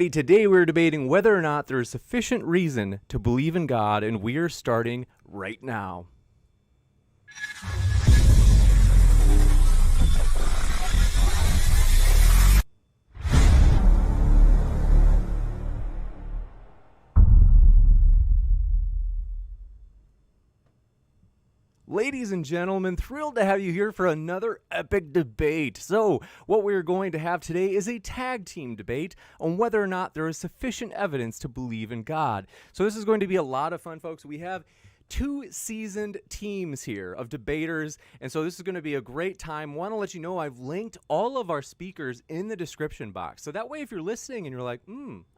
everybody. Today we're debating whether or not there is sufficient reason to believe in God, and we are starting right now. Ladies and gentlemen, thrilled to have you here for another epic debate. So, what we're going to have today is a tag team debate on whether or not there is sufficient evidence to believe in God. So, this is going to be a lot of fun, folks. We have two seasoned teams here of debaters, and so this is going to be a great time. Want to let you know I've linked all of our speakers in the description box. So that way, if you're listening and you're like,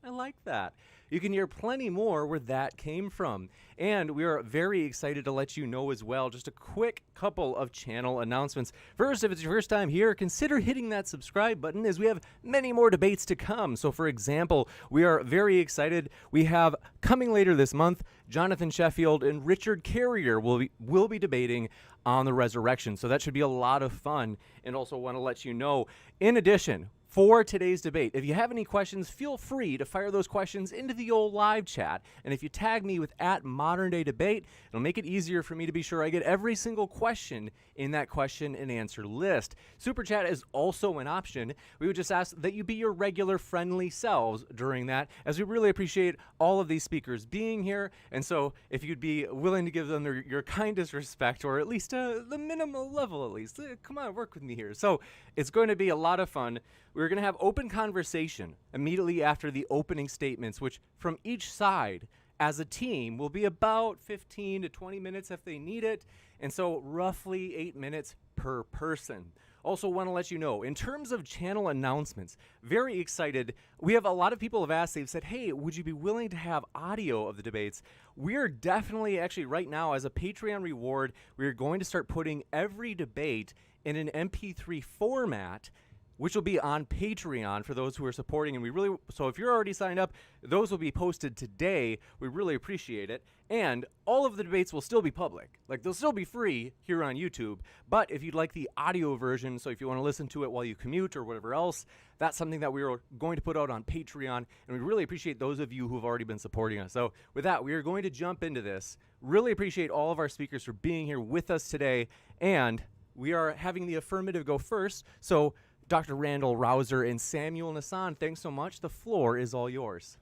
I like that, you can hear plenty more where that came from. And we are very excited to let you know as well, just a quick couple of channel announcements. First, if it's your first time here, consider hitting that subscribe button as we have many more debates to come. So for example, we are very excited. We have coming later this month, Jonathan Sheffield and Richard Carrier will be debating on the resurrection. So that should be a lot of fun. And also want to let you know, in addition, for today's debate, if you have any questions, feel free to fire those questions into the old live chat. And if you tag me with @ModernDayDebate, it'll make it easier for me to be sure I get every single question in that question and answer list. Super chat is also an option. We would just ask that you be your regular friendly selves during that, as we really appreciate all of these speakers being here. And so if you'd be willing to give them your kindest respect, or at least the minimal level at least, come on, work with me here. So it's going to be a lot of fun. We're going to have open conversation immediately after the opening statements, which from each side as a team will be about 15 to 20 minutes if they need it. And so roughly 8 minutes per person. Also want to let you know, in terms of channel announcements, very excited. We have a lot of people have asked, they've said, hey, would you be willing to have audio of the debates? We're definitely, actually right now, as a Patreon reward, we're going to start putting every debate in an MP3 format, which will be on Patreon for those who are supporting. And so if you're already signed up, those will be posted today. We really appreciate it. And all of the debates will still be public. Like, they'll still be free here on YouTube. But if you'd like the audio version, so if you want to listen to it while you commute or whatever else, that's something that we're going to put out on Patreon. And we really appreciate those of you who have already been supporting us. So with that, we are going to jump into this. Really appreciate all of our speakers for being here with us today. And we are having the affirmative go first. So Dr. Randall Rauser and Samuel Nesan, thanks so much. The floor is all yours.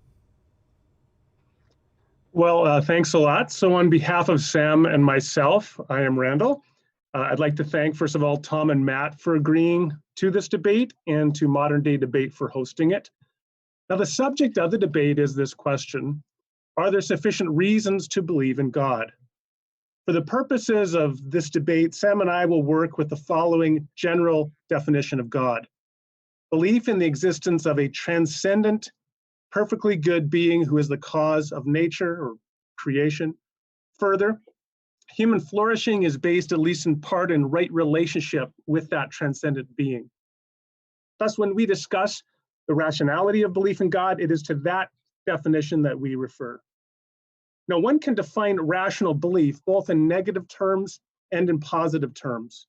Well, thanks a lot. So on behalf of Sam and myself, I am Randall. I'd like to thank, first of all, Tom and Matt for agreeing to this debate and to Modern Day Debate for hosting it. Now, the subject of the debate is this question: are there sufficient reasons to believe in God? For the purposes of this debate, Sam and I will work with the following general definition of God: belief in the existence of a transcendent, perfectly good being who is the cause of nature or creation. Further, human flourishing is based, at least in part, in right relationship with that transcendent being. Thus, when we discuss the rationality of belief in God, it is to that definition that we refer. Now, one can define rational belief both in negative terms and in positive terms.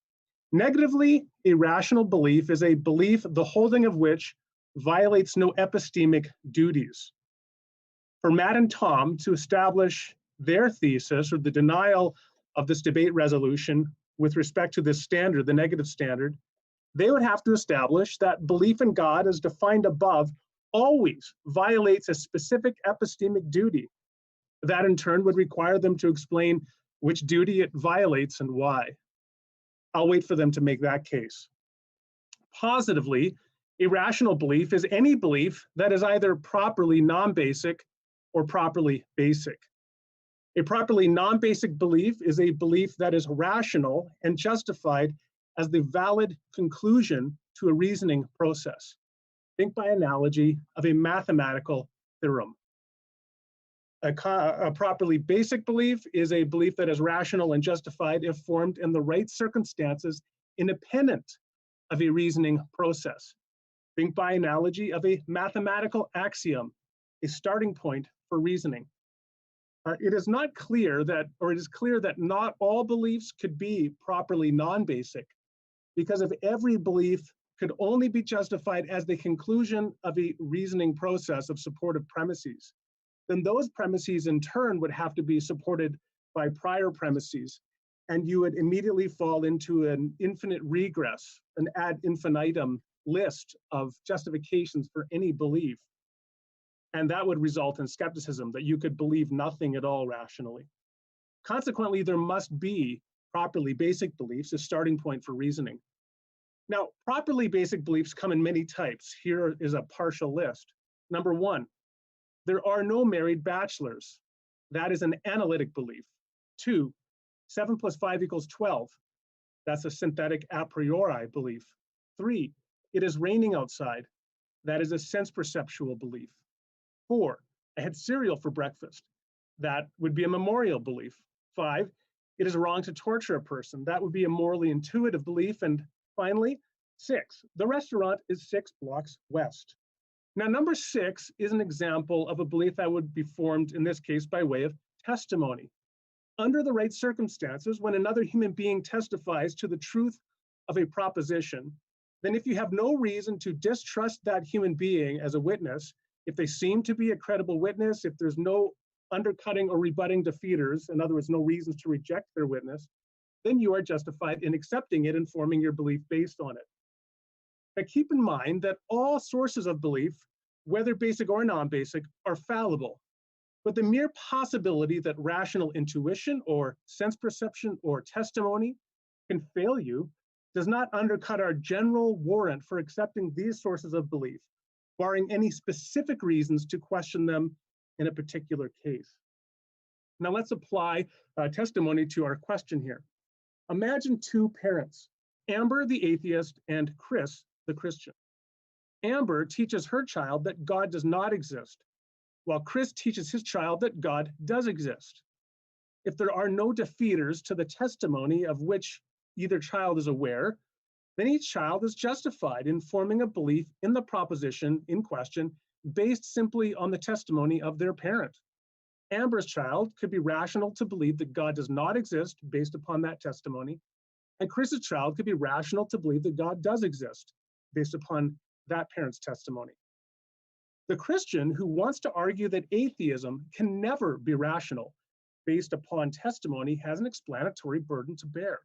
Negatively, a rational belief is a belief the holding of which violates no epistemic duties. For Matt and Tom to establish their thesis or the denial of this debate resolution with respect to this standard, the negative standard, they would have to establish that belief in God as defined above always violates a specific epistemic duty. That in turn would require them to explain which duty it violates and why. I'll wait for them to make that case. Positively, a rational belief is any belief that is either properly non-basic or properly basic. A properly non-basic belief is a belief that is rational and justified as the valid conclusion to a reasoning process. Think by analogy of a mathematical theorem. A properly basic belief is a belief that is rational and justified if formed in the right circumstances, independent of a reasoning process. Think by analogy of a mathematical axiom, a starting point for reasoning. It is clear that not all beliefs could be properly non-basic, because if every belief could only be justified as the conclusion of a reasoning process of supportive premises, then those premises in turn would have to be supported by prior premises, and you would immediately fall into an infinite regress, an ad infinitum list of justifications for any belief. And that would result in skepticism, that you could believe nothing at all rationally. Consequently, there must be properly basic beliefs, a starting point for reasoning. Now, properly basic beliefs come in many types. Here is a partial list. Number one, there are no married bachelors. That is an analytic belief. 2, 7 + 5 = 12. That's a synthetic a priori belief. 3, it is raining outside. That is a sense perceptual belief. 4, I had cereal for breakfast. That would be a memorial belief. 5, it is wrong to torture a person. That would be a morally intuitive belief. And finally, 6, the restaurant is 6 blocks west. Now, number 6 is an example of a belief that would be formed, in this case, by way of testimony. Under the right circumstances, when another human being testifies to the truth of a proposition, then if you have no reason to distrust that human being as a witness, if they seem to be a credible witness, if there's no undercutting or rebutting defeaters, in other words, no reasons to reject their witness, then you are justified in accepting it and forming your belief based on it. Now, keep in mind that all sources of belief, whether basic or non-basic, are fallible. But the mere possibility that rational intuition or sense perception or testimony can fail you does not undercut our general warrant for accepting these sources of belief, barring any specific reasons to question them in a particular case. Now let's apply testimony to our question here. Imagine 2 parents, Amber the atheist and Chris the Christian. Amber teaches her child that God does not exist, while Chris teaches his child that God does exist. If there are no defeaters to the testimony of which either child is aware, then each child is justified in forming a belief in the proposition in question based simply on the testimony of their parent. Amber's child could be rational to believe that God does not exist based upon that testimony, and Chris's child could be rational to believe that God does exist based upon that parent's testimony. The Christian who wants to argue that atheism can never be rational based upon testimony has an explanatory burden to bear.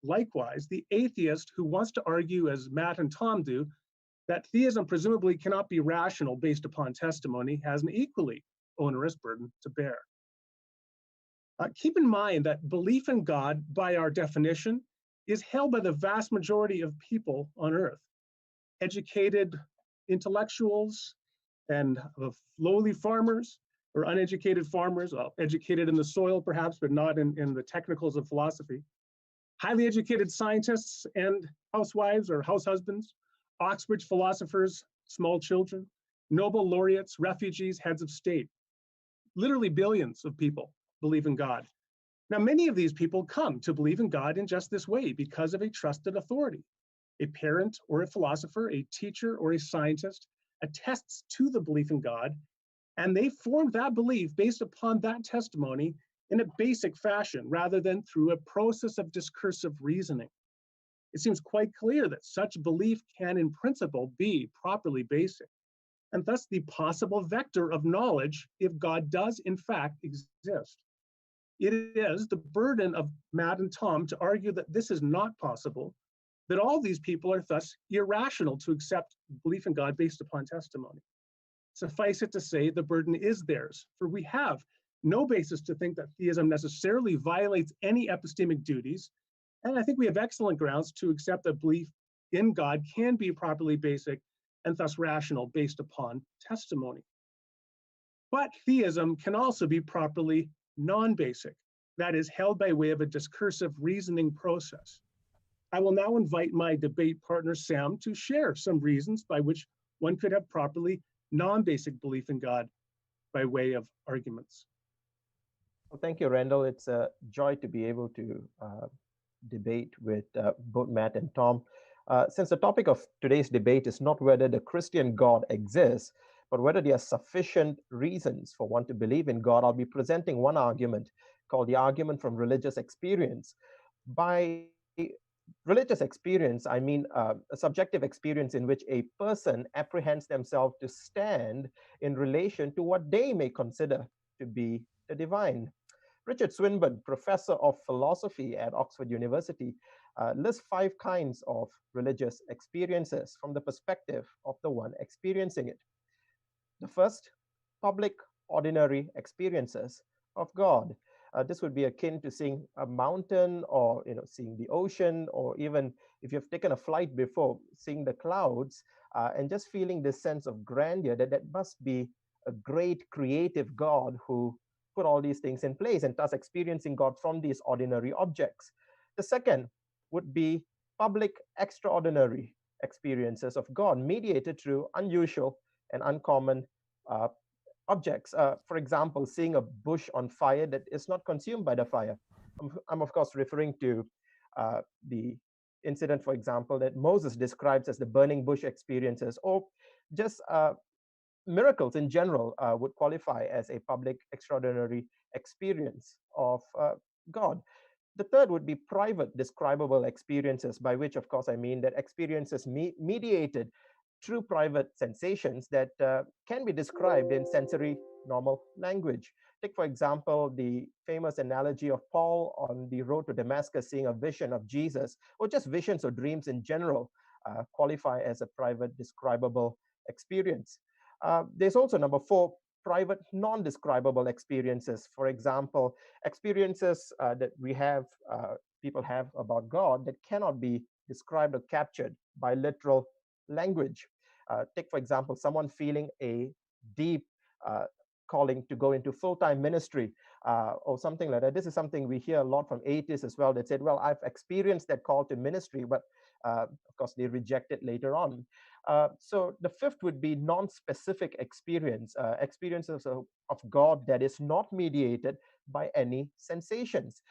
Likewise, the atheist who wants to argue, as Matt and Tom do, that theism presumably cannot be rational based upon testimony has an equally onerous burden to bear. Keep in mind that belief in God, by our definition, is held by the vast majority of people on earth. Educated intellectuals and lowly farmers, or uneducated farmers, well, educated in the soil perhaps, but not in the technicals of philosophy. Highly educated scientists and housewives or house husbands, Oxbridge philosophers, small children, Nobel laureates, refugees, heads of state. Literally billions of people believe in God. Now, many of these people come to believe in God in just this way because of a trusted authority. A parent or a philosopher, a teacher or a scientist attests to the belief in God, and they form that belief based upon that testimony in a basic fashion rather than through a process of discursive reasoning. It seems quite clear that such belief can, in principle, be properly basic, and thus the possible vector of knowledge if God does, in fact, exist. It is the burden of Matt and Tom to argue that this is not possible, that all these people are thus irrational to accept belief in God based upon testimony. Suffice it to say, the burden is theirs, for we have no basis to think that theism necessarily violates any epistemic duties, and I think we have excellent grounds to accept that belief in God can be properly basic and thus rational based upon testimony. But theism can also be properly non-basic, that is, held by way of a discursive reasoning process. I will now invite my debate partner, Sam, to share some reasons by which one could have properly non-basic belief in God by way of arguments. Well, thank you, Randall. It's a joy to be able to debate with both Matt and Tom. Since the topic of today's debate is not whether the Christian God exists, but whether there are sufficient reasons for one to believe in God, I'll be presenting one argument called the argument from religious experience. By religious experience, I mean a subjective experience in which a person apprehends themselves to stand in relation to what they may consider to be the divine. Richard Swinburne, professor of philosophy at Oxford University, lists 5 kinds of religious experiences from the perspective of the one experiencing it. The first, public, ordinary experiences of God. This would be akin to seeing a mountain, or seeing the ocean, or even if you've taken a flight before, seeing the clouds, and just feeling this sense of grandeur that must be a great creative God who put all these things in place, and thus experiencing God from these ordinary objects. The second would be public, extraordinary experiences of God, mediated through unusual and uncommon uh, objects. For example, seeing a bush on fire that is not consumed by the fire. I'm of course referring to the incident, for example, that Moses describes as the burning bush experiences, or just miracles in general would qualify as a public, extraordinary experience of God. The third would be private, describable experiences, by which, of course, I mean that experiences mediated through private sensations that can be described in sensory normal language. Take, for example, the famous analogy of Paul on the road to Damascus seeing a vision of Jesus, or just visions or dreams in general, qualify as a private, describable experience. There's also number 4, private, non-describable experiences. For example, experiences that people have about God that cannot be described or captured by literal language. Take, for example, someone feeling a deep uh, calling to go into full-time ministry or something like that. This is something we hear a lot from atheists as well, that said, well, I've experienced that call to ministry, but of course, they reject it later on. So the fifth would be non-specific experience, experiences of God that is not mediated by any sensations,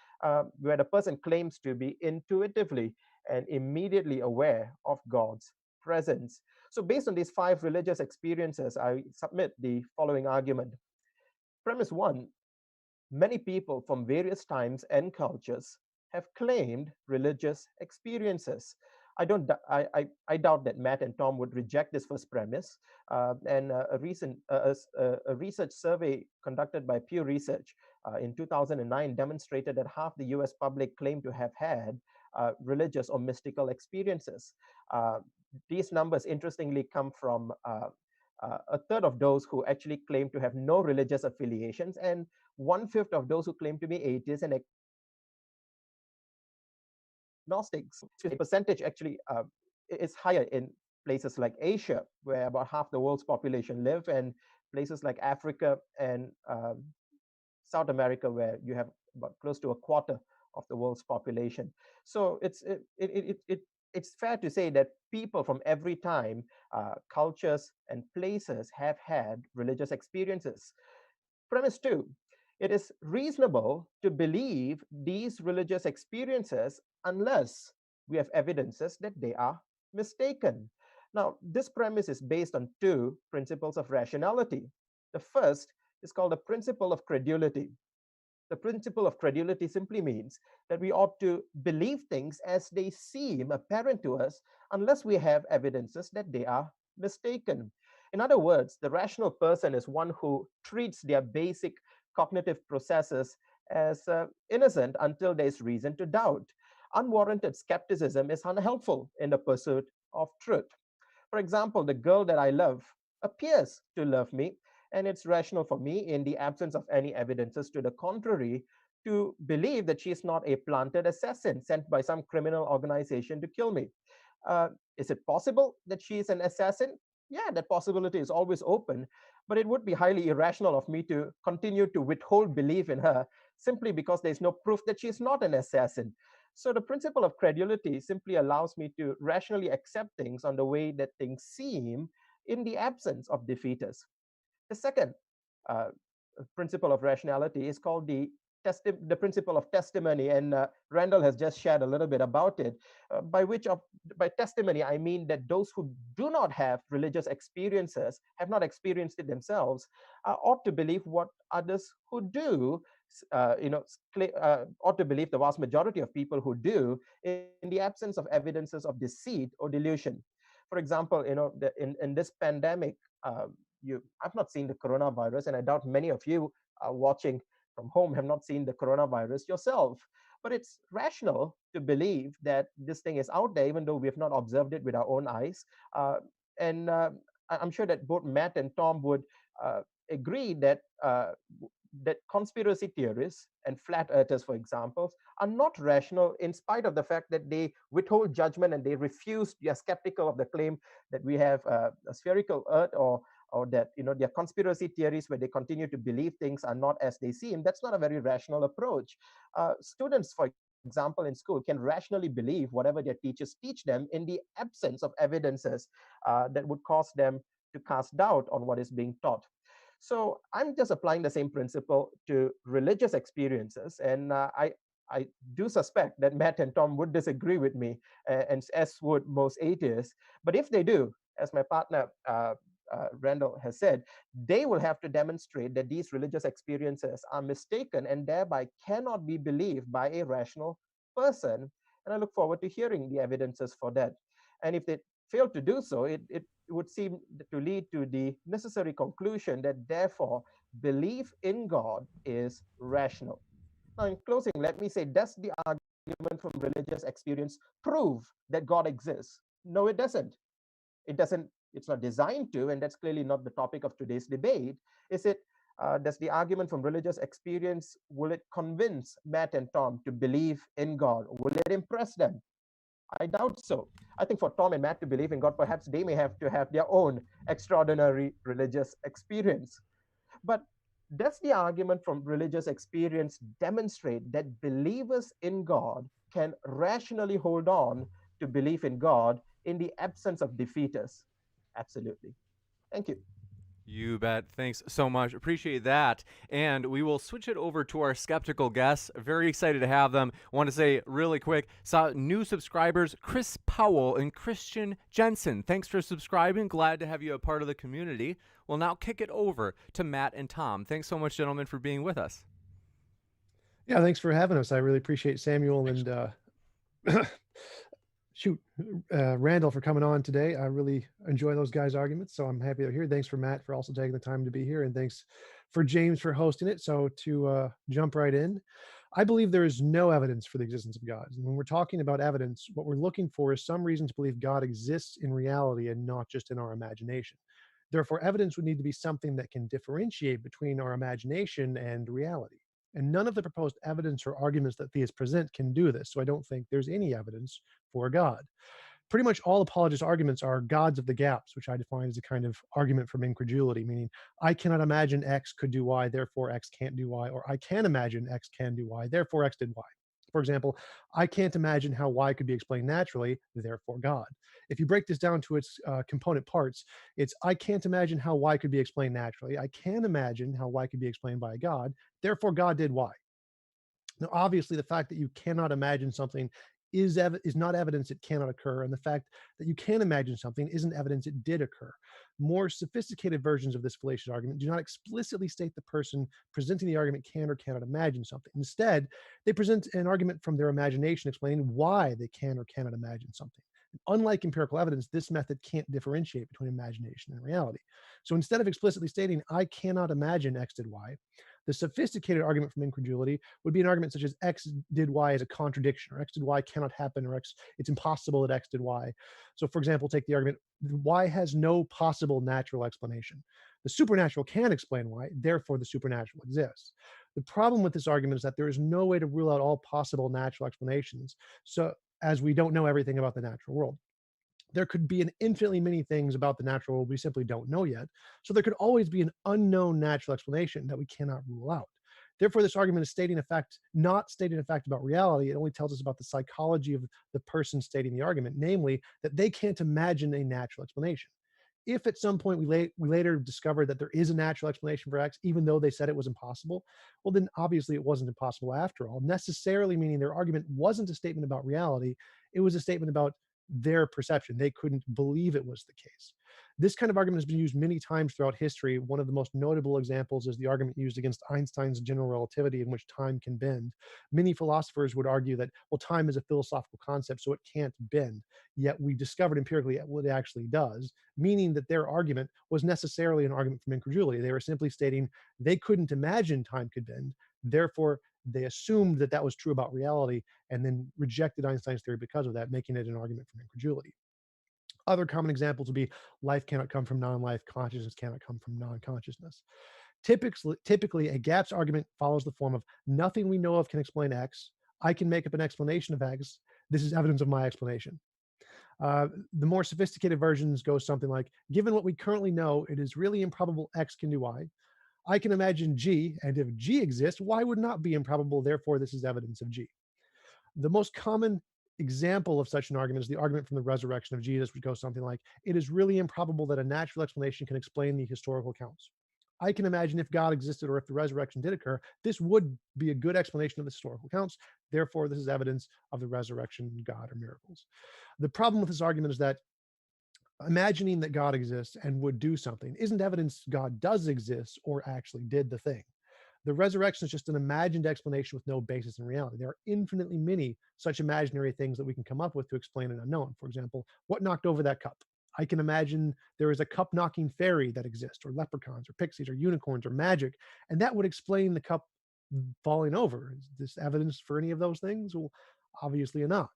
where the person claims to be intuitively and immediately aware of God's presence. So based on these 5 religious experiences, I submit the following argument. Premise 1, many people from various times and cultures have claimed religious experiences. I doubt that Matt and Tom would reject this first premise. And a research survey conducted by Pew Research in 2009 demonstrated that half the US public claim to have had religious or mystical experiences. These numbers, interestingly, come from a third of those who actually claim to have no religious affiliations, and 1/5 of those who claim to be atheists and agnostics. The percentage actually is higher in places like Asia, where about half the world's population live, and places like Africa and South America, where you have about close to a quarter of the world's population. So it's fair to say that people from every time, cultures, and places have had religious experiences. Premise 2, it is reasonable to believe these religious experiences unless we have evidences that they are mistaken. Now, this premise is based on 2 principles of rationality. The first is called the principle of credulity. The principle of credulity simply means that we ought to believe things as they seem apparent to us unless we have evidences that they are mistaken. In other words, the rational person is one who treats their basic cognitive processes as innocent until there's reason to doubt. Unwarranted skepticism is unhelpful in the pursuit of truth. For example, the girl that I love appears to love me, and it's rational for me, in the absence of any evidences to the contrary, to believe that she's not a planted assassin sent by some criminal organization to kill me. Is it possible that she is an assassin? Yeah, that possibility is always open, but it would be highly irrational of me to continue to withhold belief in her simply because there's no proof that she's not an assassin. So the principle of credulity simply allows me to rationally accept things on the way that things seem in the absence of defeaters. The second uh, principle of rationality is called the principle of testimony, and Randall has just shared a little bit about it. By testimony, I mean that those who do not have religious experiences, have not experienced it themselves, ought to believe what others who do, ought to believe the vast majority of people who do in the absence of evidences of deceit or delusion. For example, in this pandemic, I've not seen the coronavirus, and I doubt many of you watching from home have not seen the coronavirus yourself. But it's rational to believe that this thing is out there, even though we have not observed it with our own eyes. And I'm sure that both Matt and Tom would agree that conspiracy theorists and flat earthers, for example, are not rational in spite of the fact that they withhold judgment and they are skeptical of the claim that we have a spherical earth, or that their conspiracy theories where they continue to believe things are not as they seem. That's not a very rational approach. Students, for example, in school can rationally believe whatever their teachers teach them in the absence of evidences that would cause them to cast doubt on what is being taught. So I'm just applying the same principle to religious experiences, and I do suspect that Matt and Tom would disagree with me, and as would most atheists. But if they do, as my partner Randall has said, they will have to demonstrate that these religious experiences are mistaken and thereby cannot be believed by a rational person. And I look forward to hearing the evidences for that. And if they fail to do so, it would seem to lead to the necessary conclusion that therefore belief in God is rational. Now, in closing, let me say, does the argument from religious experience prove that God exists? No, it doesn't. It's not designed to, and that's clearly not the topic of today's debate. Does the argument from religious experience, will it convince Matt and Tom to believe in God? Will it impress them? I doubt so. I think for Tom and Matt to believe in God, perhaps they may have to have their own extraordinary religious experience. But does the argument from religious experience demonstrate that believers in God can rationally hold on to belief in God in the absence of defeaters? Absolutely. Thank you. You bet. Thanks so much. Appreciate that. And we will switch it over to our skeptical guests. Very excited to have them. Want to say really quick, saw new subscribers, Chris Powell and Christian Jensen. Thanks for subscribing. Glad to have you a part of the community. We'll now kick it over to Matt and Tom. Thanks so much, gentlemen, for being with us. Yeah, thanks for having us. I really appreciate Samuel and Randall for coming on today. I really enjoy those guys' arguments, so I'm happy they're here. Thanks for Matt for also taking the time to be here, and thanks for James for hosting it. So to jump right in, I believe there is no evidence for the existence of God. And when we're talking about evidence, what we're looking for is some reason to believe God exists in reality and not just in our imagination. Therefore, evidence would need to be something that can differentiate between our imagination and reality. And none of the proposed evidence or arguments that theists present can do this. So I don't think there's any evidence for God. Pretty much all apologist arguments are gods of the gaps, which I define as a kind of argument from incredulity, meaning I cannot imagine X could do Y, therefore X can't do Y, or I can imagine X can do Y, therefore X did Y. For example, I can't imagine how Y could be explained naturally, therefore God. If you break this down to its component parts, it's I can't imagine how Y could be explained naturally. I can imagine how Y could be explained by God, therefore God did Y. Now, obviously, the fact that you cannot imagine something is not evidence it cannot occur, and the fact that you can imagine something isn't evidence it did occur. More sophisticated versions of this fallacious argument do not explicitly state the person presenting the argument can or cannot imagine something. Instead, they present an argument from their imagination explaining why they can or cannot imagine something. Unlike empirical evidence, this method can't differentiate between imagination and reality. So instead of explicitly stating, I cannot imagine X did Y, the sophisticated argument from incredulity would be an argument such as X did Y as a contradiction, or X did Y cannot happen, or X, it's impossible that X did Y. So for example, take the argument, Y has no possible natural explanation. The supernatural can explain Y, therefore the supernatural exists. The problem with this argument is that there is no way to rule out all possible natural explanations, so as we don't know everything about the natural world. There could be an infinitely many things about the natural world we simply don't know yet. So there could always be an unknown natural explanation that we cannot rule out. Therefore, this argument is stating a fact, not stating a fact about reality. It only tells us about the psychology of the person stating the argument, namely that they can't imagine a natural explanation. If at some point we later discover that there is a natural explanation for X, even though they said it was impossible, well, then obviously it wasn't impossible after all, necessarily meaning their argument wasn't a statement about reality. It was a statement about their perception. They couldn't believe it was the case. This kind of argument has been used many times throughout history. One of the most notable examples is the argument used against Einstein's general relativity, in which time can bend. Many philosophers would argue that, well, time is a philosophical concept, so it can't bend. Yet we discovered empirically what it actually does, meaning that their argument was necessarily an argument from incredulity. They were simply stating they couldn't imagine time could bend. Therefore, they assumed that that was true about reality and then rejected Einstein's theory because of that, making it an argument from incredulity. Other common examples would be life cannot come from non-life, consciousness cannot come from non-consciousness. Typically, a gaps argument follows the form of nothing we know of can explain X. I can make up an explanation of X. This is evidence of my explanation. The more sophisticated versions go something like, given what we currently know, it is really improbable X can do Y. I can imagine G, and if G exists, Y would not be improbable, therefore this is evidence of G. The most common example of such an argument is the argument from the resurrection of Jesus, which goes something like, it is really improbable that a natural explanation can explain the historical accounts. I can imagine if God existed or if the resurrection did occur, this would be a good explanation of the historical accounts. Therefore, this is evidence of the resurrection, God, or miracles. The problem with this argument is that imagining that God exists and would do something isn't evidence God does exist or actually did the thing. The resurrection is just an imagined explanation with no basis in reality. There are infinitely many such imaginary things that we can come up with to explain an unknown. For example, what knocked over that cup? I can imagine there is a cup knocking fairy that exists, or leprechauns, or pixies, or unicorns, or magic, and that would explain the cup falling over. Is this evidence for any of those things? Well, obviously not,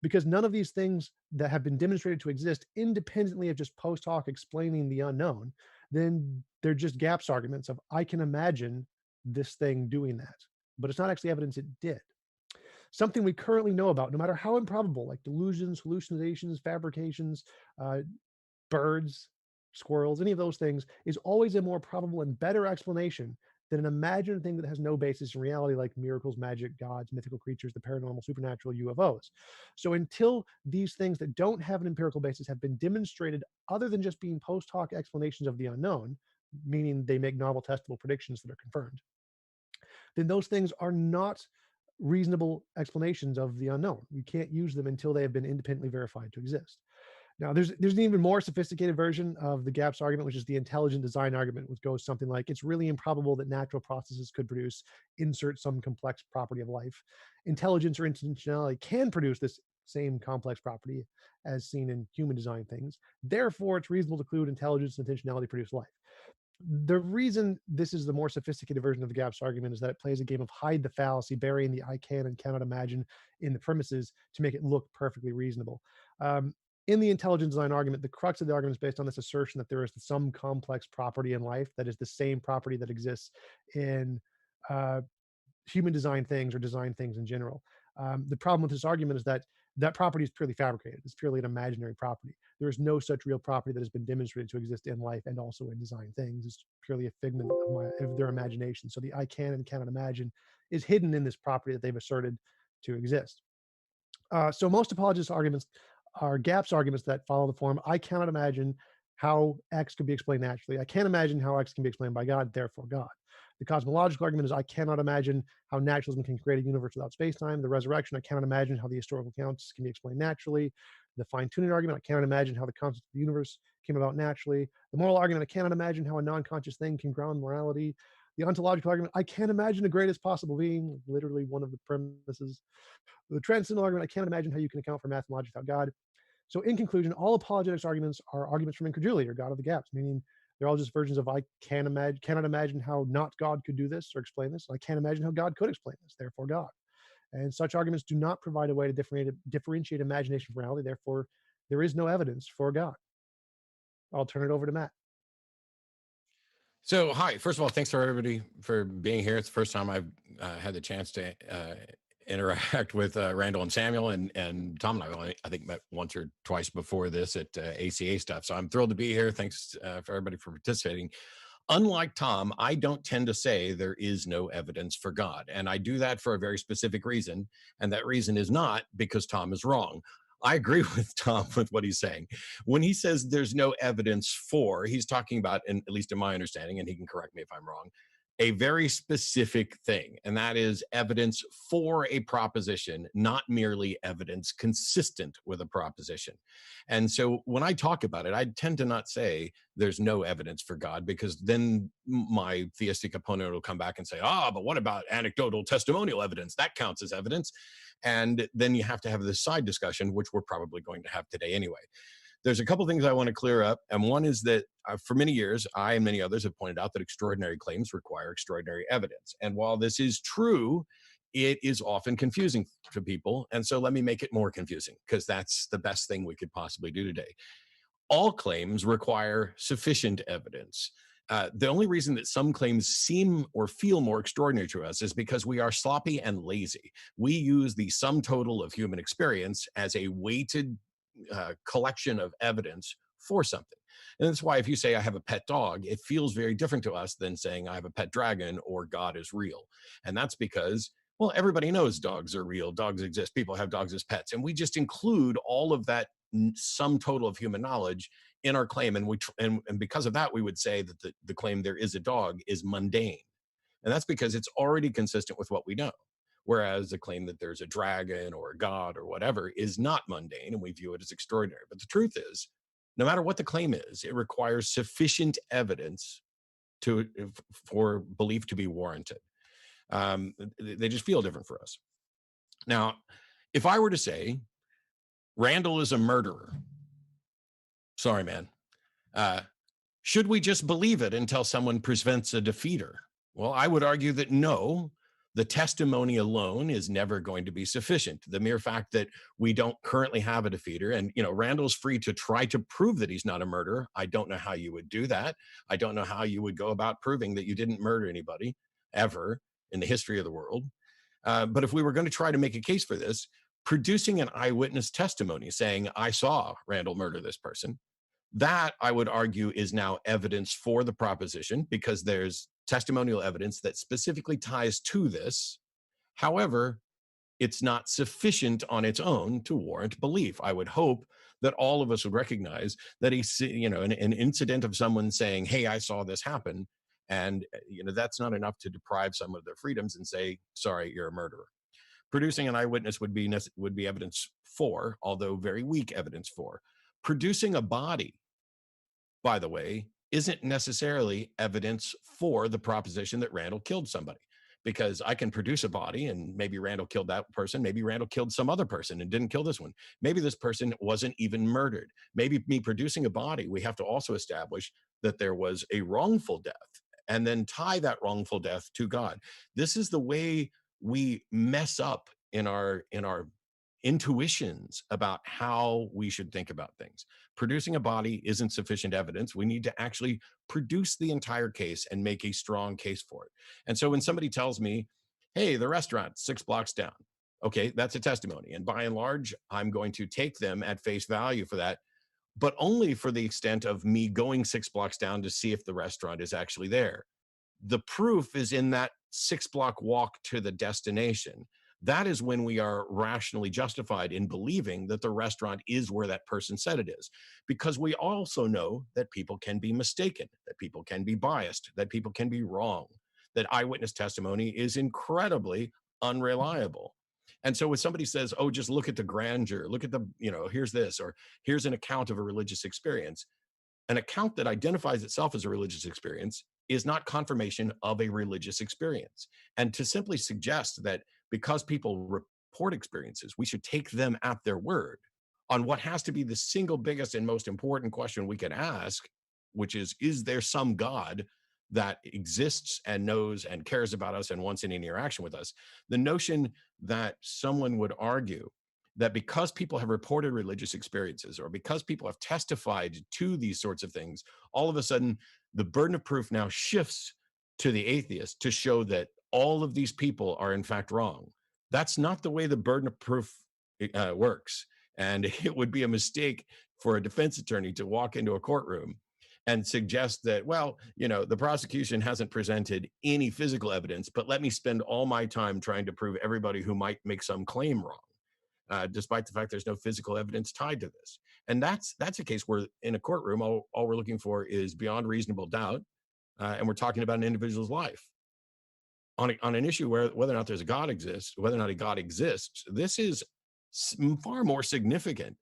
because none of these things that have been demonstrated to exist independently of just post hoc explaining the unknown, then they're just gaps arguments of I can imagine this thing doing that, but it's not actually evidence it did. Something we currently know about, no matter how improbable, like delusions, hallucinations, fabrications, birds, squirrels, any of those things, is always a more probable and better explanation than an imagined thing that has no basis in reality, like miracles, magic, gods, mythical creatures, the paranormal, supernatural, UFOs. So until these things that don't have an empirical basis have been demonstrated other than just being post hoc explanations of the unknown, meaning they make novel testable predictions that are confirmed, then those things are not reasonable explanations of the unknown. We can't use them until they have been independently verified to exist. Now, there's an even more sophisticated version of the gaps argument, which is the intelligent design argument, which goes something like, it's really improbable that natural processes could produce, insert some complex property of life. Intelligence or intentionality can produce this same complex property as seen in human design things. Therefore, it's reasonable to conclude intelligence and intentionality produce life. The reason this is the more sophisticated version of the gaps argument is that it plays a game of hide the fallacy, burying the I can and cannot imagine in the premises to make it look perfectly reasonable. In the intelligent design argument, the crux of the argument is based on this assertion that there is some complex property in life that is the same property that exists in human design things or design things in general. The problem with this argument is that that property is purely fabricated. It's purely an imaginary property. There is no such real property that has been demonstrated to exist in life and also in design things. It's purely a figment of their imagination. So the I can and cannot imagine is hidden in this property that they've asserted to exist. So most apologist arguments are gaps arguments that follow the form, I cannot imagine how X could be explained naturally. I can't imagine how X can be explained by God, therefore God. The cosmological argument is I cannot imagine how naturalism can create a universe without space-time. The resurrection, I cannot imagine how the historical accounts can be explained naturally. The fine-tuning argument, I cannot imagine how the concept of the universe came about naturally. The moral argument, I cannot imagine how a non-conscious thing can ground morality. The ontological argument, I can't imagine the greatest possible being, literally one of the premises. The transcendental argument, I can't imagine how you can account for math and logic without God. So in conclusion, all apologetics arguments are arguments from incredulity or God of the gaps, meaning they're all just versions of I cannot imagine how not God could do this or explain this. I can't imagine how God could explain this, therefore God. And such arguments do not provide a way to differentiate imagination from reality. Therefore, there is no evidence for God. I'll turn it over to Matt. So, hi. First of all, thanks for everybody for being here. It's the first time I've had the chance to interact with Randall and Samuel, and Tom and I only, I think, met once or twice before this at ACA stuff. So I'm thrilled to be here. Thanks for everybody for participating. Unlike Tom, I don't tend to say there is no evidence for God. And I do that for a very specific reason. And that reason is not because Tom is wrong. I agree with Tom with what he's saying. When he says there's no evidence for, he's talking about, and at least in my understanding, and he can correct me if I'm wrong, a very specific thing, and that is evidence for a proposition, not merely evidence consistent with a proposition. And so when I talk about it, I tend to not say there's no evidence for God, because then my theistic opponent will come back and say, but what about anecdotal testimonial evidence? That counts as evidence. And then you have to have this side discussion, which we're probably going to have today anyway. There's a couple things I want to clear up. And one is that for many years, I and many others have pointed out that extraordinary claims require extraordinary evidence. And while this is true, it is often confusing to people. And so let me make it more confusing, because that's the best thing we could possibly do today. All claims require sufficient evidence. The only reason that some claims seem or feel more extraordinary to us is because we are sloppy and lazy. We use the sum total of human experience as a weighted collection of evidence for something. And that's why if you say I have a pet dog, it feels very different to us than saying I have a pet dragon or God is real. And that's because, well, everybody knows dogs are real, dogs exist, people have dogs as pets, and we just include all of that sum total of human knowledge in our claim. And because of that, we would say that the claim there is a dog is mundane. And that's because it's already consistent with what we know. Whereas the claim that there's a dragon or a god or whatever is not mundane, and we view it as extraordinary. But the truth is, no matter what the claim is, it requires sufficient evidence for belief to be warranted. They just feel different for us. Now, if I were to say, Randall is a murderer, sorry, man. Should we just believe it until someone presents a defeater? Well, I would argue that no, the testimony alone is never going to be sufficient. The mere fact that we don't currently have a defeater, and Randall's free to try to prove that he's not a murderer. I don't know how you would do that. I don't know how you would go about proving that you didn't murder anybody ever in the history of the world. But if we were going to try to make a case for this, producing an eyewitness testimony saying, I saw Randall murder this person, that I would argue is now evidence for the proposition, because there's testimonial evidence that specifically ties to this. However, it's not sufficient on its own to warrant belief. I would hope that all of us would recognize that an incident of someone saying, hey, I saw this happen, and that's not enough to deprive someone of their freedoms and say, sorry, you're a murderer. Producing an eyewitness would be evidence for, although very weak evidence for. Producing a body, by the way, isn't necessarily evidence for the proposition that Randall killed somebody, because I can produce a body and maybe Randall killed that person. Maybe Randall killed some other person and didn't kill this one. Maybe this person wasn't even murdered. Maybe me producing a body, we have to also establish that there was a wrongful death and then tie that wrongful death to God. This is the way we mess up in our intuitions about how we should think about things. Producing a body isn't sufficient evidence. We need to actually produce the entire case and make a strong case for it. And so when somebody tells me, hey, the restaurant 6 blocks down, okay, that's a testimony. And by and large, I'm going to take them at face value for that, but only for the extent of me going 6 blocks down to see if the restaurant is actually there. The proof is in that 6-block walk to the destination. That is when we are rationally justified in believing that the restaurant is where that person said it is. Because we also know that people can be mistaken, that people can be biased, that people can be wrong, that eyewitness testimony is incredibly unreliable. And so when somebody says, oh, just look at the grandeur, look at the, here's this, or here's an account of a religious experience, an account that identifies itself as a religious experience is not confirmation of a religious experience. And to simply suggest that because people report experiences, we should take them at their word on what has to be the single biggest and most important question we can ask, which is there some God that exists and knows and cares about us and wants any interaction with us? The notion that someone would argue that because people have reported religious experiences or because people have testified to these sorts of things, all of a sudden the burden of proof now shifts to the atheist to show that all of these people are in fact wrong. That's not the way the burden of proof works. And it would be a mistake for a defense attorney to walk into a courtroom and suggest that, well, the prosecution hasn't presented any physical evidence, but let me spend all my time trying to prove everybody who might make some claim wrong, despite the fact there's no physical evidence tied to this. And that's a case where in a courtroom, all we're looking for is beyond reasonable doubt. And we're talking about an individual's life. on an issue where whether or not there's a God exists, whether or not a God exists, this is far more significant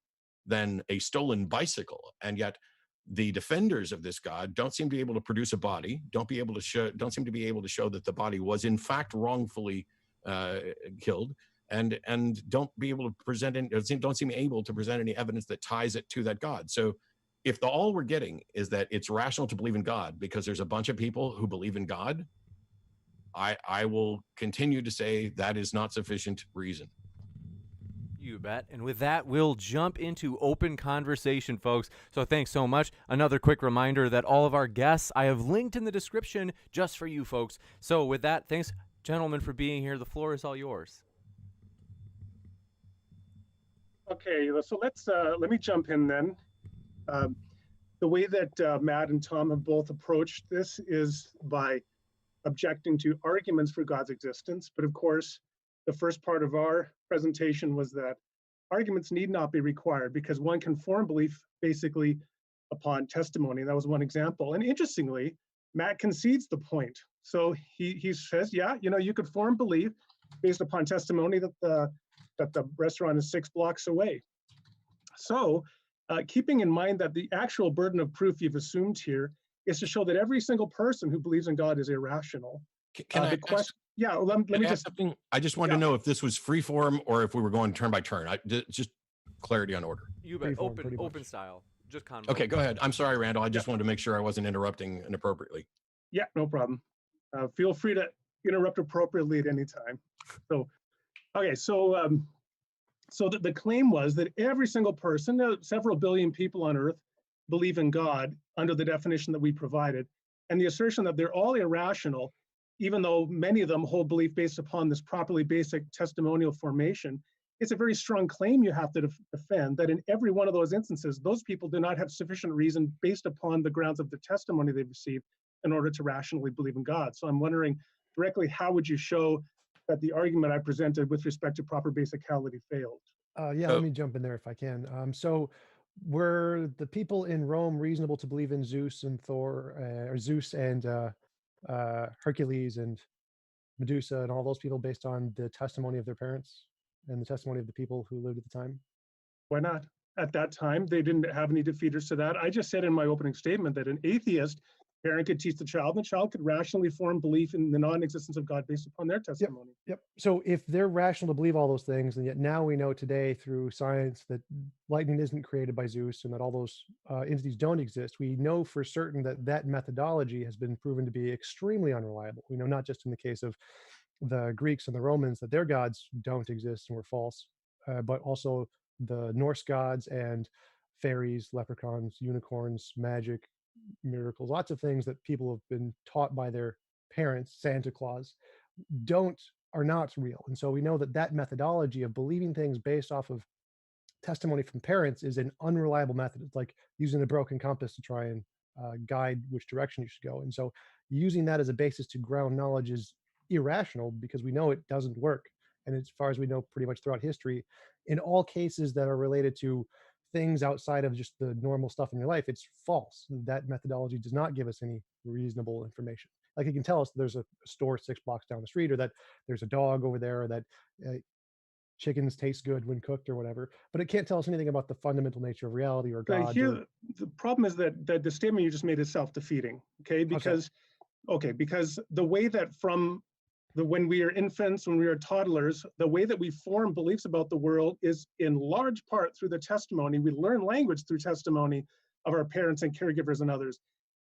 than a stolen bicycle. And yet the defenders of this God don't seem to be able to produce a body, don't seem to be able to show that the body was in fact wrongfully killed, and don't seem able to present any evidence that ties it to that God. So if all we're getting is that it's rational to believe in God because there's a bunch of people who believe in God, I will continue to say that is not sufficient reason. You bet. And with that, we'll jump into open conversation, folks. So thanks so much. Another quick reminder that all of our guests I have linked in the description just for you folks. So with that, thanks, gentlemen, for being here. The floor is all yours. Okay, so let me jump in then. The way that Matt and Tom have both approached this is by objecting to arguments for God's existence. But of course, the first part of our presentation was that arguments need not be required because one can form belief basically upon testimony. That was one example. And interestingly, Matt concedes the point. So he says, yeah, you could form belief based upon testimony that the restaurant is 6 blocks away. So keeping in mind that the actual burden of proof you've assumed here is to show that every single person who believes in God is irrational. Can I question? Yeah, let me just something. I just wanted to know if this was free form or if we were going turn by turn. Just clarity on order. You bet. Freeform, Open style. Just convo. Okay, go ahead. I'm sorry, Randall. I just wanted to make sure I wasn't interrupting inappropriately. Yeah, no problem. Feel free to interrupt appropriately at any time. So, okay, so the claim was that every single person, several billion people on Earth, believe in God under the definition that we provided, and the assertion that they're all irrational, even though many of them hold belief based upon this properly basic testimonial formation. It's a very strong claim you have to defend that in every one of those instances, those people do not have sufficient reason based upon the grounds of the testimony they've received in order to rationally believe in God. So I'm wondering directly, how would you show that the argument I presented with respect to proper basicality failed? Let me jump in there if I can. So were the people in Rome reasonable to believe in Zeus and Thor, or Zeus and Hercules and Medusa and all those people based on the testimony of their parents and the testimony of the people who lived at the time? Why not? At that time, they didn't have any defeaters to that. I just said in my opening statement that an atheist parent could teach the child, and the child could rationally form belief in the non-existence of God based upon their testimony. Yep. So if they're rational to believe all those things, and yet now we know today through science that lightning isn't created by Zeus and that all those entities don't exist, we know for certain that that methodology has been proven to be extremely unreliable. We know not just in the case of the Greeks and the Romans that their gods don't exist and were false, but also the Norse gods and fairies, leprechauns, unicorns, magic, miracles, lots of things that people have been taught by their parents, Santa Claus, are not real. And so we know that that methodology of believing things based off of testimony from parents is an unreliable method. It's like using a broken compass to try and guide which direction you should go. And so using that as a basis to ground knowledge is irrational because we know it doesn't work. And as far as we know, pretty much throughout history, in all cases that are related to things outside of just the normal stuff in your life, it's false. That methodology does not give us any reasonable information. Like it can tell us there's a store 6 blocks down the street, or that there's a dog over there, or that chickens taste good when cooked or whatever, but it can't tell us anything about the fundamental nature of reality or God. Here, the problem is that the statement you just made is self-defeating, okay? Because the way that when we are infants, when we are toddlers, the way that we form beliefs about the world is in large part through the testimony. We learn language through testimony of our parents and caregivers and others.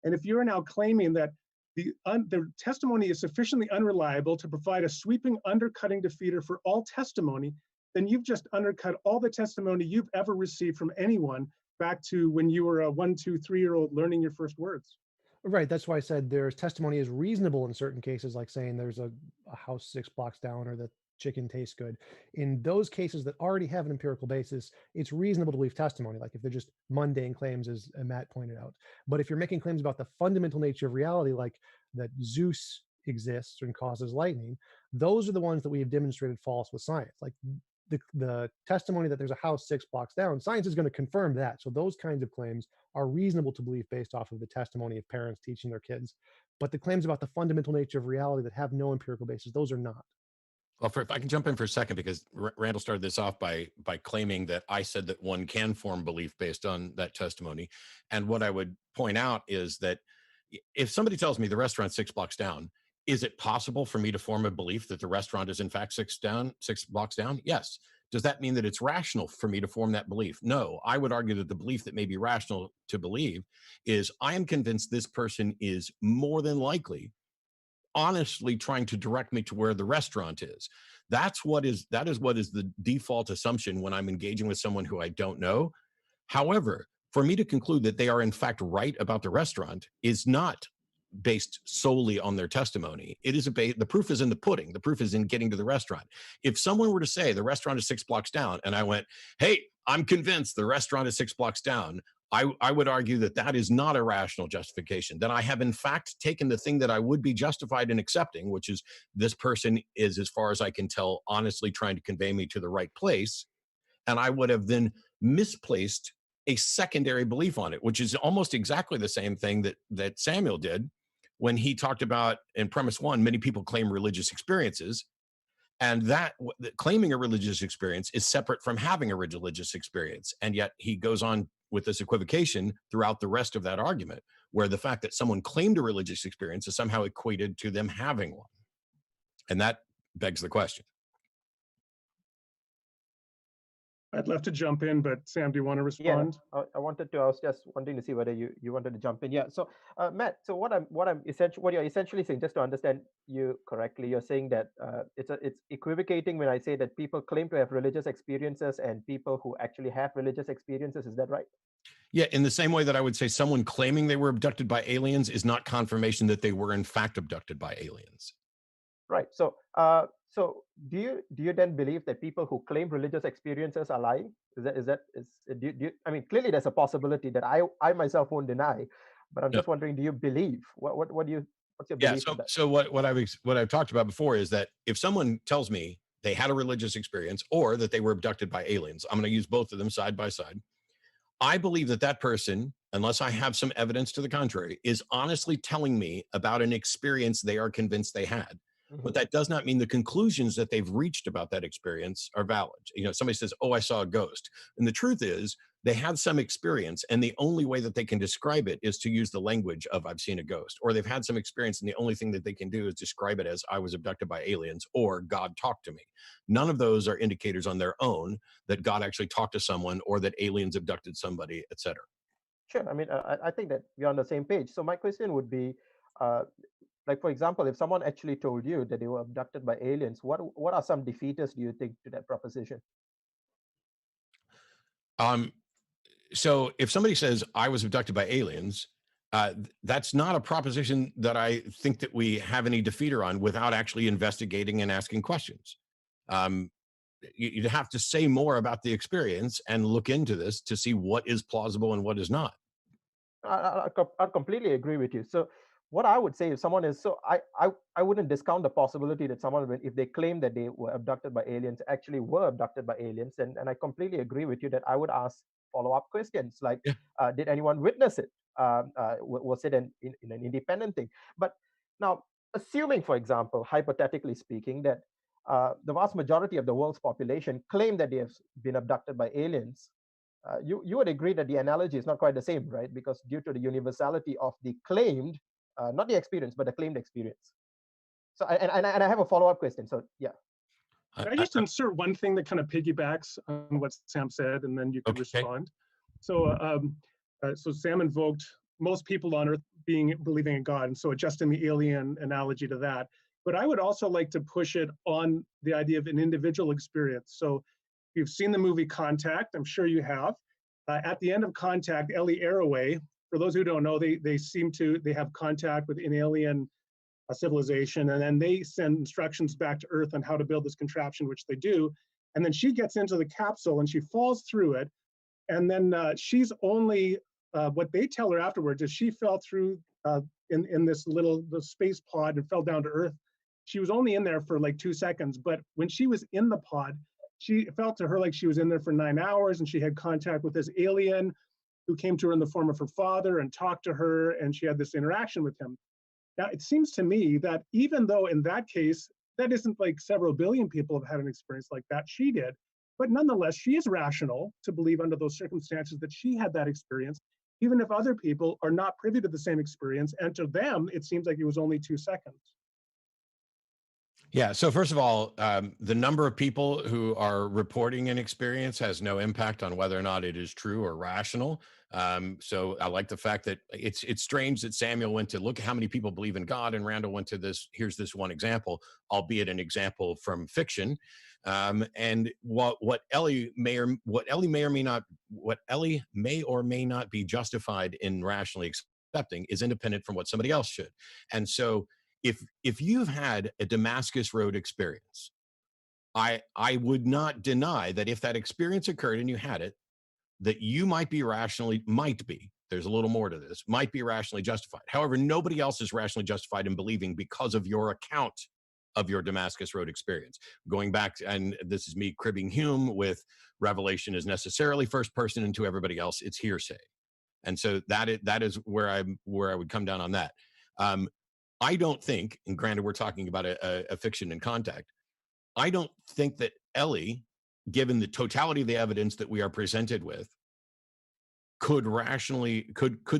And if you're now claiming that the testimony is sufficiently unreliable to provide a sweeping undercutting defeater for all testimony, then you've just undercut all the testimony you've ever received from anyone back to when you were a 1, 2, 3-year-old learning your first words. Right. That's why I said there's testimony is reasonable in certain cases, like saying there's a house 6 blocks down or that chicken tastes good. In those cases that already have an empirical basis, it's reasonable to believe testimony, like if they're just mundane claims, as Matt pointed out. But if you're making claims about the fundamental nature of reality, like that Zeus exists and causes lightning, those are the ones that we have demonstrated false with science. Like the testimony that there's a house 6 blocks down, science is going to confirm that. So those kinds of claims are reasonable to believe based off of the testimony of parents teaching their kids. But the claims about the fundamental nature of reality that have no empirical basis, those are not. Well, if I can jump in for a second, because Randall started this off by claiming that I said that one can form belief based on that testimony. And what I would point out is that if somebody tells me the restaurant's 6 blocks down, is it possible for me to form a belief that the restaurant is in fact 6 blocks down? Yes. Does that mean that it's rational for me to form that belief? No. I would argue that the belief that may be rational to believe is I am convinced this person is more than likely honestly trying to direct me to where the restaurant is. That is what is the default assumption when I'm engaging with someone who I don't know. However, for me to conclude that they are in fact right about the restaurant is not based solely on their testimony. It is the proof is in the pudding. The proof is in getting to the restaurant. If someone were to say the restaurant is 6 blocks down and I went, hey, I'm convinced the restaurant is 6 blocks down, I would argue that that is not a rational justification, that I have in fact taken the thing that I would be justified in accepting, which is this person is, as far as I can tell, honestly trying to convey me to the right place. And I would have then misplaced a secondary belief on it, which is almost exactly the same thing that Samuel did when he talked about in premise 1, many people claim religious experiences. And that claiming a religious experience is separate from having a religious experience. And yet he goes on with this equivocation throughout the rest of that argument, where the fact that someone claimed a religious experience is somehow equated to them having one. And that begs the question. I'd love to jump in, but Sam, do you want to respond? Yeah, I was just wanting to see whether you wanted to jump in. Yeah. So Matt, so what you're essentially saying, just to understand you correctly, you're saying that it's equivocating when I say that people claim to have religious experiences and people who actually have religious experiences. Is that right? Yeah, in the same way that I would say someone claiming they were abducted by aliens is not confirmation that they were in fact abducted by aliens. Right. So do you then believe that people who claim religious experiences are lying? I mean, clearly there's a possibility that I myself won't deny, but I'm just wondering, do you believe? What's your belief? So what I've talked about before is that if someone tells me they had a religious experience or that they were abducted by aliens, I'm going to use both of them side by side. I believe that person, unless I have some evidence to the contrary, is honestly telling me about an experience they are convinced they had. But that does not mean the conclusions that they've reached about that experience are valid. You know, somebody says, oh, I saw a ghost. And the truth is they had some experience, and the only way that they can describe it is to use the language of I've seen a ghost, or they've had some experience and the only thing that they can do is describe it as I was abducted by aliens or God talked to me. None of those are indicators on their own that God actually talked to someone or that aliens abducted somebody, etc. Sure. I mean, I think that we're on the same page. So my question would be, like, for example, if someone actually told you that they were abducted by aliens, what are some defeaters, do you think, to that proposition? So if somebody says I was abducted by aliens, that's not a proposition that I think that we have any defeater on without actually investigating and asking questions. You'd have to say more about the experience and look into this to see what is plausible and what is not. I completely agree with you. So what I would say if someone is, so I wouldn't discount the possibility that someone, if they claim that they were abducted by aliens, actually were abducted by aliens. And I completely agree with you that I would ask follow-up questions like, did anyone witness it? Was it in an independent thing? But now, assuming, for example, hypothetically speaking, that the vast majority of the world's population claim that they have been abducted by aliens, you would agree that the analogy is not quite the same, right? Because due to the universality of the claimed, not the experience, but the claimed experience. So, and I have a follow-up question. So, yeah. Can I just insert one thing that kind of piggybacks on what Sam said, and then you could respond? So, so Sam invoked most people on Earth believing in God, and so adjusting the alien analogy to that. But I would also like to push it on the idea of an individual experience. So, if you've seen the movie Contact, I'm sure you have. At the end of Contact, Ellie Arroway, for those who don't know, they have contact with an alien civilization, and then they send instructions back to Earth on how to build this contraption, which they do. And then she gets into the capsule and she falls through it. And then she's only, what they tell her afterwards is she fell through in this the space pod and fell down to Earth. She was only in there for like 2 seconds, but when she was in the pod, she felt to her like she was in there for 9 hours, and she had contact with this alien who came to her in the form of her father and talked to her, and she had this interaction with him. Now, it seems to me that even though in that case, that isn't like several billion people have had an experience like that, she did. But nonetheless, she is rational to believe under those circumstances that she had that experience, even if other people are not privy to the same experience. And to them, it seems like it was only 2 seconds. Yeah. So first of all, the number of people who are reporting an experience has no impact on whether or not it is true or rational. So I like the fact that it's strange that Samuel went to look at how many people believe in God, and Randall went to this. Here's this one example, albeit an example from fiction. And what Ellie may or may not be justified in rationally accepting is independent from what somebody else should. And so if you've had a Damascus Road experience, I would not deny that if that experience occurred and you had it, that you might be, there's a little more to this, might be rationally justified. However, nobody else is rationally justified in believing because of your account of your Damascus Road experience. Going back to, and this is me cribbing Hume with, revelation is necessarily first person, and to everybody else it's hearsay. And so that is where I would come down on that. I don't think, and granted we're talking about a fiction in contact, I don't think that Ellie, given the totality of the evidence that we are presented with, could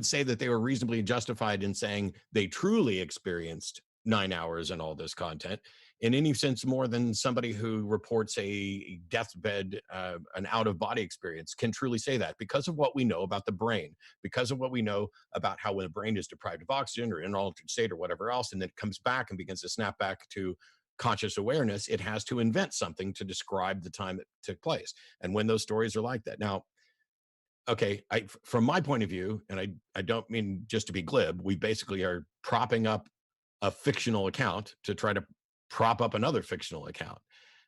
say that they were reasonably justified in saying they truly experienced 9 hours and all this content in any sense more than somebody who reports a deathbed, an out-of-body experience can truly say that, because of what we know about the brain, because of what we know about how when the brain is deprived of oxygen or in an altered state or whatever else, and then it comes back and begins to snap back to conscious awareness, it has to invent something to describe the time it took place. And when those stories are like that. Now, okay, from my point of view, and I don't mean just to be glib, we basically are propping up a fictional account to try to prop up another fictional account.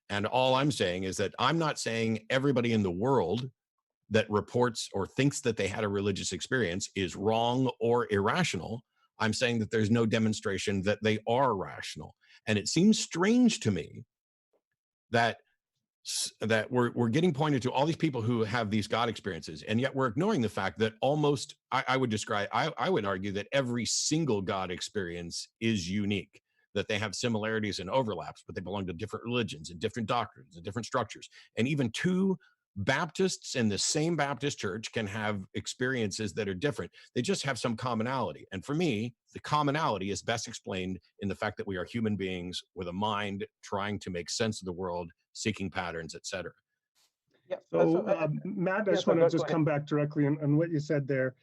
And all I'm saying is that I'm not saying everybody in the world that reports or thinks that they had a religious experience is wrong or irrational. I'm saying that there's no demonstration that they are rational. And it seems strange to me that we're getting pointed to all these people who have these God experiences, and yet we're ignoring the fact that almost, I would argue that every single God experience is unique, that they have similarities and overlaps, but they belong to different religions and different doctrines and different structures. And even two Baptists in the same Baptist church can have experiences that are different. They just have some commonality. And for me, the commonality is best explained in the fact that we are human beings with a mind trying to make sense of the world, seeking patterns, etc. Yeah. So, Matt, I just want to just come back directly on what you said there.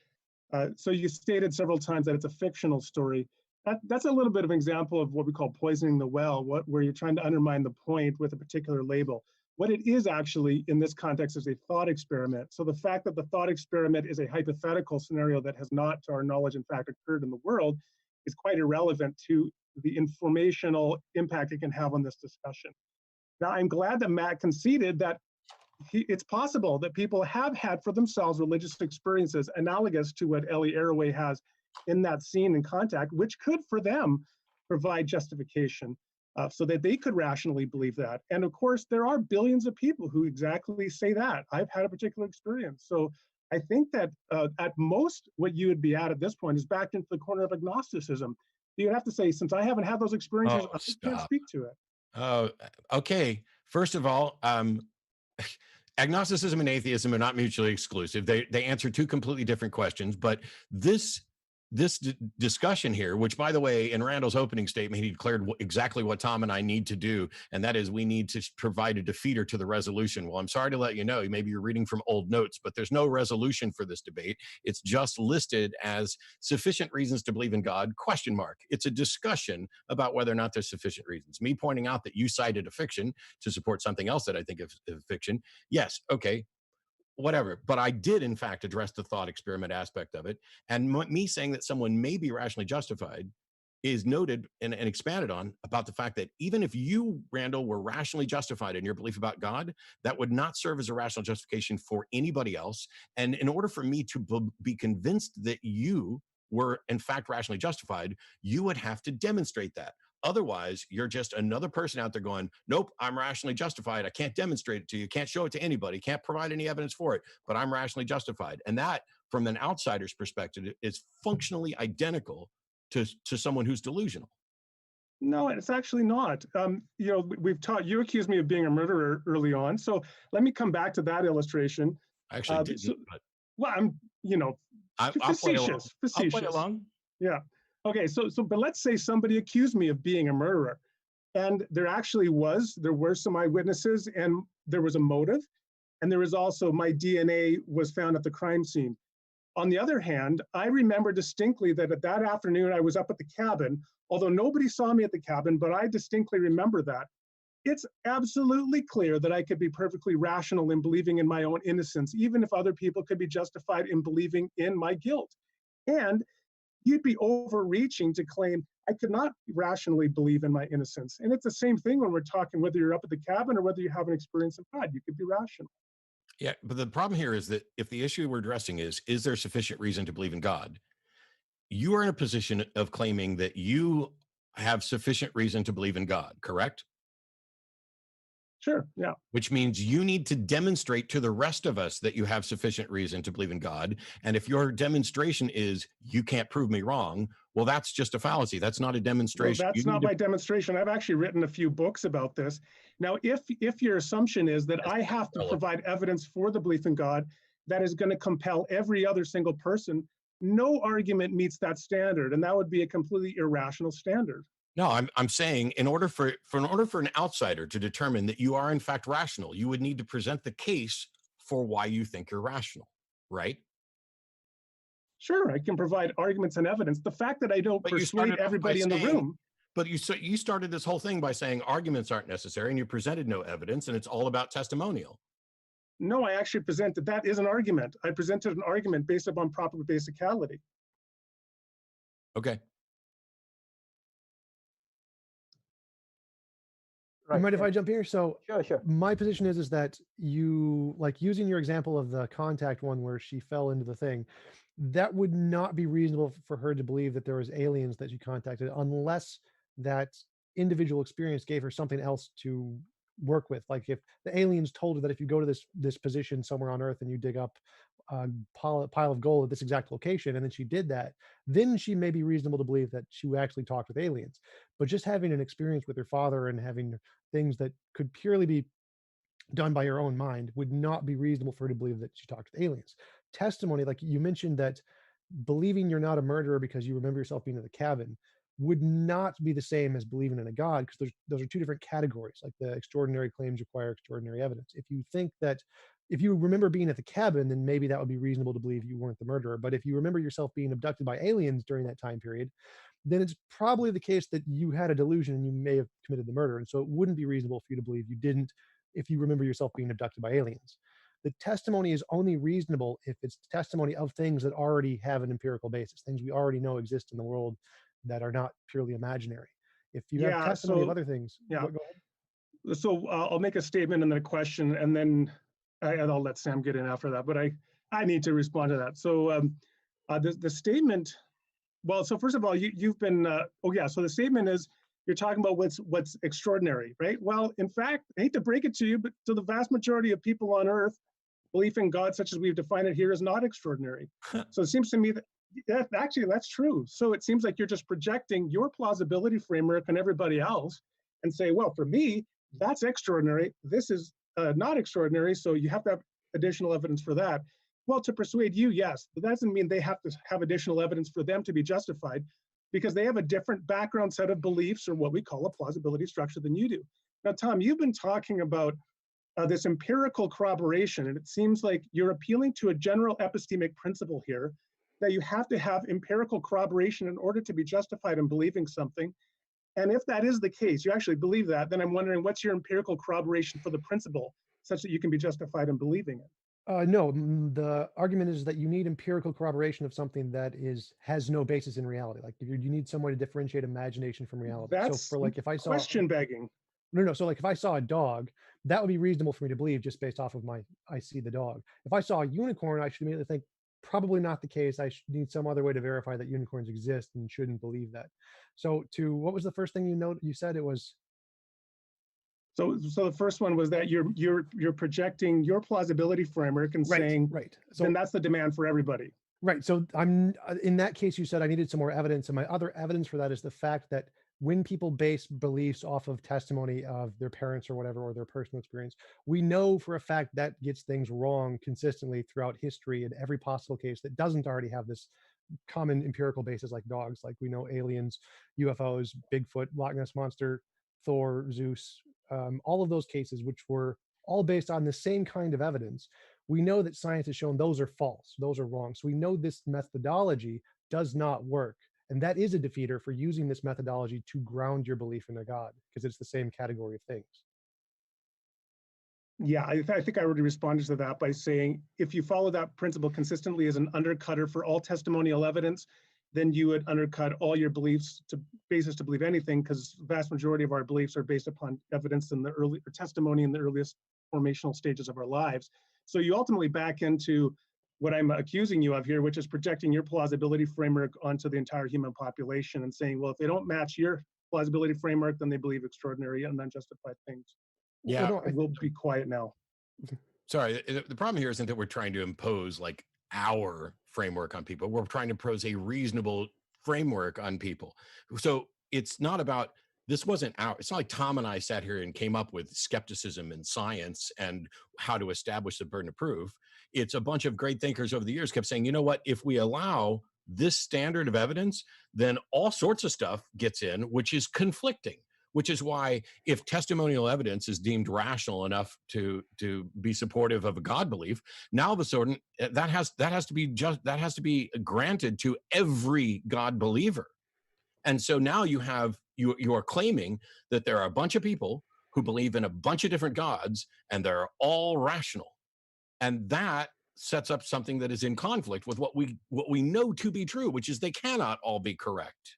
So you stated several times that it's a fictional story. That's a little bit of an example of what we call poisoning the well, where you're trying to undermine the point with a particular label. What it is actually in this context is a thought experiment. So the fact that the thought experiment is a hypothetical scenario that has not, to our knowledge, in fact, occurred in the world is quite irrelevant to the informational impact it can have on this discussion. Now, I'm glad that Matt conceded that it's possible that people have had for themselves religious experiences analogous to what Ellie Arroway has in that scene in Contact, which could, for them, provide justification so that they could rationally believe that. And of course, there are billions of people who exactly say that. I've had a particular experience. So I think that at most, what you would be at this point is backed into the corner of agnosticism. You'd have to say, since I haven't had those experiences, I can't speak to it. Oh, okay. First of all, agnosticism and atheism are not mutually exclusive. They answer two completely different questions. But this discussion here, which, by the way, in Randall's opening statement, he declared exactly what Tom and I need to do, and that is we need to provide a defeater to the resolution. Well, I'm sorry to let you know, maybe you're reading from old notes, but there's no resolution for this debate. It's just listed as sufficient reasons to believe in God, ? It's a discussion about whether or not there's sufficient reasons. Me pointing out that you cited a fiction to support something else that I think is fiction. Yes, okay, whatever. But I did, in fact, address the thought experiment aspect of it. And me saying that someone may be rationally justified is noted and expanded on about the fact that even if you, Randall, were rationally justified in your belief about God, that would not serve as a rational justification for anybody else. And in order for me to be convinced that you were, in fact, rationally justified, you would have to demonstrate that. Otherwise, you're just another person out there going, nope, I'm rationally justified. I can't demonstrate it to you. Can't show it to anybody. Can't provide any evidence for it, but I'm rationally justified. And that, from an outsider's perspective, is functionally identical to someone who's delusional. No, it's actually not. We've taught, you accused me of being a murderer early on. So let me come back to that illustration. I actually didn't. Well, I'm, facetious. I'll play along. Yeah. Okay. But let's say somebody accused me of being a murderer, and there were some eyewitnesses, and there was a motive, and there was also my DNA was found at the crime scene. On the other hand, I remember distinctly that that afternoon I was up at the cabin, although nobody saw me at the cabin, but I distinctly remember that. It's absolutely clear that I could be perfectly rational in believing in my own innocence, even if other people could be justified in believing in my guilt. And you'd be overreaching to claim I could not rationally believe in my innocence. And it's the same thing when we're talking whether you're up at the cabin or whether you have an experience of God. You could be rational. Yeah, but the problem here is that if the issue we're addressing is there sufficient reason to believe in God? You are in a position of claiming that you have sufficient reason to believe in God, correct? Sure, yeah. Which means you need to demonstrate to the rest of us that you have sufficient reason to believe in God. And if your demonstration is, you can't prove me wrong, well, that's just a fallacy. That's not a demonstration. Well, that's not my demonstration. I've actually written a few books about this. Now, if your assumption is that I have to provide evidence for the belief in God that is going to compel every other single person, no argument meets that standard, and that would be a completely irrational standard. No, I'm saying in order for an outsider to determine that you are in fact rational, you would need to present the case for why you think you're rational, right? Sure, I can provide arguments and evidence. The fact that I don't persuade everybody in the room. But you started this whole thing by saying arguments aren't necessary, and you presented no evidence, and it's all about testimonial. No, I actually presented that is an argument. I presented an argument based upon proper basicality. Okay. Right. You mind if I jump here? So sure. My position is that you, like, using your example of the contact one where she fell into the thing, that would not be reasonable for her to believe that there was aliens that she contacted unless that individual experience gave her something else to work with. Like if the aliens told her that if you go to this position somewhere on Earth and you dig up a pile of gold at this exact location, and then she did that, then she may be reasonable to believe that she actually talked with aliens. But just having an experience with her father and having things that could purely be done by her own mind would not be reasonable for her to believe that she talked with aliens. Testimony, like you mentioned, that believing you're not a murderer because you remember yourself being in the cabin would not be the same as believing in a God, because those are two different categories. Like the extraordinary claims require extraordinary evidence. If you think that if you remember being at the cabin, then maybe that would be reasonable to believe you weren't the murderer. But if you remember yourself being abducted by aliens during that time period, then it's probably the case that you had a delusion and you may have committed the murder. And so it wouldn't be reasonable for you to believe you didn't if you remember yourself being abducted by aliens. The testimony is only reasonable if it's testimony of things that already have an empirical basis, things we already know exist in the world that are not purely imaginary. If you have testimony of other things, yeah. Go ahead. So I'll make a statement and then a question, and then I'll let Sam get in after that. But I need to respond to that. So the statement. Well, so first of all, you've been. So the statement is you're talking about what's extraordinary, right? Well, in fact, I hate to break it to you, but to the vast majority of people on Earth, belief in God, such as we've defined it here, is not extraordinary. So it seems to me that actually that's true. So it seems like you're just projecting your plausibility framework on everybody else and say, well, for me, that's extraordinary. This is not extraordinary. So you have to have additional evidence for that. Well, to persuade you, yes, but that doesn't mean they have to have additional evidence for them to be justified, because they have a different background set of beliefs, or what we call a plausibility structure, than you do. Now, Tom, you've been talking about this empirical corroboration, and it seems like you're appealing to a general epistemic principle here, that you have to have empirical corroboration in order to be justified in believing something. And if that is the case, you actually believe that, then I'm wondering, what's your empirical corroboration for the principle such that you can be justified in believing it? No, the argument is that you need empirical corroboration of something that has no basis in reality. Like you need some way to differentiate imagination from reality. That's so for like if I saw question begging. No. So like if I saw a dog, that would be reasonable for me to believe just based off of I see the dog. If I saw a unicorn, I should immediately think probably not the case. I need some other way to verify that unicorns exist and shouldn't believe that. So what was the first thing you said? It was. So the first one was that you're projecting your plausibility framework and saying, right. So then that's the demand for everybody. Right. So I'm in that case, you said I needed some more evidence. And my other evidence for that is the fact that when people base beliefs off of testimony of their parents or whatever, or their personal experience, we know for a fact that gets things wrong consistently throughout history in every possible case that doesn't already have this common empirical basis like dogs. Like we know aliens, UFOs, Bigfoot, Loch Ness Monster, Thor, Zeus, all of those cases, which were all based on the same kind of evidence. We know that science has shown those are false, those are wrong. So we know this methodology does not work. And that is a defeater for using this methodology to ground your belief in a God, because it's the same category of things. Yeah, I think I already responded to that by saying, if you follow that principle consistently as an undercutter for all testimonial evidence, then you would undercut all your beliefs to basis to believe anything, because the vast majority of our beliefs are based upon evidence in the early or testimony in the earliest formational stages of our lives. So you ultimately back into what I'm accusing you of here, which is projecting your plausibility framework onto the entire human population and saying, well, if they don't match your plausibility framework, then they believe extraordinary and unjustified things. Yeah. Well, no, we'll be quiet now. Sorry, the problem here isn't that we're trying to impose like our framework on people. We're trying to impose a reasonable framework on people. So it's not about, it's not like Tom and I sat here and came up with skepticism and science and how to establish the burden of proof. It's a bunch of great thinkers over the years kept saying, you know what, if we allow this standard of evidence, then all sorts of stuff gets in, which is conflicting. Which is why if testimonial evidence is deemed rational enough to be supportive of a God belief, now all of a sudden that has to be granted to every God believer. And so now you are claiming that there are a bunch of people who believe in a bunch of different gods and they're all rational. And that sets up something that is in conflict with what we know to be true, which is they cannot all be correct.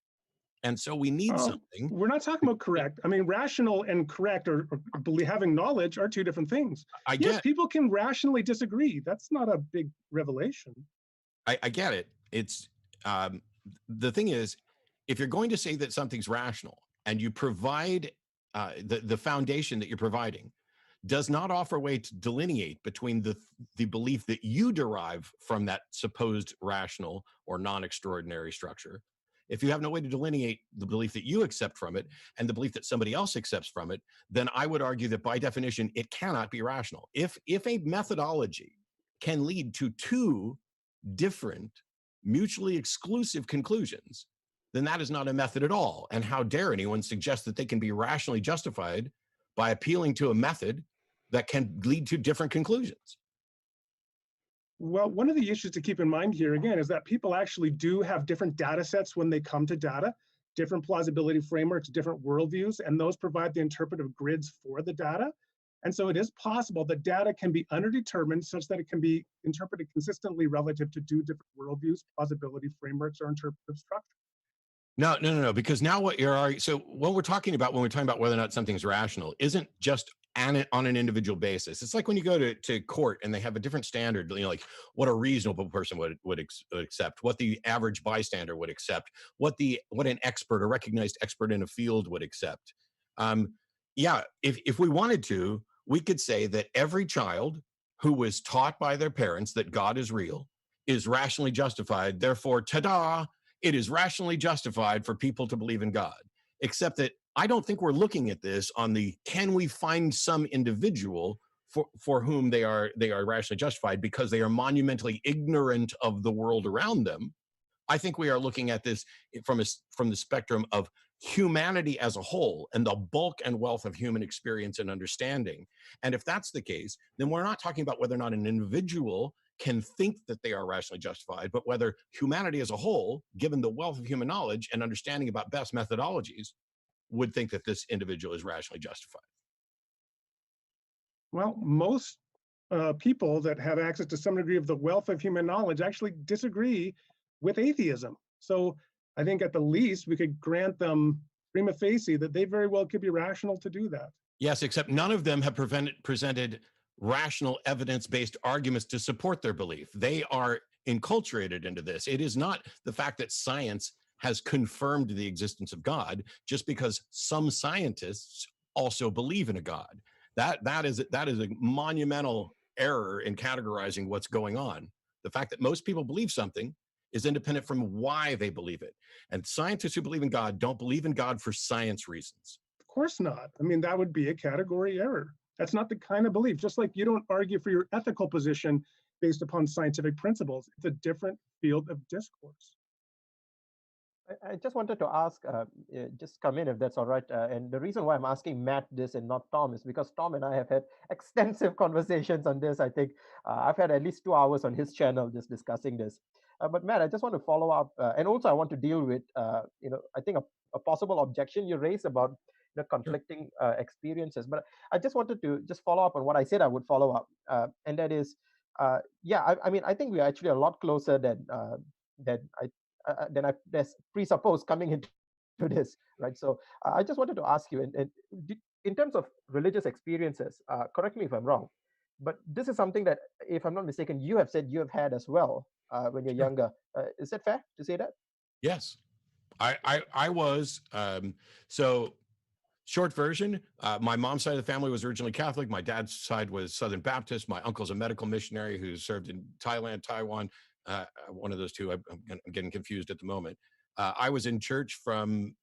And so we need something. We're not talking about correct. I mean, rational and correct or having knowledge are two different things. Yes, people can rationally disagree. That's not a big revelation. I get it. It's the thing is, if you're going to say that something's rational and you provide the foundation that you're providing does not offer a way to delineate between the belief that you derive from that supposed rational or non-extraordinary structure. If you have no way to delineate the belief that you accept from it and the belief that somebody else accepts from it, then I would argue that by definition, it cannot be rational. If a methodology can lead to two different, mutually exclusive conclusions, then that is not a method at all. And how dare anyone suggest that they can be rationally justified by appealing to a method that can lead to different conclusions? Well, one of the issues to keep in mind here, again, is that people actually do have different data sets when they come to data, different plausibility frameworks, different worldviews, and those provide the interpretive grids for the data. And so it is possible that data can be underdetermined such that it can be interpreted consistently relative to two different worldviews, plausibility frameworks, or interpretive structure. No, because now what so what we're talking about when we're talking about whether or not something's rational isn't just on an individual basis. It's like when you go to court and they have a different standard, like what a reasonable person would accept, what the average bystander would accept, what an expert, a recognized expert in a field would accept. If we wanted to, we could say that every child who was taught by their parents that God is real is rationally justified. Therefore, ta-da, it is rationally justified for people to believe in God. Except that I don't think we're looking at this on the, can we find some individual for whom they are rationally justified because they are monumentally ignorant of the world around them. I think we are looking at this from the spectrum of humanity as a whole and the bulk and wealth of human experience and understanding. And if that's the case, then we're not talking about whether or not an individual can think that they are rationally justified, but whether humanity as a whole, given the wealth of human knowledge and understanding about best methodologies, would think that this individual is rationally justified. Well, most people that have access to some degree of the wealth of human knowledge actually disagree with atheism. So I think at the least we could grant them prima facie that they very well could be rational to do that. Yes, except none of them have presented rational evidence-based arguments to support their belief. They are enculturated into this. It is not the fact that science has confirmed the existence of God just because some scientists also believe in a God. That is a monumental error in categorizing what's going on. The fact that most people believe something is independent from why they believe it. And scientists who believe in God don't believe in God for science reasons. Of course not. I mean, that would be a category error. That's not the kind of belief. Just like you don't argue for your ethical position based upon scientific principles. It's a different field of discourse. I just wanted to ask, just come in if that's all right. And the reason why I'm asking Matt this and not Tom is because Tom and I have had extensive conversations on this. I think I've had at least 2 hours on his channel just discussing this. But Matt, I just want to follow up, and also I want to deal with, I think a possible objection you raised about the conflicting experiences. But I just wanted to just follow up on what I said I would follow up, and that is, I mean, I think we're actually a lot closer than I presuppose coming into this, right? So I just wanted to ask you, in terms of religious experiences, correct me if I'm wrong, but this is something that, if I'm not mistaken, you have said you have had as well when you're younger. Is that fair to say that? Yes, I was. So short version, my mom's side of the family was originally Catholic. My dad's side was Southern Baptist. My uncle's a medical missionary who served in Thailand, Taiwan. One of those two, I'm getting confused at the moment. I was in church from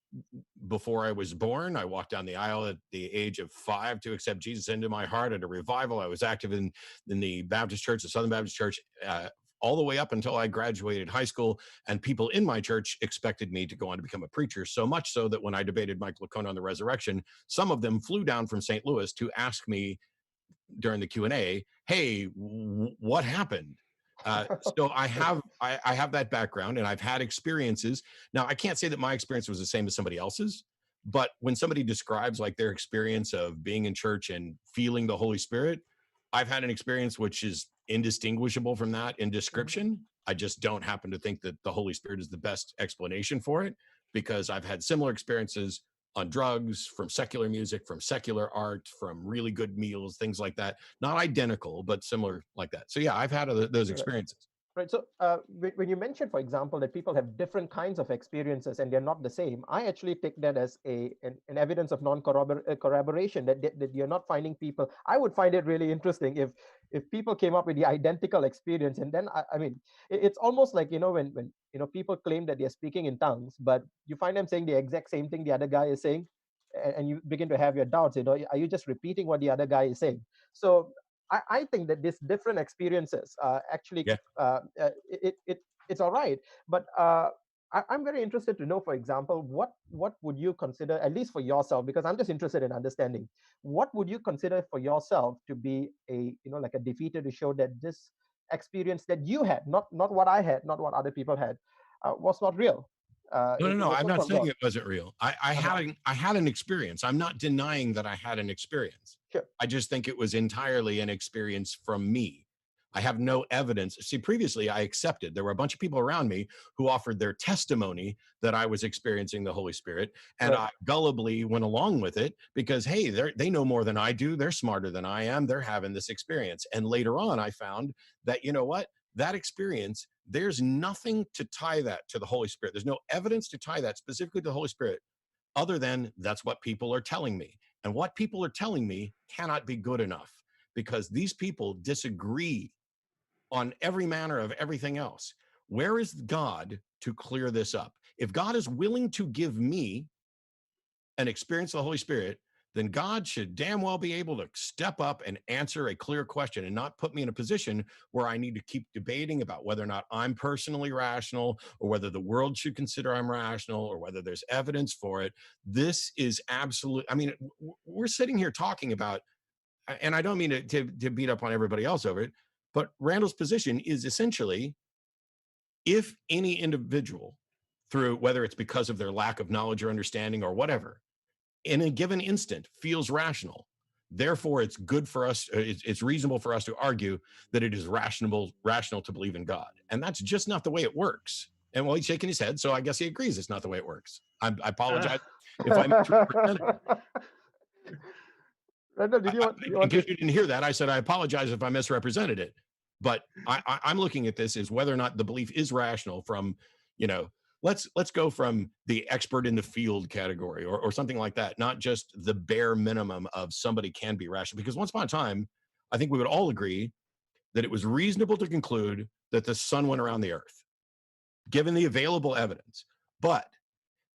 before I was born. I walked down the aisle at the age of 5 to accept Jesus into my heart at a revival. I was active in the Baptist church, the Southern Baptist church, all the way up until I graduated high school. And people in my church expected me to go on to become a preacher, so much so that when I debated Michael Licona on the resurrection, some of them flew down from St. Louis to ask me during the Q&A, hey, what happened? So I have that background, and I've had experiences. Now, I can't say that my experience was the same as somebody else's, but when somebody describes like their experience of being in church and feeling the Holy Spirit, I've had an experience which is indistinguishable from that in description. I just don't happen to think that the Holy Spirit is the best explanation for it, because I've had similar experiences on drugs, from secular music, from secular art, from really good meals, things like that. Not identical, but similar like that. So yeah, I've had those experiences. Right. So when you mentioned, for example, that people have different kinds of experiences and they're not the same, I actually take that as an evidence of non-corroboration, that you're not finding people. I would find it really interesting if people came up with the identical experience, and then I mean, it's almost like, when people claim that they're speaking in tongues, but you find them saying the exact same thing the other guy is saying, and you begin to have your doubts. Are you just repeating what the other guy is saying? So I think that these different experiences actually, Yeah. it's all right. But I'm very interested to know, for example, what would you consider, at least for yourself, because I'm just interested in understanding, what would you consider for yourself to be like a defeater, to show that this experience that you had, not what I had, not what other people had, was not real. No. was I'm not saying it wasn't real. I had an experience. I'm not denying that I had an experience. Sure. I just think it was entirely an experience from me. I have no evidence. See, previously I accepted. There were a bunch of people around me who offered their testimony that I was experiencing the Holy Spirit, and Right. I gullibly went along with it because, hey, they know more than I do. They're smarter than I am. They're having this experience. And later on, I found that, you know what? That experience, there's nothing to tie that to the Holy Spirit. There's no evidence to tie that specifically to the Holy Spirit, other than that's what people are telling me. And what people are telling me cannot be good enough, because these people disagree on every manner of everything else. Where is God to clear this up? If God is willing to give me an experience of the Holy Spirit, then God should damn well be able to step up and answer a clear question, and not put me in a position where I need to keep debating about whether or not I'm personally rational, or whether the world should consider I'm rational, or whether there's evidence for it. This is absolute. I mean, we're sitting here talking about, and I don't mean to beat up on everybody else over it, but Randall's position is essentially, if any individual, through whether it's because of their lack of knowledge or understanding or whatever, in a given instant feels rational, therefore it's good for us, it's reasonable for us to argue that it is rational to believe in God. And that's just not the way it works. And well, he's shaking his head, so I guess he agrees it's not the way it works. I apologize if I misrepresented. Randall, did you want In case to? you didn't hear that, I said I apologize if I misrepresented it. But I'm looking at this as whether or not the belief is rational from, you know, let's go from the expert in the field category or something like that, not just the bare minimum of somebody can be rational. Because once upon a time, I think we would all agree that it was reasonable to conclude that the sun went around the earth, given the available evidence. But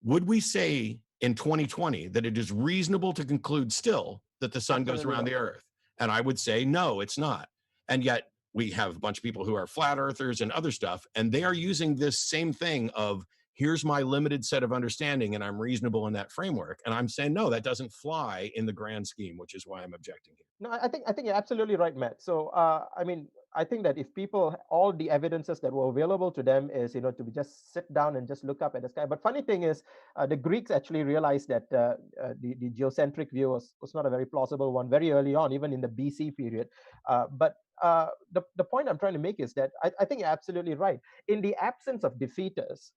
would we say in 2020 that it is reasonable to conclude still that the sun goes around the earth? And I would say, no, it's not. And yet we have a bunch of people who are flat earthers and other stuff, and they are using this same thing of, here's my limited set of understanding and I'm reasonable in that framework. And I'm saying, no, that doesn't fly in the grand scheme, which is why I'm objecting here. No, I think you're absolutely right, Matt. So I mean, I think that if people, all the evidences that were available to them is, to just sit down and just look up at the sky. But funny thing is, the Greeks actually realized that the geocentric view was not a very plausible one very early on, even in the BC period. But the point I'm trying to make is that I think you're absolutely right. In the absence of defeaters,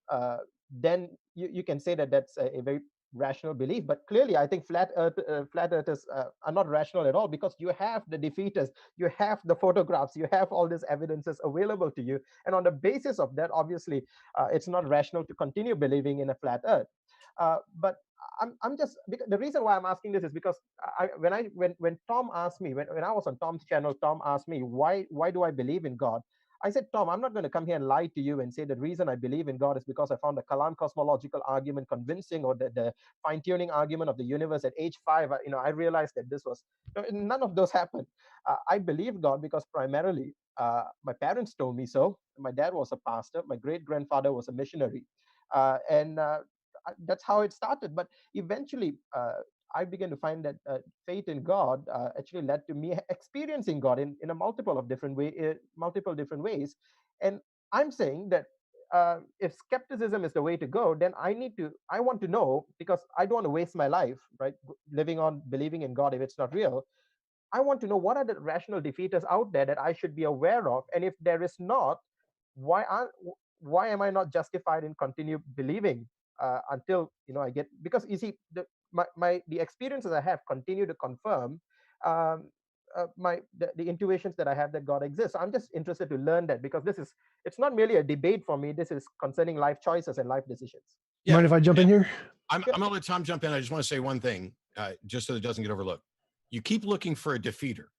then you can say that that's a very rational belief. But clearly, I think flat earthers are not rational at all, because you have the defeaters, you have the photographs, you have all these evidences available to you, and on the basis of that, obviously, it's not rational to continue believing in a flat earth. But I'm just, because the reason why I'm asking this is because when Tom asked me, when I was on Tom's channel, Tom asked me why do I believe in God. I said, Tom, I'm not going to come here and lie to you and say the reason I believe in God is because I found the Kalam cosmological argument convincing, or the fine-tuning argument of the universe at age 5. I realized that this was, none of those happened. I believe God because primarily my parents told me so. My dad was a pastor. My great-grandfather was a missionary. And that's how it started. But eventually, I began to find that faith in God actually led to me experiencing God in a multiple different ways. And I'm saying that if skepticism is the way to go, then I want to know, because I don't want to waste my life, right, living on believing in God if it's not real. I want to know, what are the rational defeaters out there that I should be aware of, and if there is not, why am I not justified in continue believing until I get, because you see, the experiences I have continue to confirm um, the intuitions that I have that God exists. I'm just interested to learn that, because it's not merely a debate for me. This is concerning life choices and life decisions. Yeah. Mind if I jump in here? I'm going to let Tom jump in. I just want to say one thing, just so it doesn't get overlooked. You keep looking for a defeater.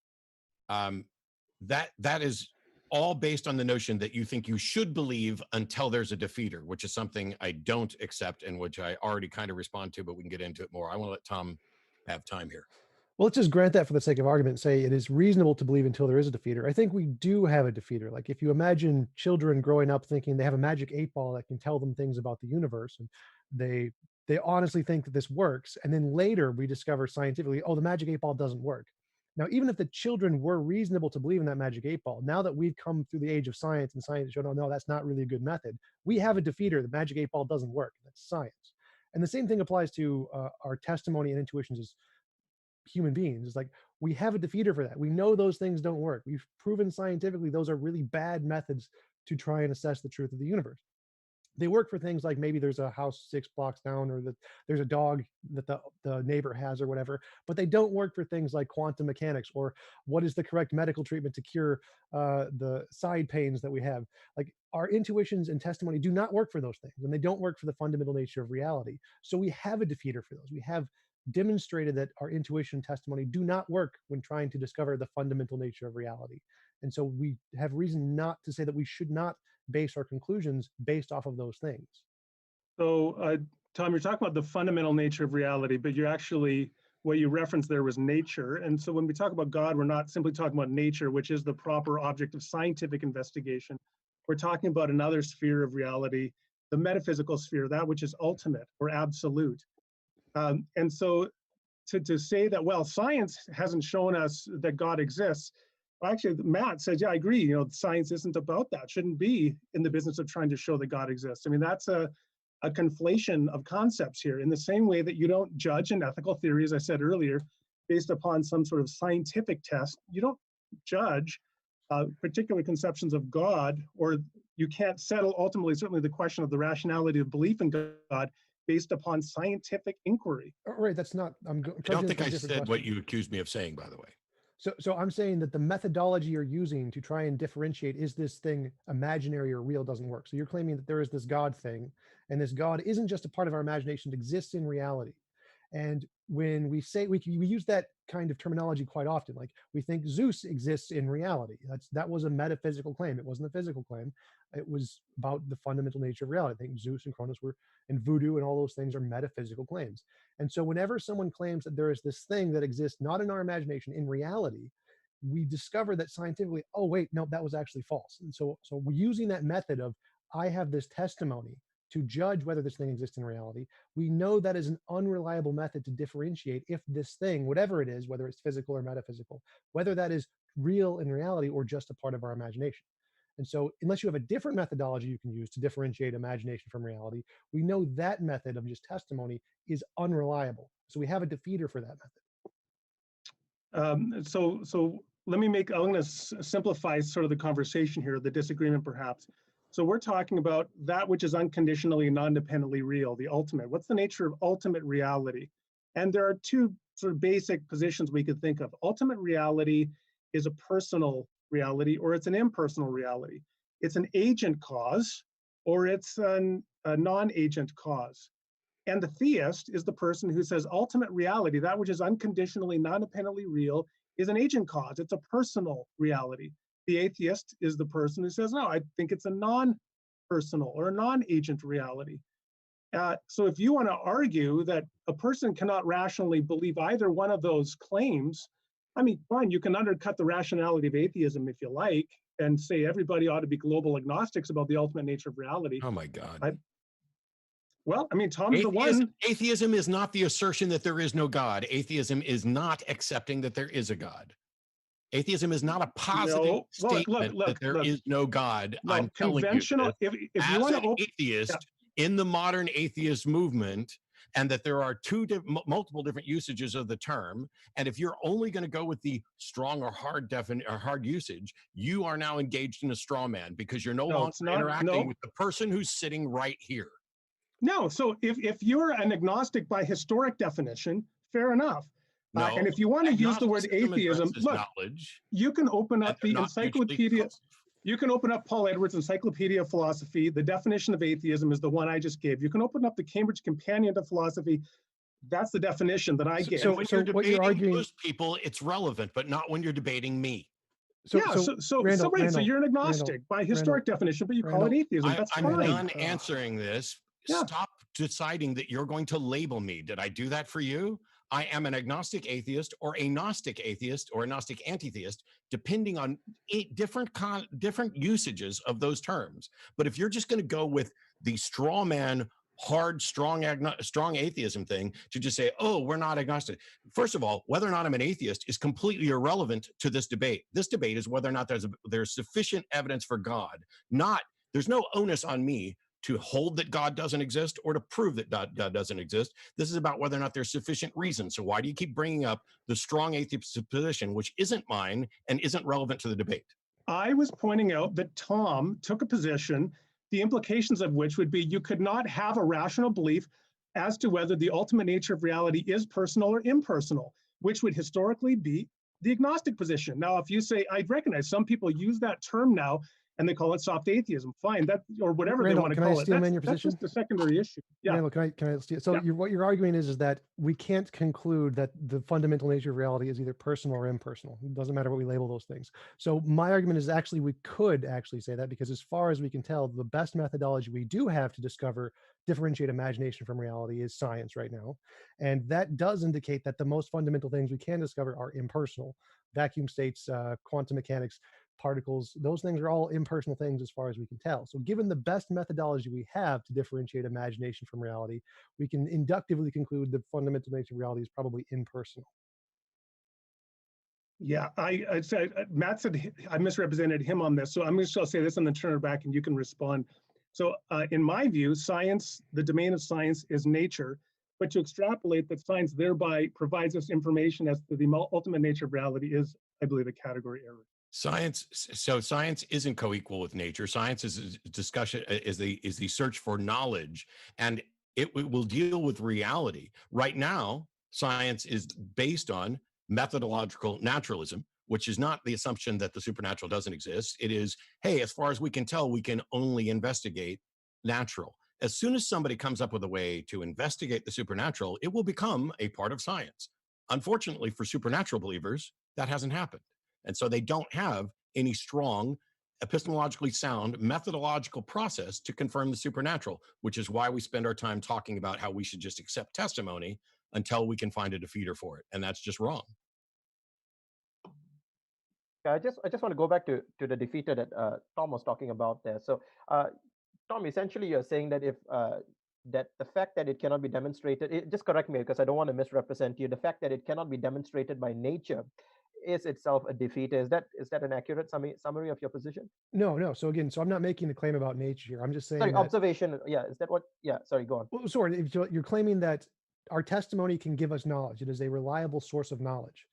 That is all based on the notion that you think you should believe until there's a defeater, which is something I don't accept, and which I already kind of respond to, but we can get into it more. I want to let Tom have time here. Well, let's just grant that for the sake of argument, say it is reasonable to believe until there is a defeater. I think we do have a defeater. Like, if you imagine children growing up thinking they have a magic 8-ball that can tell them things about the universe, and they honestly think that this works, and then later we discover scientifically, oh, the magic 8-ball doesn't work. Now, even if the children were reasonable to believe in that magic 8-ball, now that we've come through the age of science and science showed, oh, no, that's not really a good method, we have a defeater. The magic 8-ball doesn't work. That's science. And the same thing applies to our testimony and intuitions as human beings. It's like, we have a defeater for that. We know those things don't work. We've proven scientifically those are really bad methods to try and assess the truth of the universe. They work for things like maybe there's a house 6 blocks down, or that there's a dog that the neighbor has or whatever, but they don't work for things like quantum mechanics, or what is the correct medical treatment to cure the side pains that we have. Like, our intuitions and testimony do not work for those things, and they don't work for the fundamental nature of reality. So we have a defeater for those. We have demonstrated that our intuition and testimony do not work when trying to discover the fundamental nature of reality. And so we have reason not to say that we should not base our conclusions based off of those things. So, Tom, you're talking about the fundamental nature of reality, but you're actually, what you referenced there was nature. And so when we talk about God, we're not simply talking about nature, which is the proper object of scientific investigation. We're talking about another sphere of reality, the metaphysical sphere, that which is ultimate or absolute. And so to say that, well, science hasn't shown us that God exists. Well, actually, Matt says, yeah, I agree. Science isn't about that. Shouldn't be in the business of trying to show that God exists. I mean, that's a conflation of concepts here, in the same way that you don't judge an ethical theory, as I said earlier, based upon some sort of scientific test. You don't judge particular conceptions of God, or you can't settle ultimately, certainly, the question of the rationality of belief in God based upon scientific inquiry. Right, that's not, I don't think I said what you accused me of saying, by the way. So I'm saying that the methodology you're using to try and differentiate, is this thing imaginary or real, doesn't work. So you're claiming that there is this God thing, and this God isn't just a part of our imagination, it exists in reality. And when we say, we use that kind of terminology quite often, like we think Zeus exists in reality. That was a metaphysical claim. It wasn't a physical claim. It was about the fundamental nature of reality. I think Zeus and Cronus were, and voodoo and all those things are metaphysical claims. And so whenever someone claims that there is this thing that exists not in our imagination, in reality, we discover that scientifically, oh wait, no, that was actually false. And so we're using that method of, I have this testimony to judge whether this thing exists in reality. We know that is an unreliable method to differentiate if this thing, whatever it is, whether it's physical or metaphysical, whether that is real in reality or just a part of our imagination. And so unless you have a different methodology you can use to differentiate imagination from reality, we know that method of just testimony is unreliable. So we have a defeater for that method. So let me I'm going to simplify sort of the conversation here, the disagreement perhaps. So we're talking about that which is unconditionally and non-dependently real, the ultimate. What's the nature of ultimate reality? And there are two sort of basic positions we could think of. Ultimate reality is a personal reality, or it's an impersonal reality. It's an agent cause, or it's a non-agent cause. And the theist is the person who says ultimate reality, that which is unconditionally, non-dependently real, is an agent cause. It's a personal reality. The atheist is the person who says, no, I think it's a non-personal or a non-agent reality. So if you want to argue that a person cannot rationally believe either one of those claims, I mean, fine, you can undercut the rationality of atheism if you like, and say everybody ought to be global agnostics about the ultimate nature of reality. Oh my God. Well, I mean, Tom's the one. Atheism is not the assertion that there is no God. Atheism is not accepting that there is a God. Atheism is not a positive statement that there is no God. I'm telling you this, if as you want an atheist in the modern atheist movement, and that there are multiple different usages of the term. And if you're only going to go with the strong or hard usage, you are now engaged in a straw man, because you're no longer interacting with the person who's sitting right here. No, so if you're an agnostic by historic definition, fair enough. No, and if you want to use the word atheism, look, knowledge, you can open up the encyclopedia. You can open up Paul Edwards' Encyclopedia of Philosophy. The definition of atheism is the one I just gave. You can open up the Cambridge Companion to Philosophy. That's the definition that I gave. So when you're debating those people, it's relevant, but not when you're debating me. So you're an agnostic by historic definition, but you call it atheism. That's fine. I'm done answering this. Yeah. Stop deciding that you're going to label me. Did I do that for you? I am an agnostic atheist, or a Gnostic atheist, or a Gnostic anti-theist, depending on different usages of those terms. But if you're just going to go with the straw man, hard, strong atheism thing to just say, oh, we're not agnostic. First of all, whether or not I'm an atheist is completely irrelevant to this debate. This debate is whether or not there's sufficient evidence for God. There's no onus on me to hold that God doesn't exist or to prove that God doesn't exist. This is about whether or not there's sufficient reason. So why do you keep bringing up the strong atheist position, which isn't mine and isn't relevant to the debate? I was pointing out that Tom took a position, the implications of which would be you could not have a rational belief as to whether the ultimate nature of reality is personal or impersonal, which would historically be the agnostic position. Now, if you say, I recognize some people use that term now, and they call it soft atheism. Fine, that or whatever Randall, they want to call it. That's just a secondary issue. Yeah. Randall, can I steal? So what you're arguing is that we can't conclude that the fundamental nature of reality is either personal or impersonal. It doesn't matter what we label those things. So my argument is actually we could actually say that, because as far as we can tell, the best methodology we do have to differentiate imagination from reality is science right now. And that does indicate that the most fundamental things we can discover are impersonal. Vacuum states, quantum mechanics, particles, those things are all impersonal things as far as we can tell. So given the best methodology we have to differentiate imagination from reality, we can inductively conclude the fundamental nature of reality is probably impersonal. Yeah, I said, Matt said I misrepresented him on this. So I'm just going to say this and then turn it back and you can respond. So in my view, science, the domain of science is nature, but to extrapolate that science thereby provides us information as to the ultimate nature of reality is, I believe, a category error. Science isn't co-equal with nature. Science is a discussion, is the search for knowledge, and it will deal with reality. Right now, science is based on methodological naturalism, which is not the assumption that the supernatural doesn't exist. It is, hey, as far as we can tell, we can only investigate natural. As soon as somebody comes up with a way to investigate the supernatural, it will become a part of science. Unfortunately, for supernatural believers, that hasn't happened. And so they don't have any strong, epistemologically sound, methodological process to confirm the supernatural, which is why we spend our time talking about how we should just accept testimony until we can find a defeater for it. And that's just wrong. I just want to go back to the defeater that Tom was talking about there. So, Tom, essentially, you're saying that if that the fact that it cannot be demonstrated, just correct me because I don't want to misrepresent you. The fact that it cannot be demonstrated by nature is itself a defeater. Is that an accurate summary of your position? No. So again, I'm not making a claim about nature here. I'm just saying. Sorry, observation. Yeah, is that what? Yeah, sorry, go on. Well, sorry, if you're claiming that our testimony can give us knowledge. It is a reliable source of knowledge.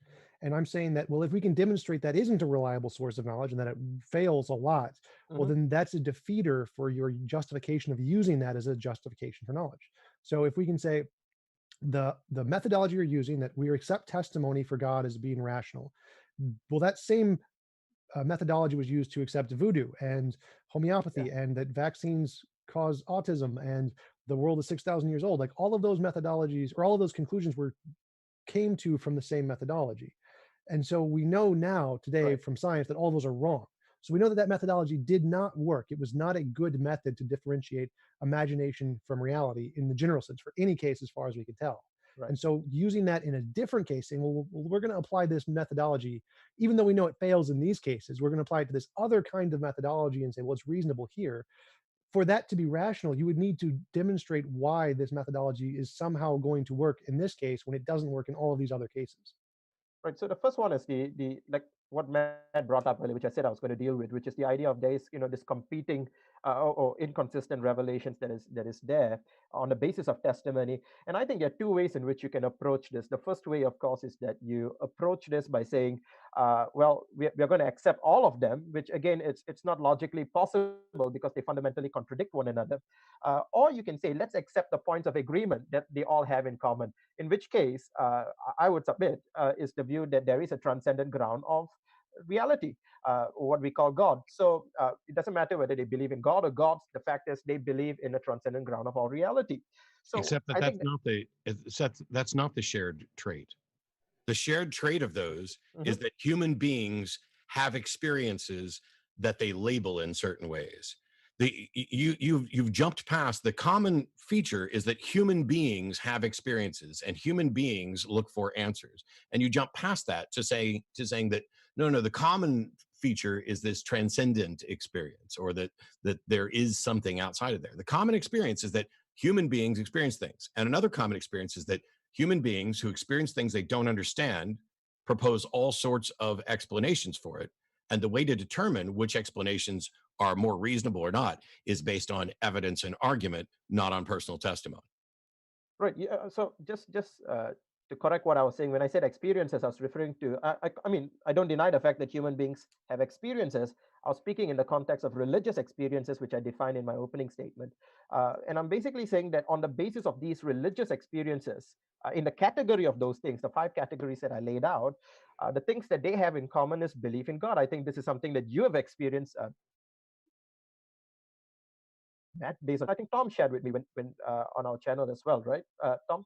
And I'm saying that, well, if we can demonstrate that isn't a reliable source of knowledge and that it fails a lot, well, then that's a defeater for your justification of using that as a justification for knowledge. So if we can say the methodology you're using, that we accept testimony for God as being rational, well, that same methodology was used to accept voodoo and homeopathy and that vaccines cause autism and the world is 6,000 years old. Like all of those methodologies or all of those conclusions came to from the same methodology. And so we know now today from science that all those are wrong. So we know that methodology did not work. It was not a good method to differentiate imagination from reality in the general sense for any case as far as we can tell. Right. And so using that in a different case, saying, well, we're going to apply this methodology, even though we know it fails in these cases, we're going to apply it to this other kind of methodology and say, well, it's reasonable here. For that to be rational, you would need to demonstrate why this methodology is somehow going to work in this case when it doesn't work in all of these other cases. Right. So the first one is the like what Matt brought up earlier, which I said I was going to deal with, which is the idea of there is this competing or inconsistent revelations that is there on the basis of testimony. And I think there are two ways in which you can approach this. The first way, of course, is that you approach this by saying, well, we're going to accept all of them, which again, it's not logically possible because they fundamentally contradict one another. Or you can say, let's accept the points of agreement that they all have in common, in which case I would submit is the view that there is a transcendent ground of reality, what we call God. So it doesn't matter whether they believe in God or gods. The fact is they believe in a transcendent ground of all reality. So except that that's not the shared trait. The shared trait of those is that human beings have experiences that they label in certain ways. You've jumped past the common feature is that human beings have experiences and human beings look for answers, and you jump past that to saying that no, the common feature is this transcendent experience, or that there is something outside of there. The common experience is that human beings experience things, and another common experience is that human beings who experience things they don't understand propose all sorts of explanations for it. And the way to determine which explanations are more reasonable or not is based on evidence and argument, not on personal testimony. Right. Yeah. So just to correct what I was saying, when I said experiences, I was referring to, I mean, I don't deny the fact that human beings have experiences. I was speaking in the context of religious experiences, which I defined in my opening statement. And I'm basically saying that on the basis of these religious experiences, in the category of those things, the 5 categories that I laid out, the things that they have in common is belief in God. I think this is something that you have experienced, Matt, based on, I think Tom shared with me when on our channel as well, right, Tom?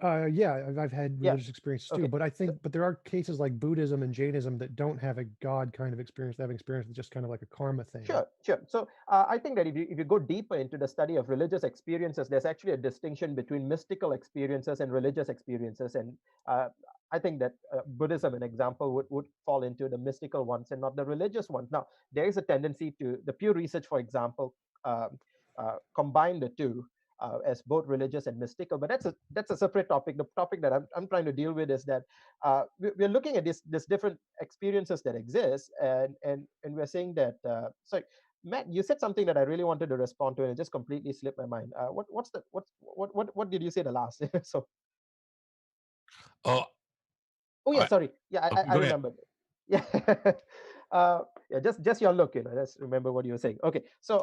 Yeah, I've had religious experiences too, but I think, but there are cases like Buddhism and Jainism that don't have a God kind of experience. They have an experience that's just kind of like a karma thing. Sure. So I think that if you go deeper into the study of religious experiences, there's actually a distinction between mystical experiences and religious experiences. And I think that Buddhism, an example, would fall into the mystical ones and not the religious ones. Now, there is a tendency to, the Pew Research, for example, combine the two. As both religious and mystical, but that's a separate topic. The topic that I'm trying to deal with is that we're looking at this different experiences that exist, and we're saying that. Sorry, Matt, you said something that I really wanted to respond to, and it just completely slipped my mind. What did you say the last? So. Oh yeah, sorry. Yeah, I remember. Yeah. Yeah, just your look, just remember what you were saying. Okay, so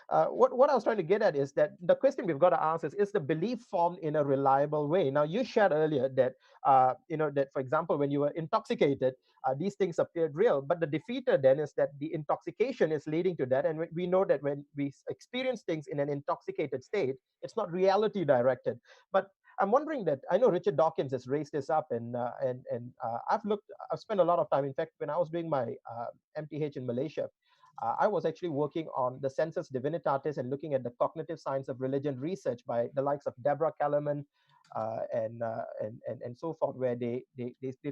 what I was trying to get at is that the question we've got to ask is the belief formed in a reliable way? Now, you shared earlier that that, for example, when you were intoxicated, these things appeared real, but the defeater then is that the intoxication is leading to that, and we know that when we experience things in an intoxicated state, it's not reality directed. But I'm wondering that I know Richard Dawkins has raised this up, and I've spent a lot of time. In fact, when I was doing my MTH in Malaysia, I was actually working on the Sensus Divinitatis and looking at the cognitive science of religion research by the likes of Deborah Kellerman and so forth, where they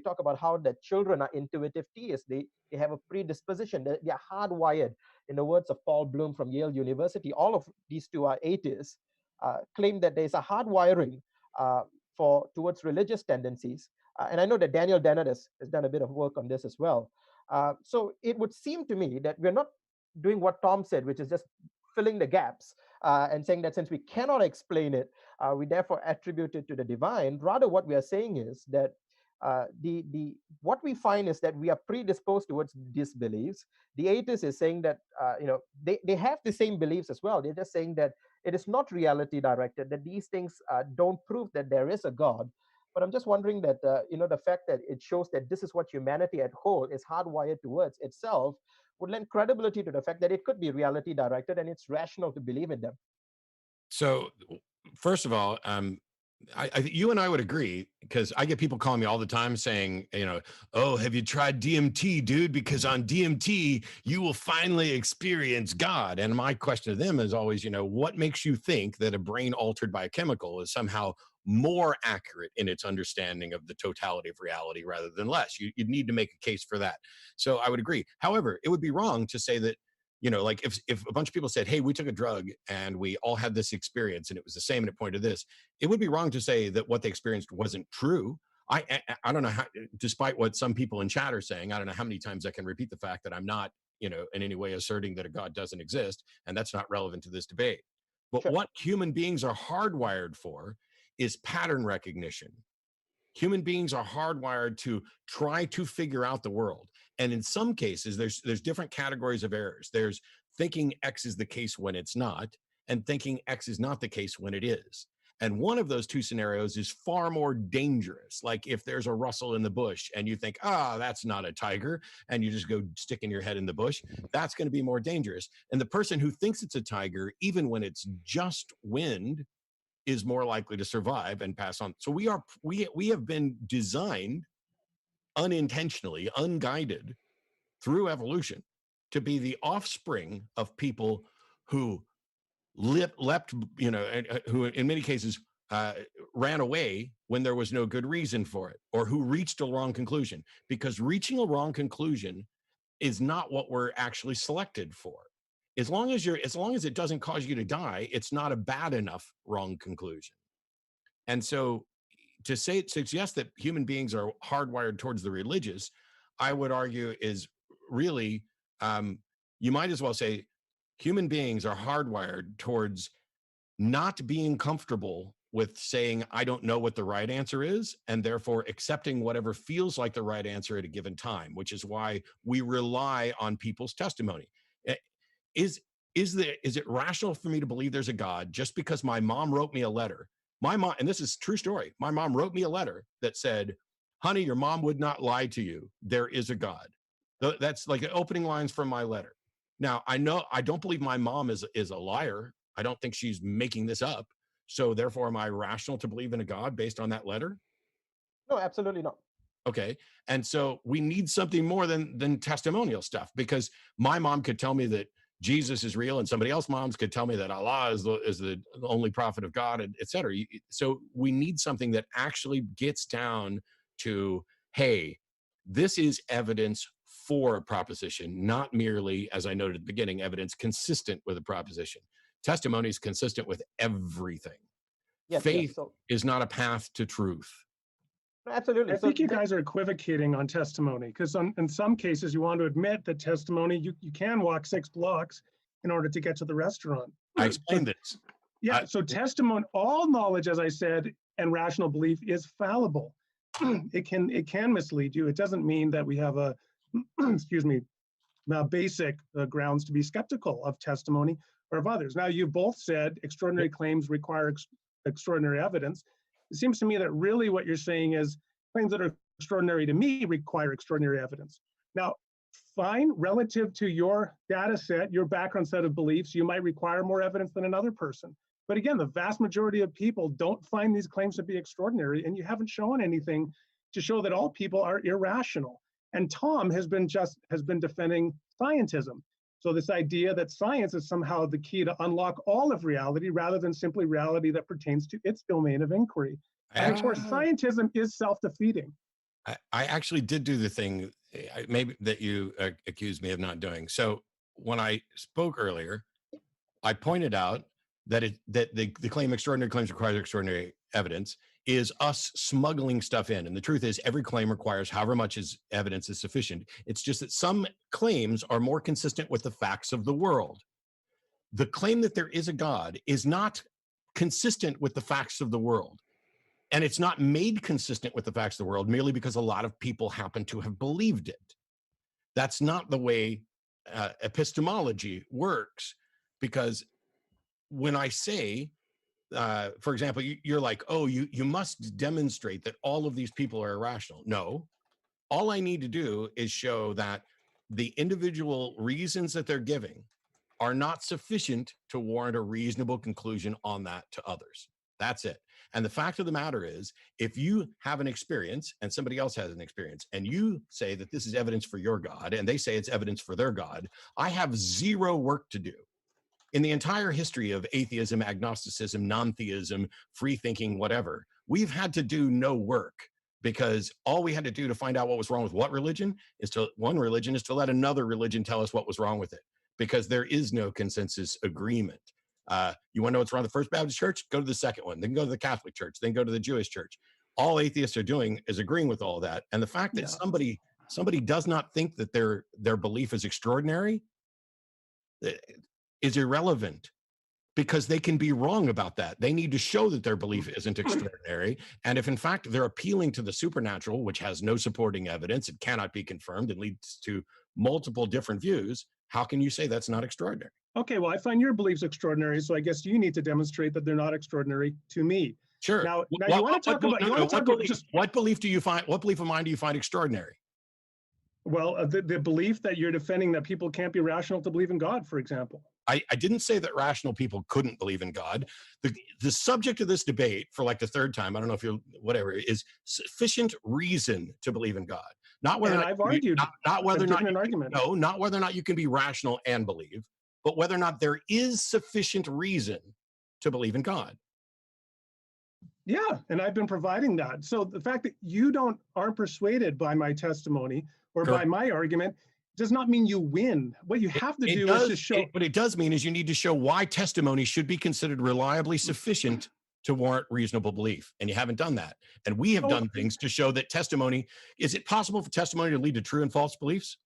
talk about how the children are intuitive theists. They have a predisposition. They are hardwired. In the words of Paul Bloom from Yale University, all of these two are atheists. Claim that there's a hardwiring towards religious tendencies. And I know that Daniel Dennett has done a bit of work on this as well. So it would seem to me that we're not doing what Tom said, which is just filling the gaps and saying that since we cannot explain it, we therefore attribute it to the divine. Rather, what we are saying is that what we find is that we are predisposed towards disbeliefs. The atheist is saying that they have the same beliefs as well. They're just saying that it is not reality directed, that these things don't prove that there is a God. But I'm just wondering that the fact that it shows that this is what humanity at whole is hardwired towards itself would lend credibility to the fact that it could be reality directed and it's rational to believe in them. So, first of all, you and I would agree, because I get people calling me all the time saying, oh, have you tried DMT, dude? Because on DMT, you will finally experience God. And my question to them is always, what makes you think that a brain altered by a chemical is somehow more accurate in its understanding of the totality of reality rather than less? You'd need to make a case for that. So I would agree. However, it would be wrong to say that, like if a bunch of people said, hey, we took a drug and we all had this experience and it was the same and it pointed to this, it would be wrong to say that what they experienced wasn't true. I don't know how, despite what some people in chat are saying, I don't know how many times I can repeat the fact that I'm not, in any way asserting that a God doesn't exist, and that's not relevant to this debate. But Sure. what human beings are hardwired for is pattern recognition. Human beings are hardwired to try to figure out the world. And in some cases, there's different categories of errors. There's thinking X is the case when it's not, and thinking X is not the case when it is. And one of those two scenarios is far more dangerous. Like if there's a rustle in the bush and you think, that's not a tiger, and you just go sticking your head in the bush, that's going to be more dangerous. And the person who thinks it's a tiger, even when it's just wind, is more likely to survive and pass on. So we have been designed unintentionally, unguided through evolution to be the offspring of people who leapt, who in many cases ran away when there was no good reason for it, or who reached a wrong conclusion, because reaching a wrong conclusion is not what we're actually selected for. As long as it doesn't cause you to die, it's not a bad enough wrong conclusion. And so to suggest that human beings are hardwired towards the religious, I would argue is really, you might as well say human beings are hardwired towards not being comfortable with saying, I don't know what the right answer is, and therefore accepting whatever feels like the right answer at a given time, which is why we rely on people's testimony. Is it rational for me to believe there's a God just because my mom wrote me a letter? My mom, and this is a true story, my mom wrote me a letter that said, honey, your mom would not lie to you. There is a God. That's like the opening lines from my letter. Now, I don't believe my mom is a liar. I don't think she's making this up. So therefore, am I rational to believe in a God based on that letter? No, absolutely not. Okay. And so we need something more than testimonial stuff, because my mom could tell me that Jesus is real, and somebody else's moms could tell me that Allah is the only prophet of God, et cetera. So we need something that actually gets down to, hey, this is evidence for a proposition, not merely, as I noted at the beginning, evidence consistent with a proposition. Testimony is consistent with everything. Yes, Faith so is not a path to truth. absolutely. I think you guys are equivocating on testimony, because in some cases you want to admit that testimony, you can walk 6 blocks in order to get to the restaurant. I explained this. Yeah, so testimony, all knowledge, as I said, and rational belief is fallible. It can mislead you. It doesn't mean that we have a excuse me, basic grounds to be skeptical of testimony or of others. Now, you both said extraordinary claims require extraordinary evidence. It seems to me that really what you're saying is claims that are extraordinary to me require extraordinary evidence. Now, fine, relative to your data set, your background set of beliefs, you might require more evidence than another person. But again, the vast majority of people don't find these claims to be extraordinary, and you haven't shown anything to show that all people are irrational. And Tom has been defending scientism. So this idea that science is somehow the key to unlock all of reality rather than simply reality that pertains to its domain of inquiry. And of course, scientism is self-defeating. I actually did do the thing maybe that you accused me of not doing. So when I spoke earlier, I pointed out that the claim extraordinary claims requires extraordinary evidence is us smuggling stuff in. And the truth is every claim requires however much evidence is sufficient. It's just that some claims are more consistent with the facts of the world. The claim that there is a God is not consistent with the facts of the world. And it's not made consistent with the facts of the world merely because a lot of people happen to have believed it. That's not the way epistemology works, because when I say, for example, you're like, oh, you must demonstrate that all of these people are irrational. No, all I need to do is show that the individual reasons that they're giving are not sufficient to warrant a reasonable conclusion on that to others. That's it. And the fact of the matter is, if you have an experience and somebody else has an experience, and you say that this is evidence for your God, and they say it's evidence for their God, I have zero work to do. In the entire history of atheism, agnosticism, non-theism, free thinking, whatever, we've had to do no work, because all we had to do to find out what was wrong with what religion is one religion is to let another religion tell us what was wrong with it, because there is no consensus agreement. You want to know what's wrong with the First Baptist Church? Go to the second one, then go to the Catholic Church, then go to the Jewish Church. All atheists are doing is agreeing with all that. And the fact that somebody does not think that their belief is extraordinary is irrelevant, because they can be wrong about that. They need to show that their belief isn't extraordinary. And if in fact they're appealing to the supernatural, which has no supporting evidence, it cannot be confirmed and leads to multiple different views, how can you say that's not extraordinary? Okay, well, I find your beliefs extraordinary, so I guess you need to demonstrate that they're not extraordinary to me. Sure. Now you want to talk about what belief do you find? What belief of mine do you find extraordinary? Well, the belief that you're defending that people can't be rational to believe in God, for example. I didn't say that rational people couldn't believe in God. The subject of this debate, for like the third time, I don't know if you're whatever, is sufficient reason to believe in God. Not whether I've argued, not whether or not an argument. No, not whether or not you can be rational and believe, but whether or not there is sufficient reason to believe in God. Yeah, and I've been providing that. So the fact that you aren't persuaded by my testimony or by my argument does not mean you win. What you have to do is to show. What it does mean is you need to show why testimony should be considered reliably sufficient to warrant reasonable belief. And you haven't done that. And we have done things to show that testimony, is it possible for testimony to lead to true and false beliefs?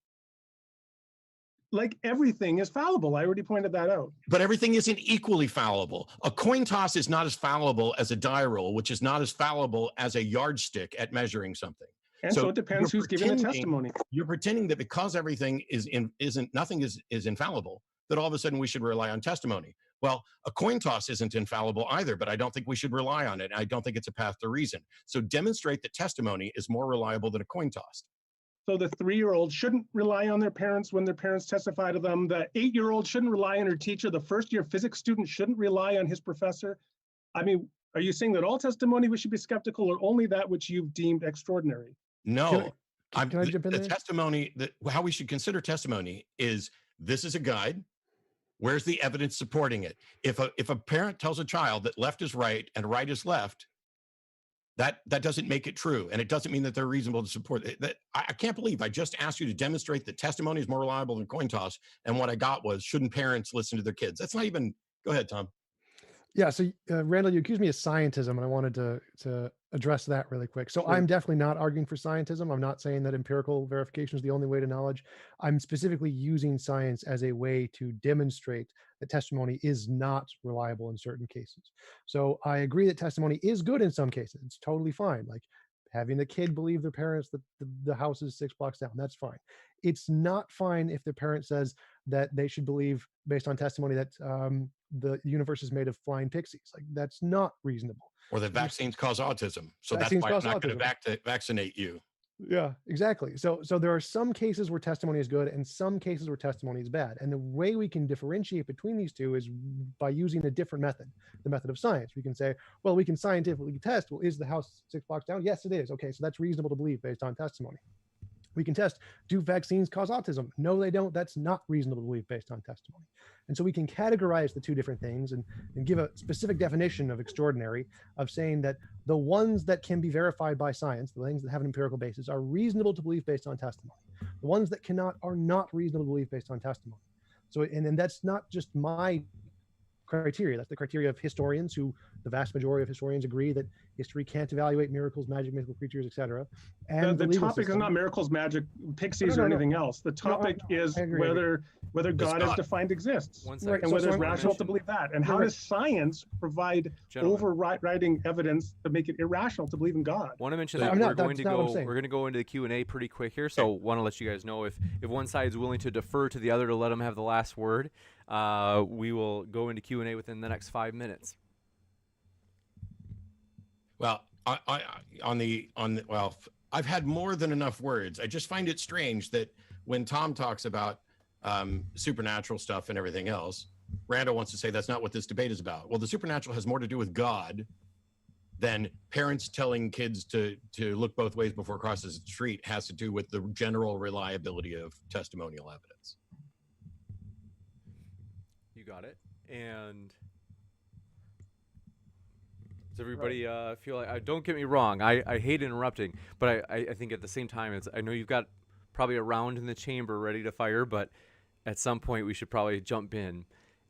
Like everything is fallible. I already pointed that out. But everything isn't equally fallible. A coin toss is not as fallible as a die roll, which is not as fallible as a yardstick at measuring something. And so it depends who's giving the testimony. You're pretending that because everything nothing is infallible, that all of a sudden we should rely on testimony. Well, a coin toss isn't infallible either, but I don't think we should rely on it. I don't think it's a path to reason. So demonstrate that testimony is more reliable than a coin toss. So the 3-year-old shouldn't rely on their parents when their parents testify to them. The 8-year-old shouldn't rely on her teacher. The first-year physics student shouldn't rely on his professor. I mean, are you saying that all testimony we should be skeptical, or only that which you've deemed extraordinary? No. Can I jump in there? Testimony, how we should consider testimony is, this is a guide. Where's the evidence supporting it? If a parent tells a child that left is right and right is left, that doesn't make it true, and it doesn't mean that they're reasonable to support it. I can't believe I just asked you to demonstrate that testimony is more reliable than coin toss, and what I got was, shouldn't parents listen to their kids? That's not even. Go ahead, Tom. Yeah. So Randall, you accused me of scientism, and I wanted to address that really quick. So Sure. I'm definitely not arguing for scientism. I'm not saying that empirical verification is the only way to knowledge. I'm specifically using science as a way to demonstrate that testimony is not reliable in certain cases. So I agree that testimony is good in some cases. It's totally fine. Like Having a kid believe their parents that the house is 6 blocks down, that's fine. It's not fine if their parent says that they should believe, based on testimony, that the universe is made of flying pixies. Like, that's not reasonable. Or that vaccines cause autism. So that's Vaccines why I'm cause not going autism. to vaccinate you. Yeah, exactly. So there are some cases where testimony is good and some cases where testimony is bad. And the way we can differentiate between these two is by using a different method, the method of science. We can say, well, we can scientifically test, well, is the house 6 blocks down? Yes, it is. Okay, so that's reasonable to believe based on testimony. We can test, do vaccines cause autism? No, they don't. That's not reasonable to believe based on testimony. And so we can categorize the two different things and give a specific definition of extraordinary, of saying that the ones that can be verified by science, the things that have an empirical basis, are reasonable to believe based on testimony. The ones that cannot are not reasonable to believe based on testimony. So, and that's not just my criteria. That's the criteria of historians, who the vast majority of historians agree that history can't evaluate miracles, magic, mythical creatures, etc. And the topic is not miracles, magic, pixies, or anything else. The topic is whether God is defined exists, and whether it's rational to believe that. And how does science provide overriding evidence to make it irrational to believe in God? Want to mention that we're going to go into the Q&A pretty quick here, so want to let you guys know if one side is willing to defer to the other to let them have the last word. We will go into Q&A within the next 5 minutes. Well, I've had more than enough words. I just find it strange that when Tom talks about supernatural stuff and everything else, Randall wants to say that's not what this debate is about. Well, the supernatural has more to do with God than parents telling kids to look both ways before crossing the street has to do with the general reliability of testimonial evidence. You got it. And does everybody feel like, don't get me wrong, I hate interrupting, but I think at the same time, I know you've got probably a round in the chamber ready to fire, but at some point we should probably jump in.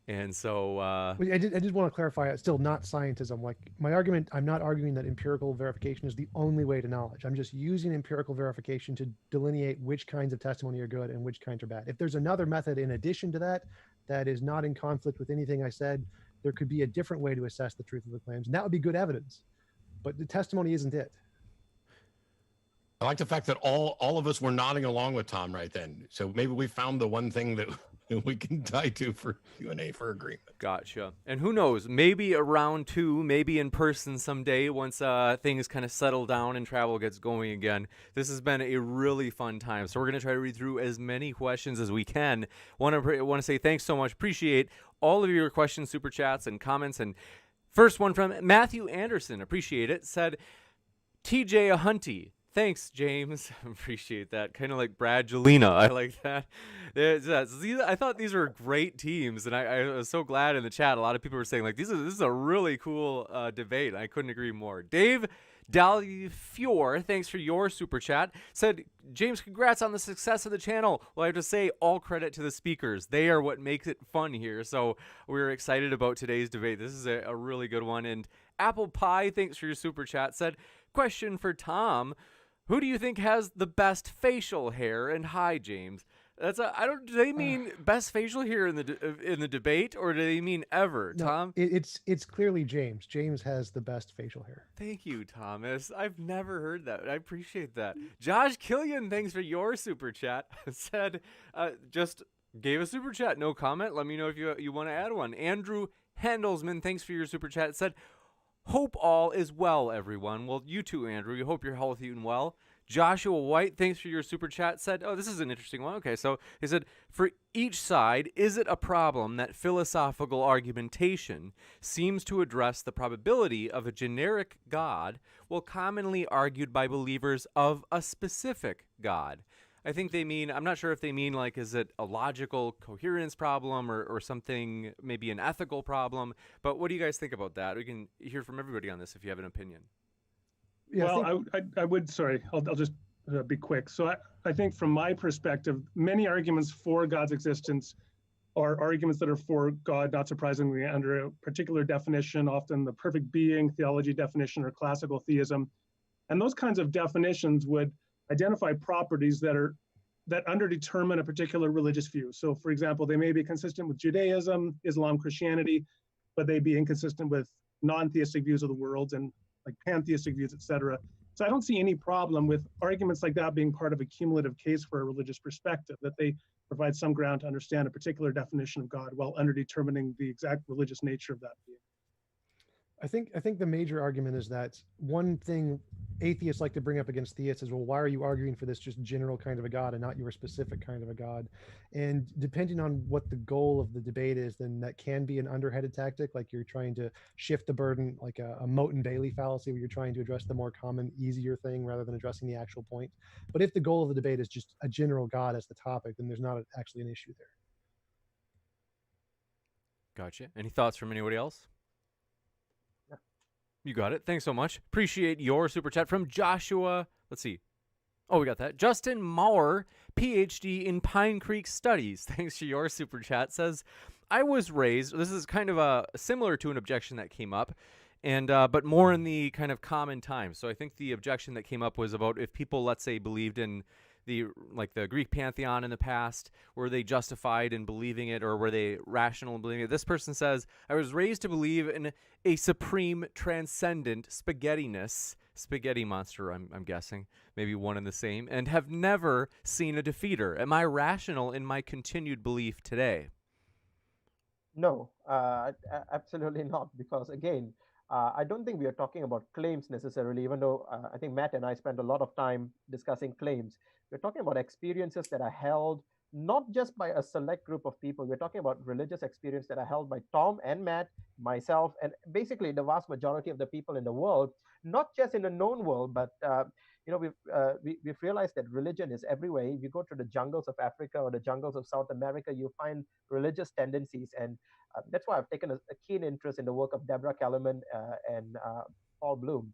And so I did want to clarify, it's still not scientism. Like, my argument, I'm not arguing that empirical verification is the only way to knowledge. I'm just using empirical verification to delineate which kinds of testimony are good and which kinds are bad. If there's another method in addition to that that is not in conflict with anything I said, there could be a different way to assess the truth of the claims, and that would be good evidence. But the testimony isn't it. I like the fact that all of us were nodding along with Tom right then. So maybe we found the one thing that we can tie to for Q&A for agreement. Gotcha. And who knows, maybe a round two, maybe in person someday once things kind of settle down and travel gets going again. This has been a really fun time. So we're going to try to read through as many questions as we can. Want to say thanks so much. Appreciate all of your questions, super chats, and comments. And first one from Matthew Anderson, appreciate it, said, TJump. Thanks, James. Appreciate that. Kind of like Brad Jelena. I like that. I thought these were great teams, and I was so glad in the chat. A lot of people were saying, like, this is a really cool debate. I couldn't agree more. Dave Dalfior, thanks for your super chat, said, James, congrats on the success of the channel. Well, I have to say, all credit to the speakers. They are what makes it fun here. So we're excited about today's debate. This is a really good one. And Apple Pie, thanks for your super chat, said, question for Tom. Who do you think has the best facial hair? And hi, James. Do they mean best facial hair in the debate, or do they mean ever, no, Tom? It's clearly James. James has the best facial hair. Thank you, Thomas. I've never heard that. I appreciate that. Josh Killian, thanks for your super chat. Said, just gave a super chat, no comment. Let me know if you want to add one. Andrew Handelsman, thanks for your super chat. Said, hope all is well, everyone. Well, you too, Andrew. You hope you're healthy and well. Joshua White, thanks for your super chat, said, oh, this is an interesting one. Okay, so he said, for each side, is it a problem that philosophical argumentation seems to address the probability of a generic God while commonly argued by believers of a specific God? I think they mean, I'm not sure if they mean, like, is it a logical coherence problem or something, maybe an ethical problem? But what do you guys think about that? We can hear from everybody on this if you have an opinion. Yeah, well, I would, sorry, I'll just be quick. So I think from my perspective, many arguments for God's existence are arguments that are for God, not surprisingly, under a particular definition, often the perfect being theology definition or classical theism. And those kinds of definitions would identify properties that underdetermine a particular religious view. So, for example, they may be consistent with Judaism, Islam, Christianity, but they be inconsistent with non-theistic views of the world and like pantheistic views, etc. So I don't see any problem with arguments like that being part of a cumulative case for a religious perspective, that they provide some ground to understand a particular definition of God while under determining the exact religious nature of that being. I think the major argument is that one thing atheists like to bring up against theists is, well, why are you arguing for this just general kind of a God and not your specific kind of a God? And depending on what the goal of the debate is, then that can be an underhanded tactic, like you're trying to shift the burden, like a Mote and Bailey fallacy, where you're trying to address the more common, easier thing rather than addressing the actual point. But if the goal of the debate is just a general God as the topic, then there's not actually an issue there. Gotcha. Any thoughts from anybody else? You got it. Thanks so much. Appreciate your super chat from Joshua. Let's see. Oh, we got that. Justin Maurer, PhD in Pine Creek Studies. Thanks for your super chat. Says, I was raised, this is kind of similar to an objection that came up, and but more in the kind of common time. So I think the objection that came up was about if people, let's say, believed in the Greek pantheon in the past, were they justified in believing it, or were they rational in believing it? This person says, I was raised to believe in a supreme transcendent spaghetti monster, I'm guessing, maybe one and the same, and have never seen a defeater. Am I rational in my continued belief today? No, absolutely not. Because again, I don't think we are talking about claims necessarily, even though I think Matt and I spent a lot of time discussing claims. We're talking about experiences that are held not just by a select group of people. We're talking about religious experience that are held by Tom and Matt, myself, and basically the vast majority of the people in the world, not just in the known world, but we've realized that religion is everywhere. If you go to the jungles of Africa or the jungles of South America, you find religious tendencies, and that's why I've taken a keen interest in the work of Deborah Kellerman and Paul Bloom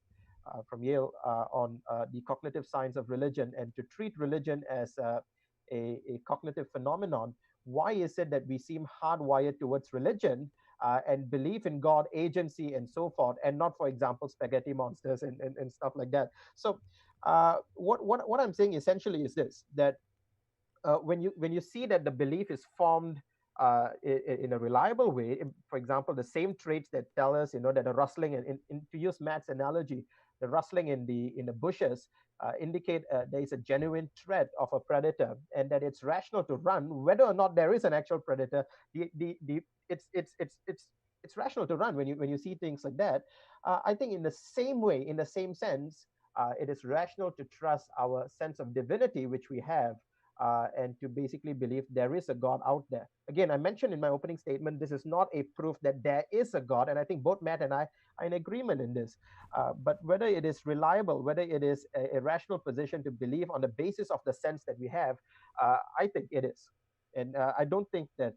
from Yale on the cognitive science of religion, and to treat religion as a cognitive phenomenon. Why is it that we seem hardwired towards religion and belief in God, agency, and so forth, and not, for example, spaghetti monsters and stuff like that? So what I'm saying essentially is this, that when you see that the belief is formed in a reliable way, for example, the same traits that tell us, that the rustling, to use Matt's analogy, the rustling in the bushes indicate there is a genuine threat of a predator, and that it's rational to run, whether or not there is an actual predator. It's rational to run when you see things like that. I think in the same way, in the same sense, it is rational to trust our sense of divinity, which we have, and to basically believe there is a God out there. Again, I mentioned in my opening statement, this is not a proof that there is a God, and I think both Matt and I are in agreement in this. But whether it is reliable, whether it is a rational position to believe on the basis of the sense that we have, I think it is. And I don't think that,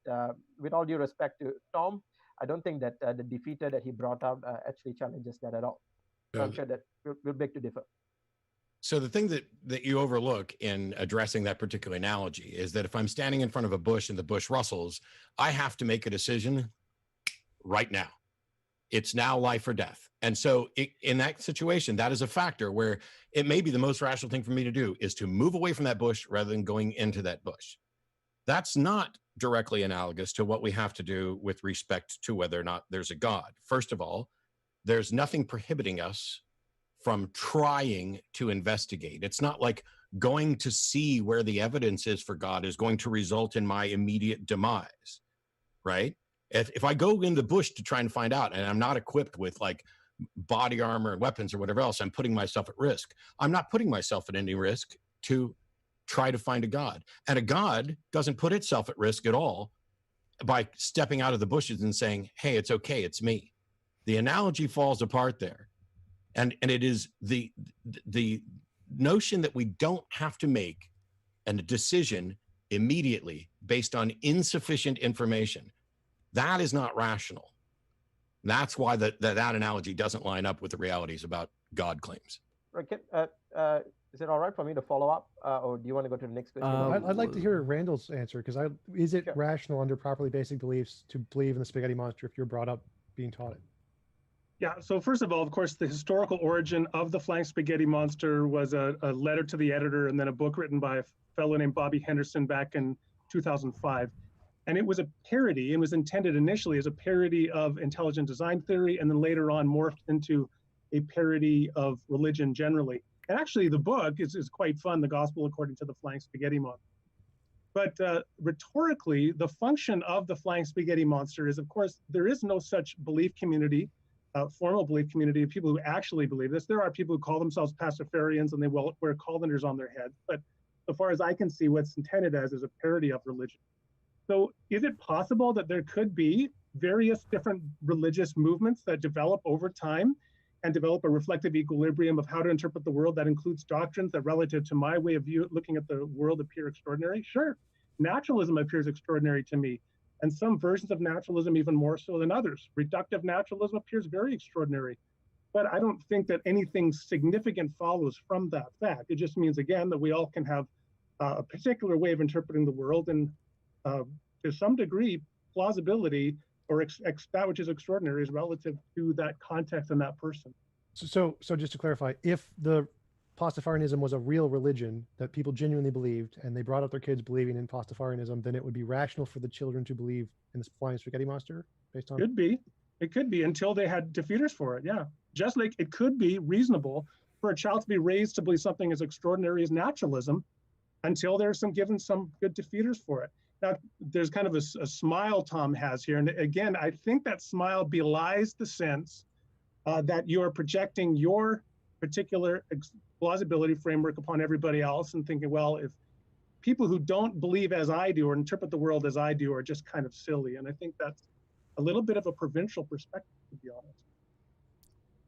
with all due respect to Tom, I don't think that the defeater that he brought out actually challenges that at all. So I'm sure that we'll beg to differ. So the thing that you overlook in addressing that particular analogy is that if I'm standing in front of a bush and the bush rustles, I have to make a decision right now. It's now life or death. And so in that situation, that is a factor where it may be the most rational thing for me to do is to move away from that bush rather than going into that bush. That's not directly analogous to what we have to do with respect to whether or not there's a God. First of all, there's nothing prohibiting us from trying to investigate. It's not like going to see where the evidence is for God is going to result in my immediate demise, right? If I go in the bush to try and find out, and I'm not equipped with like body armor and weapons or whatever else, I'm putting myself at risk. I'm not putting myself at any risk to try to find a God. And a God doesn't put itself at risk at all by stepping out of the bushes and saying, hey, it's okay, it's me. The analogy falls apart there. And it is the notion that we don't have to make a decision immediately based on insufficient information. That is not rational. That's why that analogy doesn't line up with the realities about God claims. Right, is it all right for me to follow up, or do you want to go to the next question? I'd like to hear Randall's answer, because is it rational under properly basic beliefs to believe in the spaghetti monster if you're brought up being taught it? Yeah, so first of all, of course, the historical origin of the flying spaghetti monster was a letter to the editor and then a book written by a fellow named Bobby Henderson back in 2005. And it was a parody and was intended initially as a parody of intelligent design theory, and then later on morphed into a parody of religion generally. And actually, the book is quite fun, The Gospel According to the Flying Spaghetti Monster. But rhetorically, the function of the Flying Spaghetti Monster is, of course, there is no such belief community, formal belief community of people who actually believe this. There are people who call themselves pastafarians and they wear colanders on their heads. But so far as I can see, what's intended as is a parody of religion. So is it possible that there could be various different religious movements that develop over time and develop a reflective equilibrium of how to interpret the world that includes doctrines that, relative to my way of looking at the world, appear extraordinary? Sure. Naturalism appears extraordinary to me, and some versions of naturalism even more so than others. Reductive naturalism appears very extraordinary, but I don't think that anything significant follows from that fact. It just means, again, that we all can have a particular way of interpreting the world, and to some degree, plausibility or that which is extraordinary is relative to that context and that person. So just to clarify, if the Pastafarianism was a real religion that people genuinely believed, and they brought up their kids believing in Pastafarianism, then it would be rational for the children to believe in this flying spaghetti monster based on. It could be until they had defeaters for it. Yeah, just like it could be reasonable for a child to be raised to believe something as extraordinary as naturalism until there's given some good defeaters for it. Now, there's kind of a smile Tom has here. And again, I think that smile belies the sense that you're projecting your particular plausibility framework upon everybody else and thinking, well, if people who don't believe as I do or interpret the world as I do are just kind of silly. And I think that's a little bit of a provincial perspective, to be honest.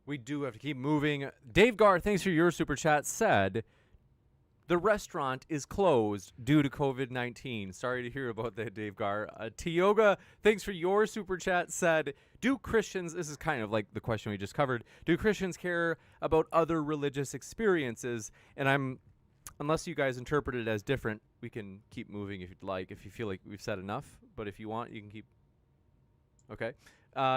We do have to keep moving. Dave Gar, thanks for your super chat, said, the restaurant is closed due to COVID-19. Sorry to hear about that, Dave Gar. Tioga, thanks for your super chat, said, do Christians, this is kind of like the question we just covered, do Christians care about other religious experiences? And unless you guys interpret it as different, we can keep moving if you'd like, if you feel like we've said enough. But if you want, you can keep. Okay.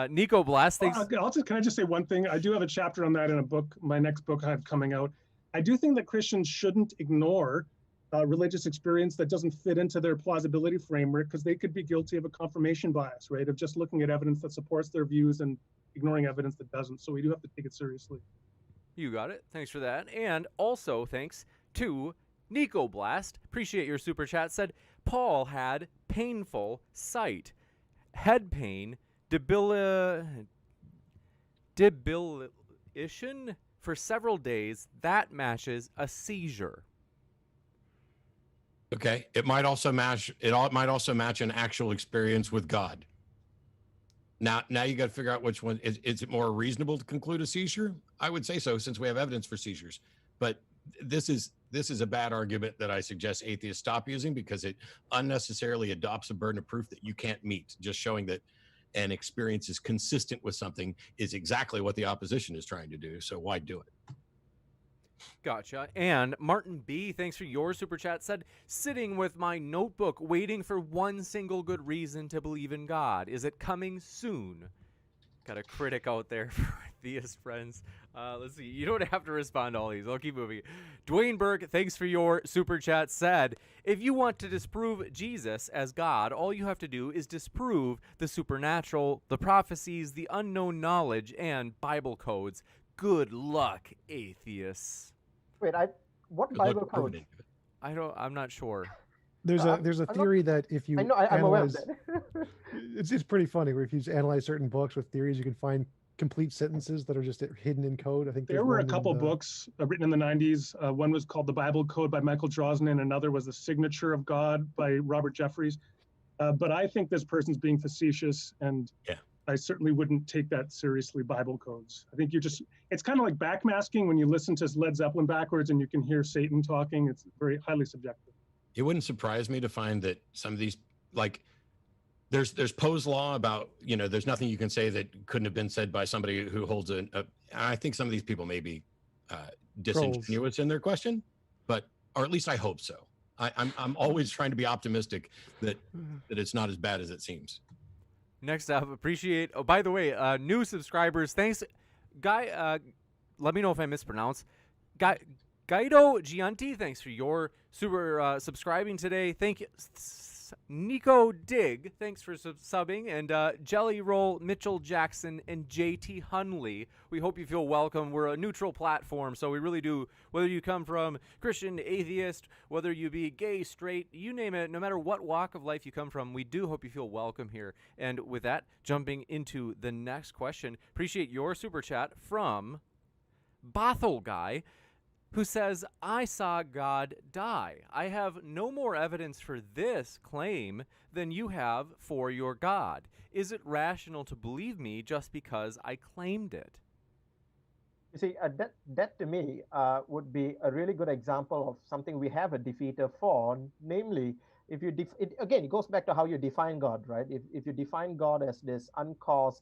Nico Blast, thanks. Can I just say one thing? I do have a chapter on that in a book, my next book I have coming out. I do think that Christians shouldn't ignore religious experience that doesn't fit into their plausibility framework, because they could be guilty of a confirmation bias, right? Of just looking at evidence that supports their views and ignoring evidence that doesn't. So we do have to take it seriously. You got it. Thanks for that. And also thanks to Nico Blast. Appreciate your super chat. Said, Paul had painful sight, head pain, debilitation for several days. That matches a seizure. Okay. It might also match an actual experience with God. Now you got to figure out which one. Is it more reasonable to conclude a seizure? I would say so, since we have evidence for seizures. But this is a bad argument that I suggest atheists stop using, because it unnecessarily adopts a burden of proof that you can't meet. Just showing that an experience is consistent with something is exactly what the opposition is trying to do. So why do it? Gotcha. And Martin B., thanks for your super chat, said, sitting with my notebook waiting for one single good reason to believe in God. Is it coming soon? Got a critic out there for theist friends. Let's see. You don't have to respond to all these. I'll keep moving. Dwayne Burke, thanks for your super chat, said, if you want to disprove Jesus as God, all you have to do is disprove the supernatural, the prophecies, the unknown knowledge, and Bible codes. Good luck, atheists. Wait, what Bible code? I'm not sure. There's a theory that if you I'm aware of analyze, that. it's pretty funny where if you analyze certain books with theories, you can find complete sentences that are just hidden in code. I think there were a couple books written in the 90s. One was called The Bible Code by Michael Drosnin. Another was The Signature of God by Robert Jeffries. But I think this person's being facetious, and I certainly wouldn't take that seriously, Bible codes. I think it's kind of like backmasking when you listen to Led Zeppelin backwards and you can hear Satan talking. It's very highly subjective. It wouldn't surprise me to find that some of these, like, there's Poe's law about, there's nothing you can say that couldn't have been said by somebody who holds I think some of these people may be disingenuous in their question, or at least I hope so. I'm always trying to be optimistic that it's not as bad as it seems. Next up, appreciate. Oh, by the way, new subscribers. Thanks, Guy. Let me know if I mispronounce. Guido Gianti, thanks for your super subscribing today. Thank you. Alex, Nico Dig, thanks for subbing, and Jelly Roll, Mitchell Jackson, and JT Hunley. We hope you feel welcome. We're a neutral platform, so we really do, whether you come from Christian, atheist, whether you be gay, straight, you name it, no matter what walk of life you come from, we do hope you feel welcome here. And with that, jumping into the next question, appreciate your super chat from Bothell Guy, who says, I saw God die. I have no more evidence for this claim than you have for your God. Is it rational to believe me just because I claimed it? You see, that to me would be a really good example of something we have a defeater for. Namely, if you again, it goes back to how you define God, right? If you define God as this uncaused,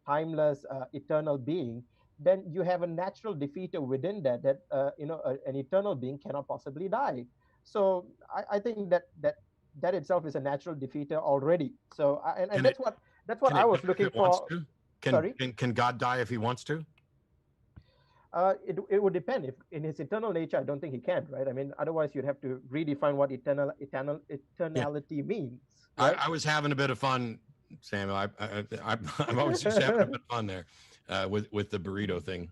timeless, eternal being, then you have a natural defeater within that an eternal being cannot possibly die. So I think that itself is a natural defeater already. So that's what I was looking for. Sorry? Can God die if he wants to? It would depend. If in his eternal nature, I don't think he can, right? I mean, otherwise you'd have to redefine what eternality means. Right? I was having a bit of fun, Samuel. I'm always just having a bit of fun there with the burrito thing.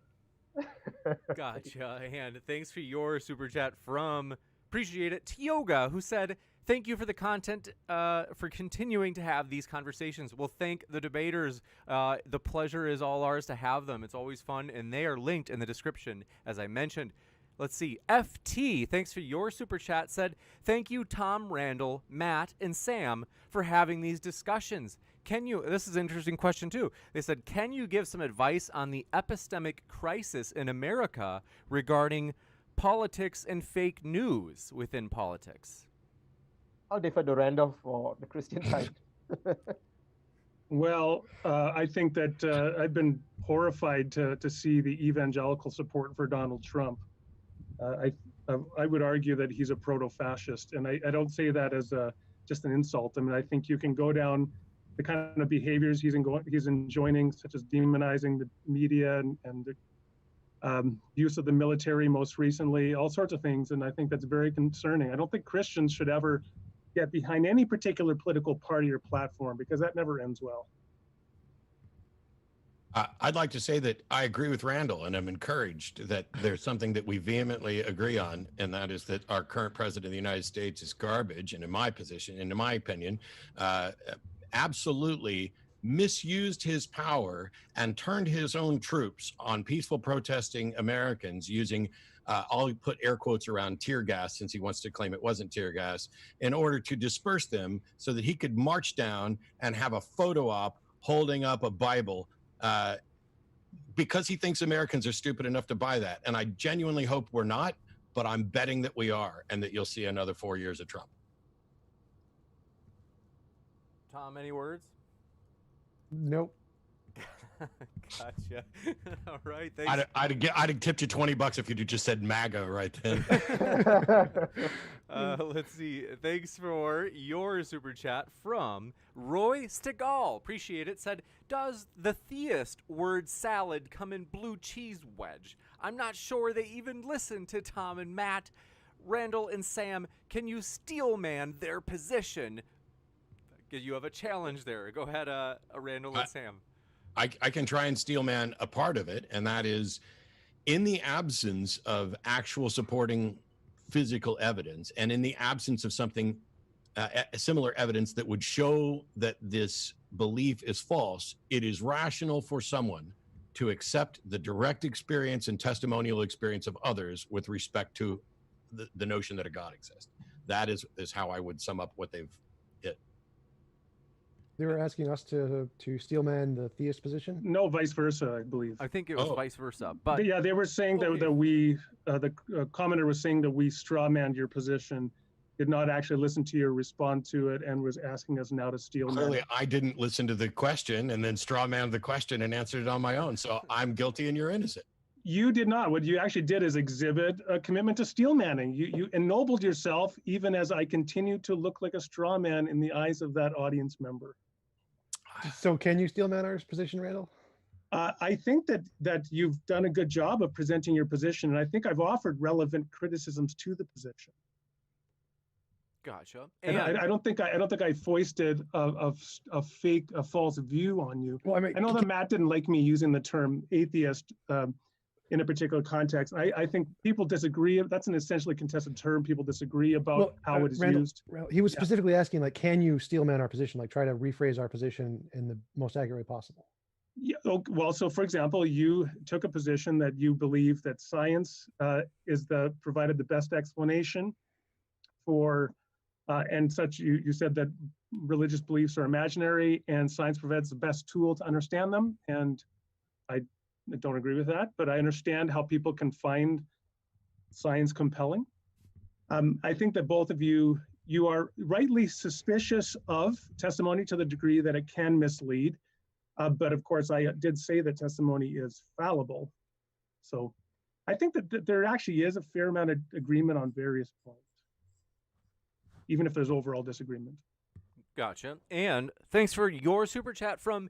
Gotcha. And thanks for your super chat from, appreciate it, Tioga, who said, thank you for the content, for continuing to have these conversations. We'll thank the debaters. The pleasure is all ours to have them. It's always fun, and they are linked in the description, as I mentioned. Let's see. FT, thanks for your super chat, said, thank you, Tom, Randall, Matt, and Sam, for having these discussions. This is an interesting question, too. They said, can you give some advice on the epistemic crisis in America regarding politics and fake news within politics? I'll defer to Randall for the Christian side. Well, I think that I've been horrified to see the evangelical support for Donald Trump. I would argue that he's a proto-fascist, and I don't say that as just an insult. I mean, I think you can go down the kind of behaviors he's enjoining, such as demonizing the media and the use of the military most recently, all sorts of things, and I think that's very concerning. I don't think Christians should ever get behind any particular political party or platform, because that never ends well. I'd like to say that I agree with Randall, and I'm encouraged that there's something that we vehemently agree on, and that is that our current president of the United States is garbage, and in my opinion, absolutely misused his power and turned his own troops on peaceful protesting Americans using, I'll put air quotes around tear gas, since he wants to claim it wasn't tear gas, in order to disperse them so that he could march down and have a photo op holding up a Bible, because he thinks Americans are stupid enough to buy that. And I genuinely hope we're not, but I'm betting that we are, and that you'll see another 4 years of Trump. Tom, any words? Nope. Gotcha. All right. Thanks. I'd have tipped you $20 if you'd just said MAGA right then. Let's see. Thanks for your super chat from Roy Stegall. Appreciate it. Said, does the theist word salad come in blue cheese wedge? I'm not sure they even listen to Tom and Matt. Randall and Sam, can you steel man their position? You have a challenge there. Go ahead, Randall and Sam. I can try and steel man a part of it, and that is, in the absence of actual supporting physical evidence, and in the absence of something similar evidence that would show that this belief is false, it is rational for someone to accept the direct experience and testimonial experience of others with respect to the notion that a God exists. That is how I would sum up what they've hit. They were asking us to steelman the theist position? No, vice versa, I believe. I think it was vice versa. But yeah, they were saying that we, the commenter was saying that we strawmanned your position, did not actually listen to you or respond to it, and was asking us now to steelman. Clearly, I didn't listen to the question and then strawmanned the question and answered it on my own. So I'm guilty and you're innocent. You did not. What you actually did is exhibit a commitment to steel manning. You ennobled yourself, even as I continue to look like a straw man in the eyes of that audience member. So can you steel man our position, Randall? I think that you've done a good job of presenting your position, and I think I've offered relevant criticisms to the position. Gotcha. And I don't think I foisted a false view on you. Well, I mean, I know that Matt didn't like me using the term atheist in a particular context. I think people disagree. That's an essentially contested term. People disagree about how it is Randall, used. he was specifically asking, like, can you steelman our position? Like, try to rephrase our position in the most accurate way possible. Yeah. Well, so for example, you took a position that you believe that science provided the best explanation for, and such. You said that religious beliefs are imaginary, and science provides the best tool to understand them. And I don't agree with that, but I understand how people can find science compelling. I think that both of you are rightly suspicious of testimony to the degree that it can mislead. But of course, I did say that testimony is fallible. So I think that there actually is a fair amount of agreement on various points, even if there's overall disagreement. Gotcha. And thanks for your super chat from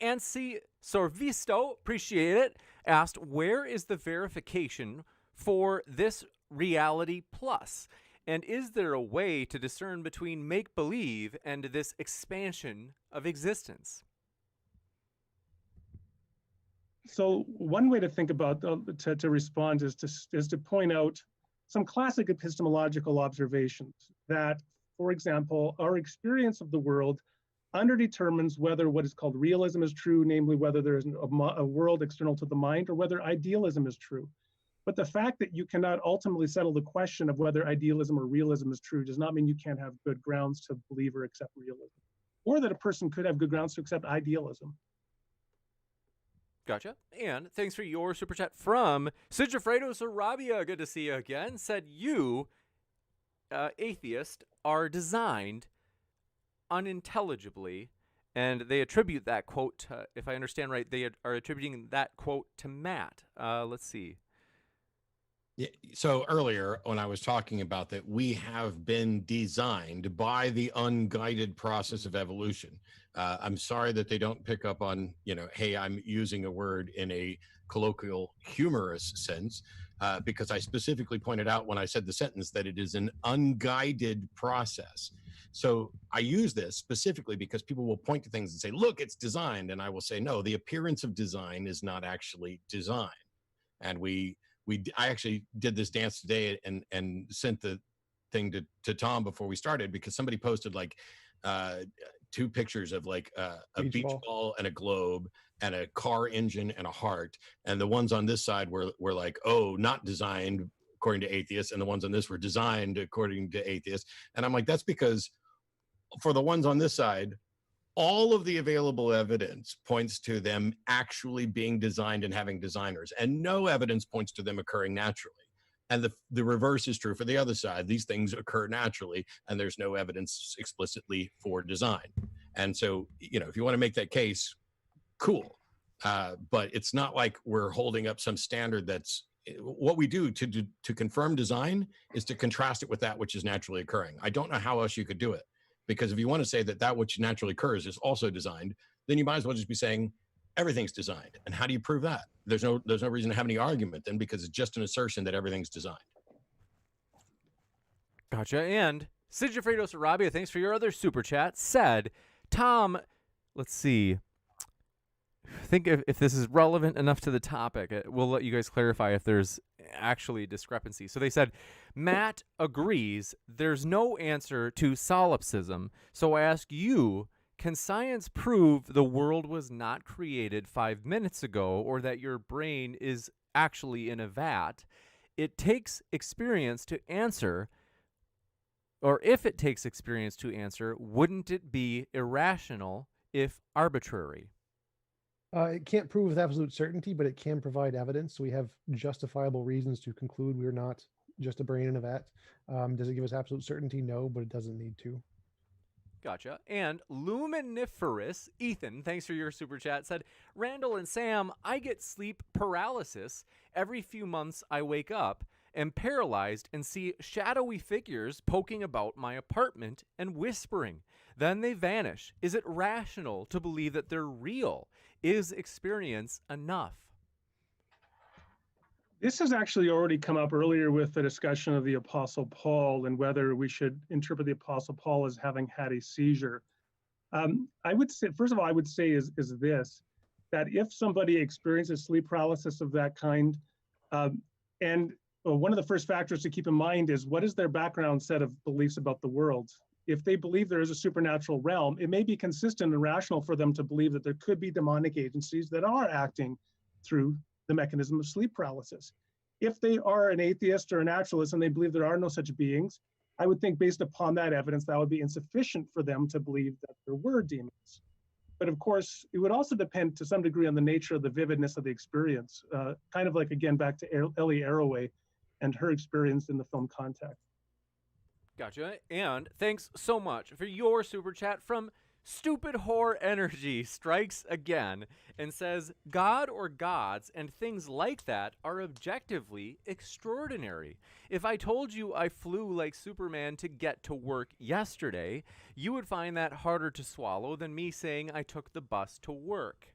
Ansi Sorvisto. Appreciate it. Asked, where is the verification for this reality plus? And is there a way to discern between make-believe and this expansion of existence? So one way to think about to respond is to point out some classic epistemological observations that, for example, our experience of the world underdetermines whether what is called realism is true, namely whether there is a world external to the mind, or whether idealism is true. But the fact that you cannot ultimately settle the question of whether idealism or realism is true does not mean you can't have good grounds to believe or accept realism, or that a person could have good grounds to accept idealism. Gotcha. And thanks for your super chat from Sigifredo Sarabia. Good to see you again. Said you, atheist, are designed unintelligibly. And they attribute that quote, if I understand right, they are attributing that quote to Matt. Let's see. Yeah, so earlier when I was talking about that, we have been designed by the unguided process of evolution. I'm sorry that they don't pick up on, hey, I'm using a word in a colloquial humorous sense, because I specifically pointed out when I said the sentence that it is an unguided process. So I use this specifically because people will point to things and say, look, it's designed. And I will say, no, the appearance of design is not actually design. And I actually did this dance today and sent the thing to Tom before we started, because somebody posted like two pictures of like a beach ball and a globe and a car engine and a heart. And the ones on this side were like, oh, not designed according to atheists. And the ones on this were designed according to atheists. And I'm like, that's because for the ones on this side, all of the available evidence points to them actually being designed and having designers, and no evidence points to them occurring naturally. And the reverse is true for the other side. These things occur naturally, and there's no evidence explicitly for design. And so, if you want to make that case, cool. But it's not like we're holding up some standard that's what we do to confirm design is to contrast it with that which is naturally occurring. I don't know how else you could do it. Because if you want to say that which naturally occurs is also designed, then you might as well just be saying everything's designed. And how do you prove that? There's no reason to have any argument then, because it's just an assertion that everything's designed. Gotcha. And Sigifredo Sarabia, thanks for your other super chat, said, Tom, let's see. Think if this is relevant enough to the topic. We'll let you guys clarify if there's actually a discrepancy. So they said, Matt agrees there's no answer to solipsism. So I ask you, can science prove the world was not created 5 minutes ago, or that your brain is actually in a vat? It takes experience to answer, or if it takes experience to answer, wouldn't it be irrational if arbitrary? It can't prove with absolute certainty, but it can provide evidence. So we have justifiable reasons to conclude we're not just a brain in a vat. Does it give us absolute certainty? No, but it doesn't need to. Gotcha. And Luminiferous Ethan, thanks for your super chat, said, Randall and Sam, I get sleep paralysis. Every few months I wake up, am paralyzed, and see shadowy figures poking about my apartment and whispering. Then they vanish. Is it rational to believe that they're real? Is experience enough? This has actually already come up earlier with the discussion of the Apostle Paul and whether we should interpret the Apostle Paul as having had a seizure. I would say, first of all, I would say is this, that if somebody experiences sleep paralysis of that kind, and one of the first factors to keep in mind is what is their background set of beliefs about the world? If they believe there is a supernatural realm, it may be consistent and rational for them to believe that there could be demonic agencies that are acting through the mechanism of sleep paralysis. If they are an atheist or a naturalist and they believe there are no such beings, I would think based upon that evidence, that would be insufficient for them to believe that there were demons. But of course, it would also depend to some degree on the nature of the vividness of the experience, kind of like, again, back to Ellie Arroway and her experience in the film Contact. Gotcha. And thanks so much for your super chat from Stupid Whore Energy strikes again and says, God or gods and things like that are objectively extraordinary. If I told you I flew like Superman to get to work yesterday, you would find that harder to swallow than me saying I took the bus to work.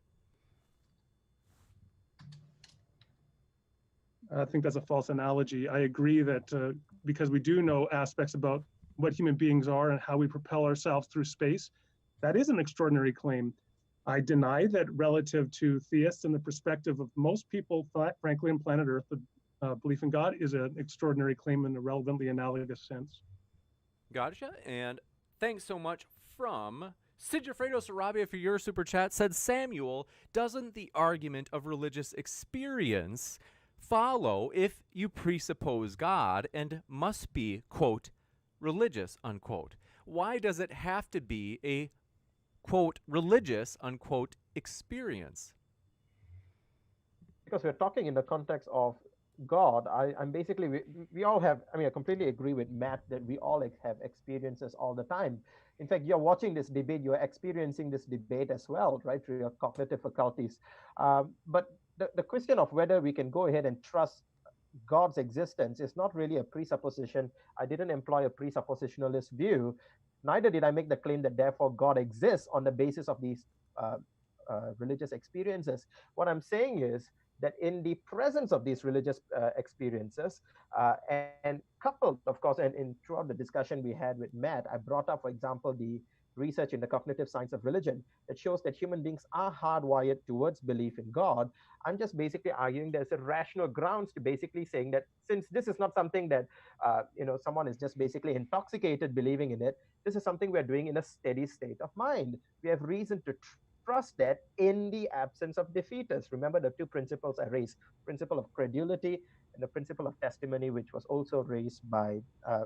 I think that's a false analogy. I agree that because we do know aspects about what human beings are and how we propel ourselves through space, that is an extraordinary claim. I deny that relative to theists and the perspective of most people, frankly, on planet Earth, the belief in God is an extraordinary claim in a relevantly analogous sense. Gotcha. And thanks so much from Sigifredo Sarabia for your super chat. Said, Samuel, doesn't the argument of religious experience follow if you presuppose God and must be, quote, religious, unquote? Why does it have to be a, quote, religious, unquote, experience? Because we're talking in the context of God. I'm basically, we all have, I completely agree with Matt that we all have experiences all the time. In fact, you're watching this debate, you're experiencing this debate as well, right, through your cognitive faculties. But the question of whether we can go ahead and trust God's existence is not really a presupposition. I didn't employ a presuppositionalist view. Neither did I make the claim that therefore God exists on the basis of these religious experiences. What I'm saying is that in the presence of these religious experiences, and coupled, of course, and throughout the discussion we had with Matt, I brought up, for example, the research in the cognitive science of religion that shows that human beings are hardwired towards belief in God. I'm just basically arguing there's a rational grounds to basically saying that since this is not something that someone is just basically intoxicated believing in it, this is something we're doing in a steady state of mind. We have reason to trust that in the absence of defeaters. Remember the two principles I raised, principle of credulity and the principle of testimony, which was also raised by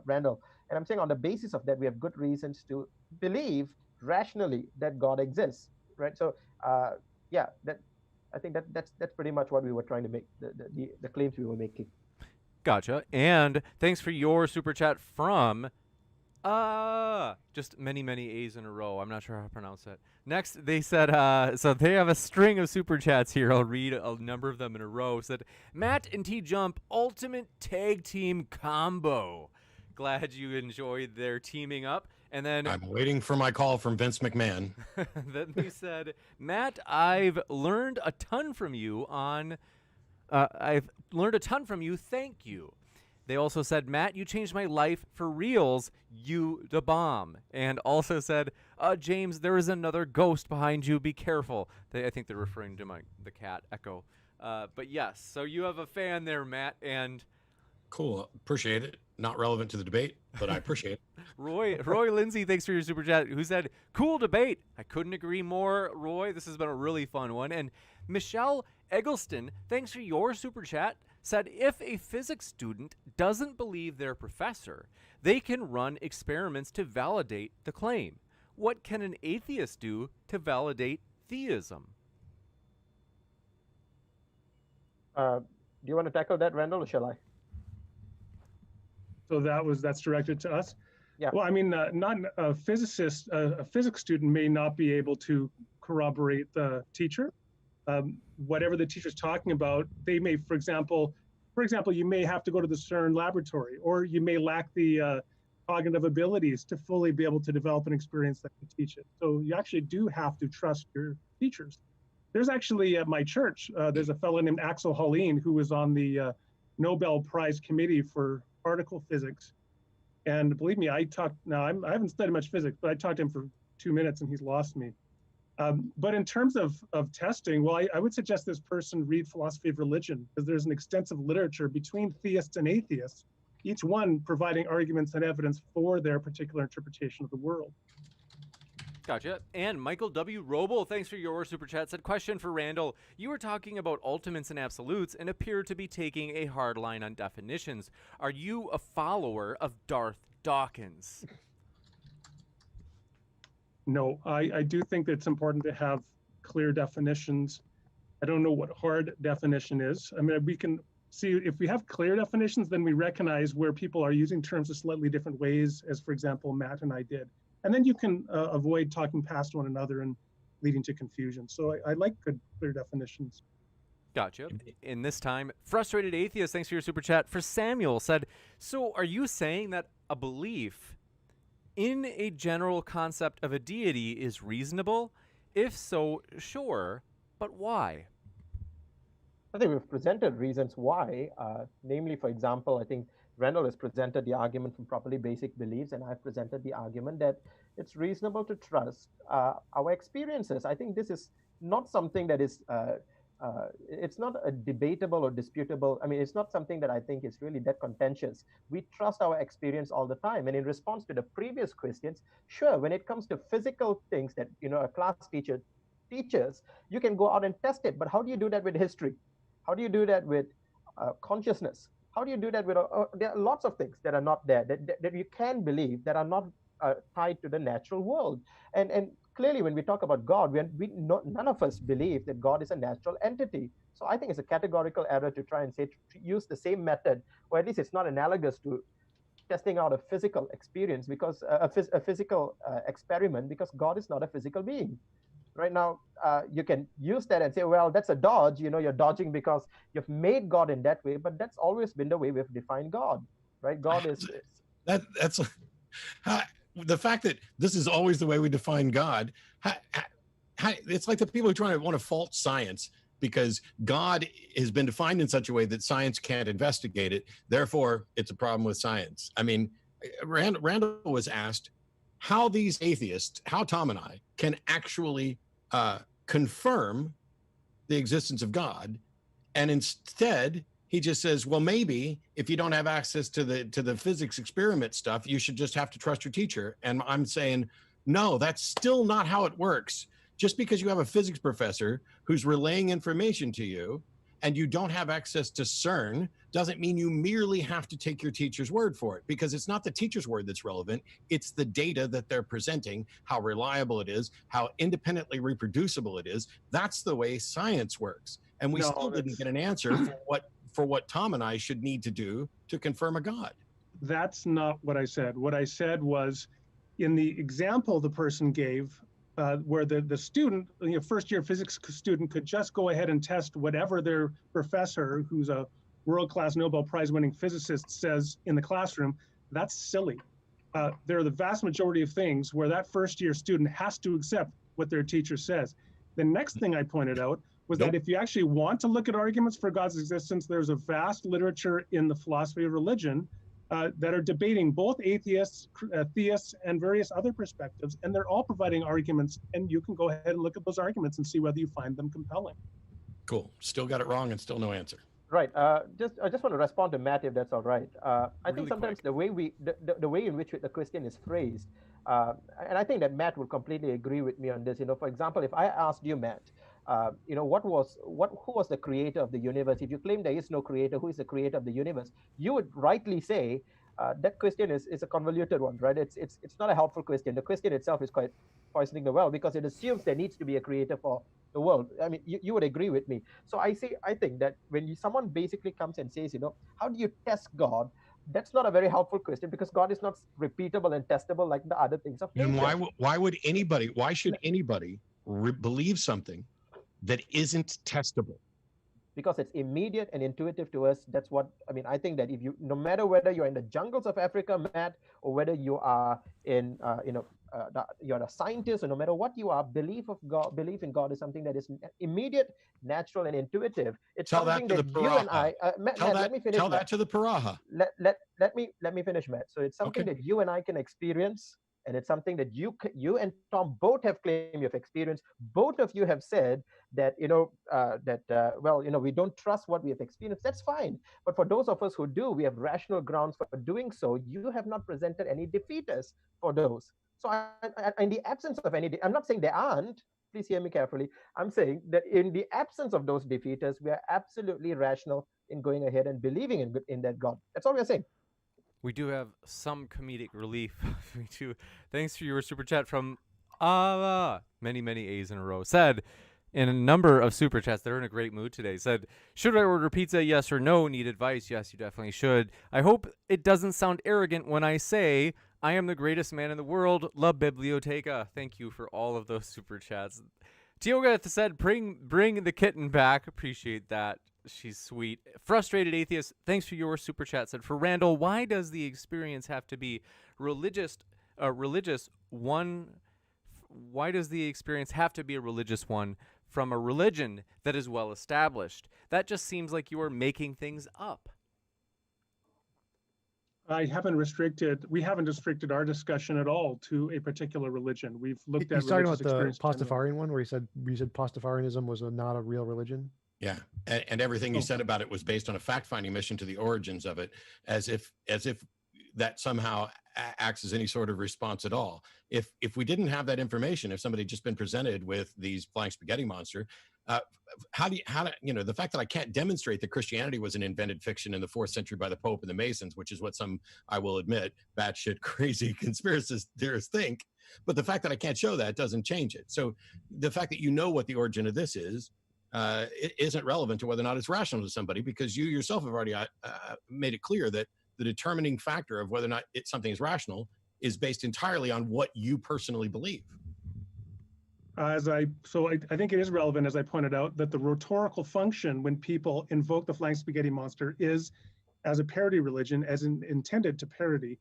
Randall. And I'm saying on the basis of that, we have good reasons to believe rationally that God exists, right? So I think that's pretty much what we were trying to make, the claims we were making. Gotcha. And thanks for your super chat from just many A's in a row. I'm not sure how to pronounce it. Next, they said, so they have a string of super chats here. I'll read a number of them in a row. Said, Matt and TJump, ultimate tag team combo. Glad you enjoyed their teaming up. And then I'm waiting for my call from Vince McMahon. Then they said, Matt, I've learned a ton from you Thank you. They also said, Matt, you changed my life for reals. You the bomb. And also said, James, there is another ghost behind you. Be careful. I think they're referring to the cat, Echo. But yes, so you have a fan there, Matt. And cool. Appreciate it. Not relevant to the debate, but I appreciate it. Roy Lindsay, thanks for your super chat, who said, cool debate. I couldn't agree more, Roy. This has been a really fun one. And Michelle Eggleston, thanks for your super chat, said if a physics student doesn't believe their professor, they can run experiments to validate the claim. What can an atheist do to validate theism? Do you want to tackle that, Randall, or shall I? So that's directed to us? Yeah. Well, I mean, not a physicist, a physics student may not be able to corroborate the teacher. Whatever the teacher's talking about, they may, for example, you may have to go to the CERN laboratory, or you may lack the cognitive abilities to fully be able to develop an experience that can teach it. So you actually do have to trust your teachers. There's actually at my church, there's a fellow named Axel Holleen who was on the Nobel Prize Committee for Particle Physics. And believe me, I haven't studied much physics, but I talked to him for 2 minutes and he's lost me. But in terms of testing, well, I would suggest this person read Philosophy of Religion, because there's an extensive literature between theists and atheists, each one providing arguments and evidence for their particular interpretation of the world. Gotcha. And Michael W. Roble, thanks for your super chat, said, question for Randall. You were talking about ultimates and absolutes and appear to be taking a hard line on definitions. Are you a follower of Darth Dawkins? No, I do think that it's important to have clear definitions. I don't know what hard definition is. I mean, we can see if we have clear definitions, then we recognize where people are using terms in slightly different ways, as for example, Matt and I did. And then you can avoid talking past one another and leading to confusion. So I like good, clear definitions. Gotcha. In this time, Frustrated Atheist, thanks for your super chat, for Samuel, said, so are you saying that a belief in a general concept of a deity is reasonable? If so, sure, but why? I think we've presented reasons why, namely, for example, I think Randall has presented the argument from properly basic beliefs, and I've presented the argument that it's reasonable to trust our experiences. I think this is not something that is, it's not a debatable or disputable. I mean, it's not something that I think is really that contentious. We trust our experience all the time. And in response to the previous questions, sure, when it comes to physical things that, a class teacher teaches, you can go out and test it. But how do you do that with history? How do you do that with consciousness? How do you do that with, there are lots of things that are not there, that you can believe, that are not tied to the natural world. And clearly, when we talk about God, none of us believe that God is a natural entity. So I think it's a categorical error to try and say, to use the same method, or at least it's not analogous to testing out a physical experience, because a physical experiment, because God is not a physical being. Right now, you can use that and say, well, that's a dodge. You're dodging because you've made God in that way, but that's always been the way we've defined God, right? God is that's the fact that this is always the way we define God. It's like the people who want to fault science because God has been defined in such a way that science can't investigate it. Therefore, it's a problem with science. I mean, Randall was asked how these atheists, how Tom and I can actually confirm the existence of God, and instead he just says, well, maybe if you don't have access to the physics experiment stuff, you should just have to trust your teacher. And I'm saying, no, that's still not how it works. Just because you have a physics professor who's relaying information to you and you don't have access to CERN doesn't mean you merely have to take your teacher's word for it, because it's not the teacher's word that's relevant. It's the data that they're presenting, how reliable it is, how independently reproducible it is. That's the way science works. And we still didn't get an answer for what Tom and I should need to do to confirm a God. That's not what I said. What I said was, in the example the person gave, where the student, first year physics student, could just go ahead and test whatever their professor, who's a world-class Nobel Prize winning physicist, says in the classroom, that's silly. There are the vast majority of things where that first year student has to accept what their teacher says. The next thing I pointed out was that if you actually want to look at arguments for God's existence, there's a vast literature in the philosophy of religion that are debating both atheists, theists, and various other perspectives, and they're all providing arguments, and you can go ahead and look at those arguments and see whether you find them compelling. Cool. Still got it wrong and still no answer. Right. I just want to respond to Matt, if that's all right. I think sometimes the way in which the question is phrased, and I think that Matt will completely agree with me on this. For example, if I asked you, Matt, who was the creator of the universe? If you claim there is no creator, who is the creator of the universe? You would rightly say that question is a convoluted one, right? It's not a helpful question. The question itself is quite poisoning the well, because it assumes there needs to be a creator for the world. I mean, you would agree with me. So I think that when someone basically comes and says, how do you test God? That's not a very helpful question, because God is not repeatable and testable like the other things of nature. And why should anybody believe something that isn't testable? Because it's immediate and intuitive to us. That's what I mean. I think that no matter whether you're in the jungles of Africa, Matt, or whether you are in you're a scientist, or no matter what you are, belief in God is something that is immediate, natural, and intuitive. It's Tell something that to that the you and Paraha. Matt, let me finish, Tell Matt. that to the Paraha. Let me finish, Matt. So it's something Okay. that you and I can experience, and it's something that you and Tom both have claimed you have experienced. Both of you have said that we don't trust what we have experienced. That's fine. But for those of us who do, we have rational grounds for doing so. You have not presented any defeaters for those. So in the absence of any, I'm not saying there aren't. Please hear me carefully. I'm saying that in the absence of those defeaters, we are absolutely rational in going ahead and believing in that God. That's all we're saying. We do have some comedic relief. Me too. Thanks for your super chat from many A's in a row. Said in a number of super chats, they're in a great mood today. Said, should I order pizza? Yes or no? Need advice? Yes, you definitely should. I hope it doesn't sound arrogant when I say I am the greatest man in the world. La Biblioteca. Thank you for all of those super chats. Tioga said, bring the kitten back. Appreciate that. She's sweet. Frustrated Atheist, thanks for your super chat. Said, for Randall, why does the experience have to be religious? Why does the experience have to be a religious one from a religion that is well established? That just seems like you are making things up. We haven't restricted our discussion at all to a particular religion. We've looked at He's talking religious about the experience generally. Pastafarian one, where you said Pastafarianism was not a real religion. Yeah, and everything you said about it was based on a fact-finding mission to the origins of it, as if that somehow acts as any sort of response at all. If we didn't have that information, if somebody had just been presented with these flying spaghetti monster, the fact that I can't demonstrate that Christianity was an invented fiction in the 4th century by the Pope and the Masons, which is what some, I will admit, batshit crazy conspiracy theorists think, but the fact that I can't show that doesn't change it. So the fact that you know what the origin of this is, it isn't relevant to whether or not it's rational to somebody, because you yourself have already made it clear that the determining factor of whether or not something is rational is based entirely on what you personally believe. I think it is relevant, as I pointed out, that the rhetorical function when people invoke the flying spaghetti monster is as a parody religion, as intended to parody.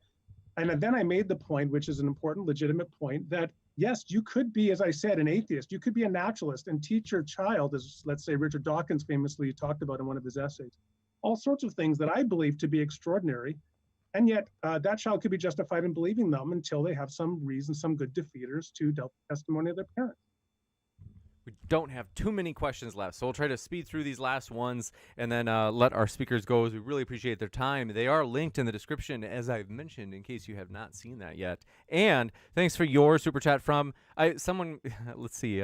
And then I made the point, which is an important, legitimate point, that yes, you could be, as I said, an atheist. You could be a naturalist and teach your child, as let's say Richard Dawkins famously talked about in one of his essays, all sorts of things that I believe to be extraordinary. And yet that child could be justified in believing them until they have some reason, some good defeaters to doubt the testimony of their parents. We don't have too many questions left, so we'll try to speed through these last ones and then let our speakers go, as we really appreciate their time. They are linked in the description, as I've mentioned, in case you have not seen that yet. And thanks for your super chat from someone. Let's see.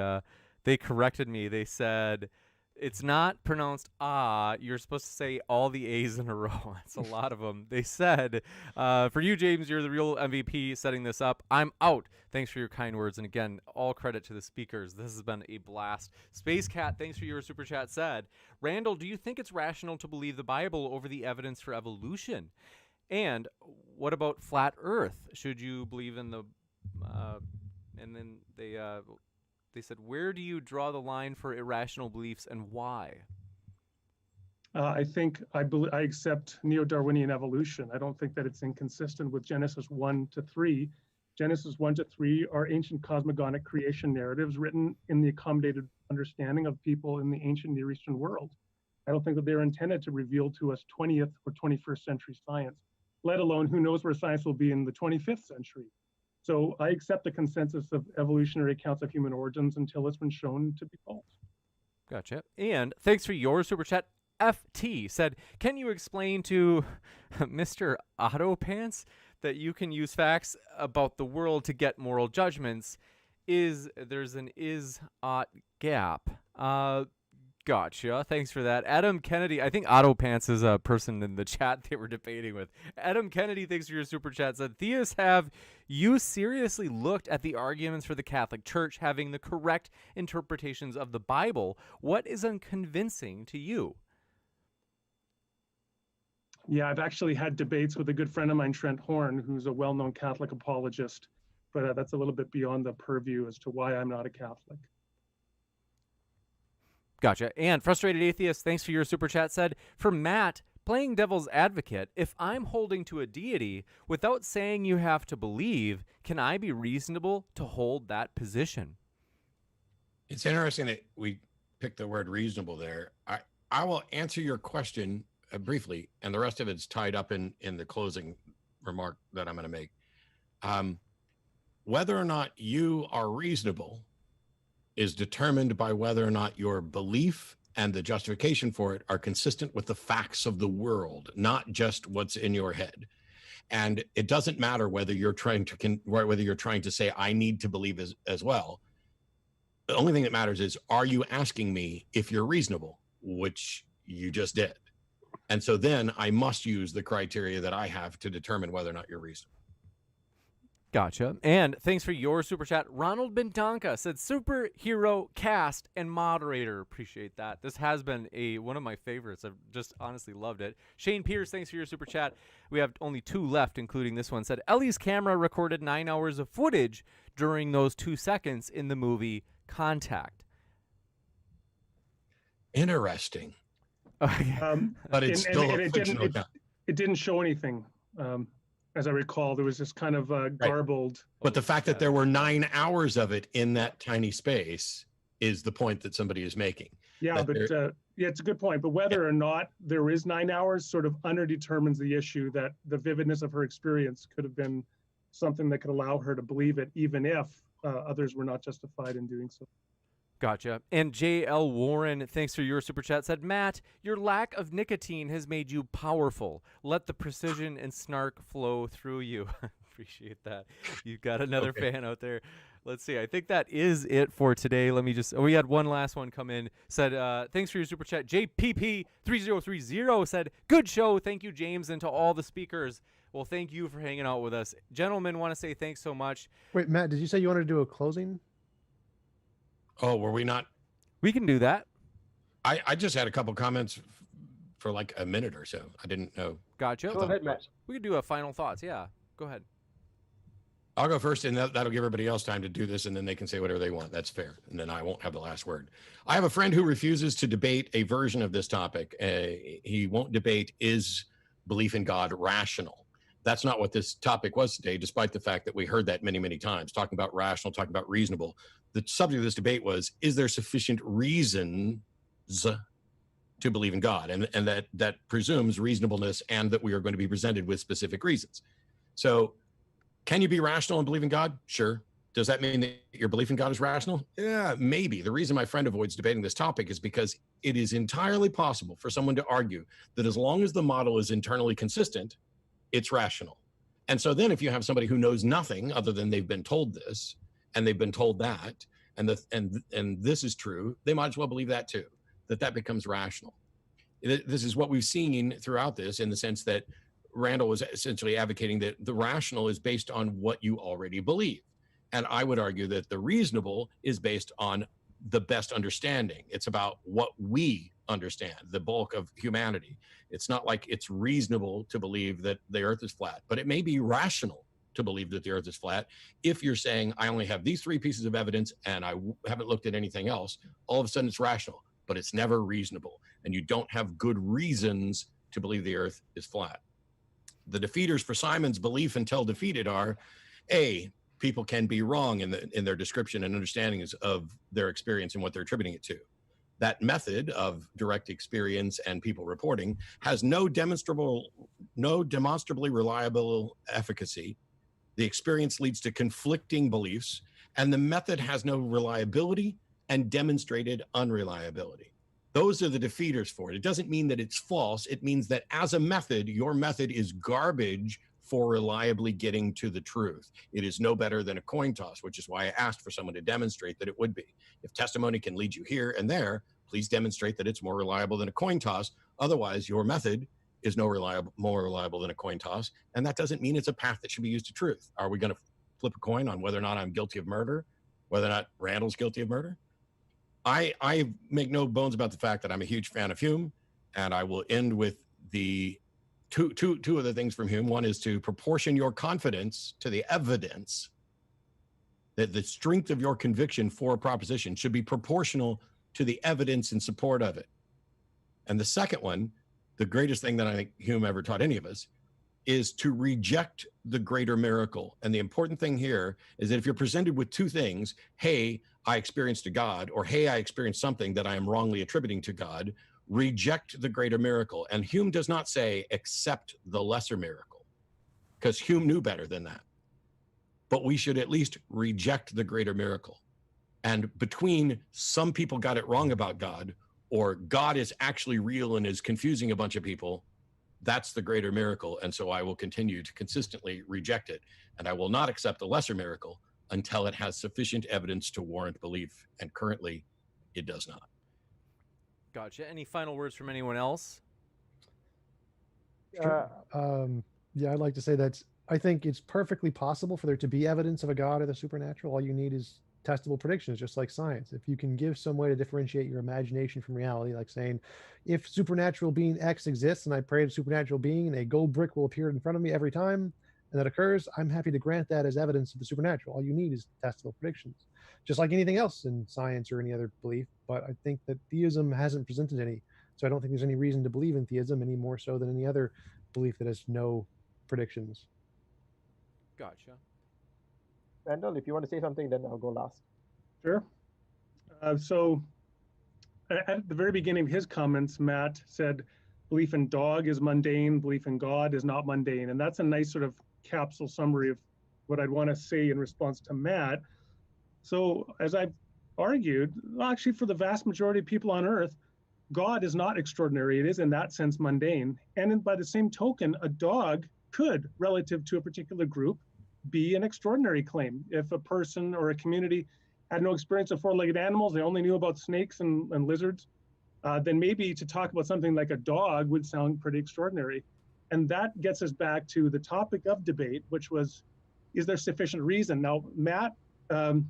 They corrected me. They said it's not pronounced ah. You're supposed to say all the A's in a row. That's a lot of them. They said, for you, James, you're the real MVP setting this up. I'm out. Thanks for your kind words. And again, all credit to the speakers. This has been a blast. Space Cat, thanks for your super chat. Said, Randall, do you think it's rational to believe the Bible over the evidence for evolution? And what about flat Earth? Should you believe in the... and then they said, where do you draw the line for irrational beliefs and why? I think I accept neo-Darwinian evolution. I don't think that it's inconsistent with Genesis 1-3. Genesis 1-3 are ancient cosmogonic creation narratives written in the accommodated understanding of people in the ancient Near Eastern world. I don't think that they're intended to reveal to us 20th or 21st century science, let alone who knows where science will be in the 25th century. So I accept the consensus of evolutionary accounts of human origins until it's been shown to be false. Gotcha. And thanks for your super chat. FT said, can you explain to Mr. Otto Pants that you can use facts about the world to get moral judgments? There's an is-ought gap. Gotcha. Thanks for that. Adam Kennedy, I think Otto Pants is a person in the chat they were debating with. Adam Kennedy, thanks for your super chat, said, theists, have you seriously looked at the arguments for the Catholic Church having the correct interpretations of the Bible? What is unconvincing to you? Yeah, I've actually had debates with a good friend of mine, Trent Horn, who's a well-known Catholic apologist, but that's a little bit beyond the purview as to why I'm not a Catholic. Gotcha. And Frustrated Atheist, thanks for your super chat, said, for Matt, playing devil's advocate, if I'm holding to a deity without saying you have to believe, can I be reasonable to hold that position? It's interesting that we picked the word reasonable there. I will answer your question briefly, and the rest of it's tied up in the closing remark that I'm going to make. Whether or not you are reasonable is determined by whether or not your belief and the justification for it are consistent with the facts of the world, not just what's in your head. And it doesn't matter whether you're trying to say I need to believe as well. The only thing that matters is, are you asking me if you're reasonable, which you just did. And so then I must use the criteria that I have to determine whether or not you're reasonable. Gotcha. And thanks for your super chat. Ronald Bentonka said superhero cast and moderator. Appreciate that. This has been one of my favorites. I've just honestly loved it. Shane Pierce, thanks for your super chat. We have only 2 left, including this one. Said Ellie's camera recorded 9 hours of footage during those 2 seconds in the movie Contact. Interesting. Okay. But it's still it didn't show anything. As I recall, there was this kind of garbled. But the fact that there were 9 hours of it in that tiny space is the point that somebody is making. Yeah, but yeah, it's a good point. But whether or not there is 9 hours sort of underdetermines the issue that the vividness of her experience could have been something that could allow her to believe it, even if others were not justified in doing so. Gotcha. And J.L. Warren, thanks for your super chat, said, Matt, your lack of nicotine has made you powerful. Let the precision and snark flow through you. Appreciate that. You've got another fan out there. Let's see. I think that is it for today. Let me just, we had one last one come in. Said, thanks for your super chat. JPP3030 said, good show. Thank you, James, and to all the speakers. Well, thank you for hanging out with us. Gentlemen, want to say thanks so much. Wait, Matt, did you say you wanted to do a closing? Oh, were we not? We can do that. I just had a couple comments for like a minute or so. I didn't know. Gotcha. Go ahead, Matt. We could do a final thoughts. Yeah, go ahead. I'll go first, and that'll give everybody else time to do this, and then they can say whatever they want. That's fair. And then I won't have the last word. I have a friend who refuses to debate a version of this topic. He won't debate, is belief in God rational? That's not what this topic was today, despite the fact that we heard that many, many times, talking about rational, talking about reasonable. The subject of this debate was, is there sufficient reasons to believe in God? And that presumes reasonableness, and that we are going to be presented with specific reasons. So can you be rational and believe in God? Sure. Does that mean that your belief in God is rational? Yeah, maybe. The reason my friend avoids debating this topic is because it is entirely possible for someone to argue that as long as the model is internally consistent, it's rational. And so then if you have somebody who knows nothing other than they've been told this, and they've been told that, and this is true, they might as well believe that too, that becomes rational. This is what we've seen throughout this, in the sense that Randall was essentially advocating that the rational is based on what you already believe. And I would argue that the reasonable is based on the best understanding. It's about what we understand, the bulk of humanity. It's not like it's reasonable to believe that the earth is flat, but it may be rational to believe that the earth is flat. If you're saying, I only have these 3 pieces of evidence and I haven't looked at anything else, all of a sudden it's rational, but it's never reasonable. And you don't have good reasons to believe the earth is flat. The defeaters for Simon's belief until defeated are, A, people can be wrong in their description and understandings of their experience and what they're attributing it to. That method of direct experience and people reporting has no demonstrably reliable efficacy. The experience leads to conflicting beliefs, and the method has no reliability and demonstrated unreliability. Those are the defeaters for it. It doesn't mean that it's false. It means that as a method, your method is garbage for reliably getting to the truth. It is no better than a coin toss, which is why I asked for someone to demonstrate that it would be. If testimony can lead you here and there, please demonstrate that it's more reliable than a coin toss. Otherwise, your method is more reliable than a coin toss. And that doesn't mean it's a path that should be used to truth. Are we going to flip a coin on whether or not I'm guilty of murder, whether or not Randall's guilty of murder? I make no bones about the fact that I'm a huge fan of Hume, and I will end with the two of the things from Hume. One is to proportion your confidence to the evidence, that the strength of your conviction for a proposition should be proportional to the evidence in support of it. And the second one, the greatest thing that I think Hume ever taught any of us is to reject the greater miracle. And the important thing here is that if you're presented with two things, hey, I experienced a God, or hey, I experienced something that I am wrongly attributing to God, reject the greater miracle. And Hume does not say accept the lesser miracle, because Hume knew better than that. But we should at least reject the greater miracle. And between some people got it wrong about God, or God is actually real and is confusing a bunch of people, that's the greater miracle. And so I will continue to consistently reject it. And I will not accept the lesser miracle until it has sufficient evidence to warrant belief. And currently, it does not. Gotcha. Any final words from anyone else? Sure. Yeah, I'd like to say that I think it's perfectly possible for there to be evidence of a God or the supernatural. All you need is testable predictions, just like science. If you can give some way to differentiate your imagination from reality, like saying, if supernatural being X exists and I pray to supernatural being, a gold brick will appear in front of me every time, and that occurs, I'm happy to grant that as evidence of the supernatural. All you need is testable predictions, just like anything else in science or any other belief. But I think that theism hasn't presented any, so I don't think there's any reason to believe in theism any more so than any other belief that has no predictions. Gotcha. Randall, if you want to say something, then I'll go last. Sure. So at the very beginning of his comments, Matt said, belief in dog is mundane, belief in God is not mundane. And that's a nice sort of capsule summary of what I'd want to say in response to Matt. So as I've argued, actually for the vast majority of people on earth, God is not extraordinary. It is in that sense mundane. And by the same token, a dog could, relative to a particular group, be an extraordinary claim. If a person or a community had no experience of four-legged animals, they only knew about snakes and lizards, then maybe to talk about something like a dog would sound pretty extraordinary. And that gets us back to the topic of debate, which was, is there sufficient reason? Now, Matt, I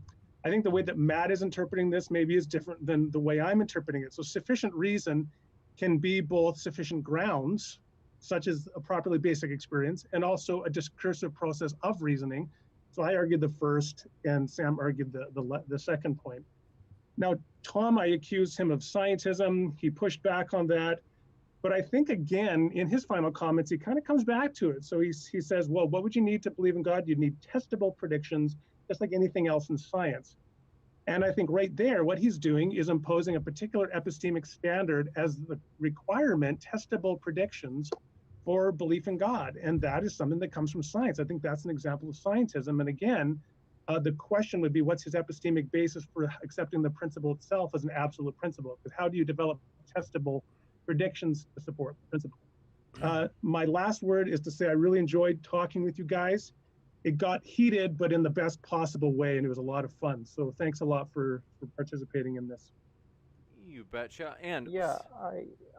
think the way that Matt is interpreting this maybe is different than the way I'm interpreting it. So sufficient reason can be both sufficient grounds, such as a properly basic experience, and also a discursive process of reasoning. So I argued the first, and Sam argued the second point. Now, Tom, I accused him of scientism. He pushed back on that. But I think, again, in his final comments, he kind of comes back to it. So he says, well, what would you need to believe in God? You'd need testable predictions, just like anything else in science. And I think right there, what he's doing is imposing a particular epistemic standard as the requirement, testable predictions for belief in God. And that is something that comes from science. I think that's an example of scientism. And again, the question would be, what's his epistemic basis for accepting the principle itself as an absolute principle? Because how do you develop testable predictions to support the principle? My last word is to say I really enjoyed talking with you guys. It got heated, but in the best possible way, and it was a lot of fun. So thanks a lot for participating in this. You betcha. And Yeah,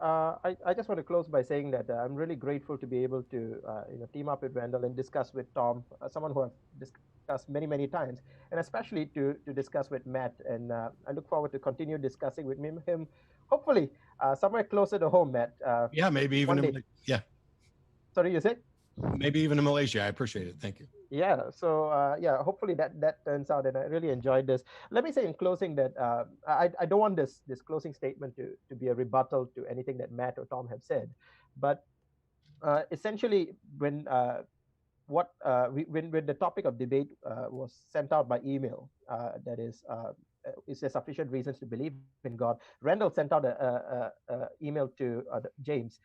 I just want to close by saying that I'm really grateful to be able to team up with Randall and discuss with Tom, someone who I've discussed many times, and especially to discuss with Matt. And I look forward to continue discussing with him, hopefully somewhere closer to home, Matt. Yeah, maybe even yeah. Sorry, you said? Maybe even in Malaysia. I appreciate it. Thank you. Yeah, so yeah, hopefully that turns out, and I really enjoyed this. Let me say in closing that I don't want this closing statement to be a rebuttal to anything that Matt or Tom have said, but essentially when when the topic of debate was sent out by email, that is there sufficient reasons to believe in God? Randall sent out a email to James,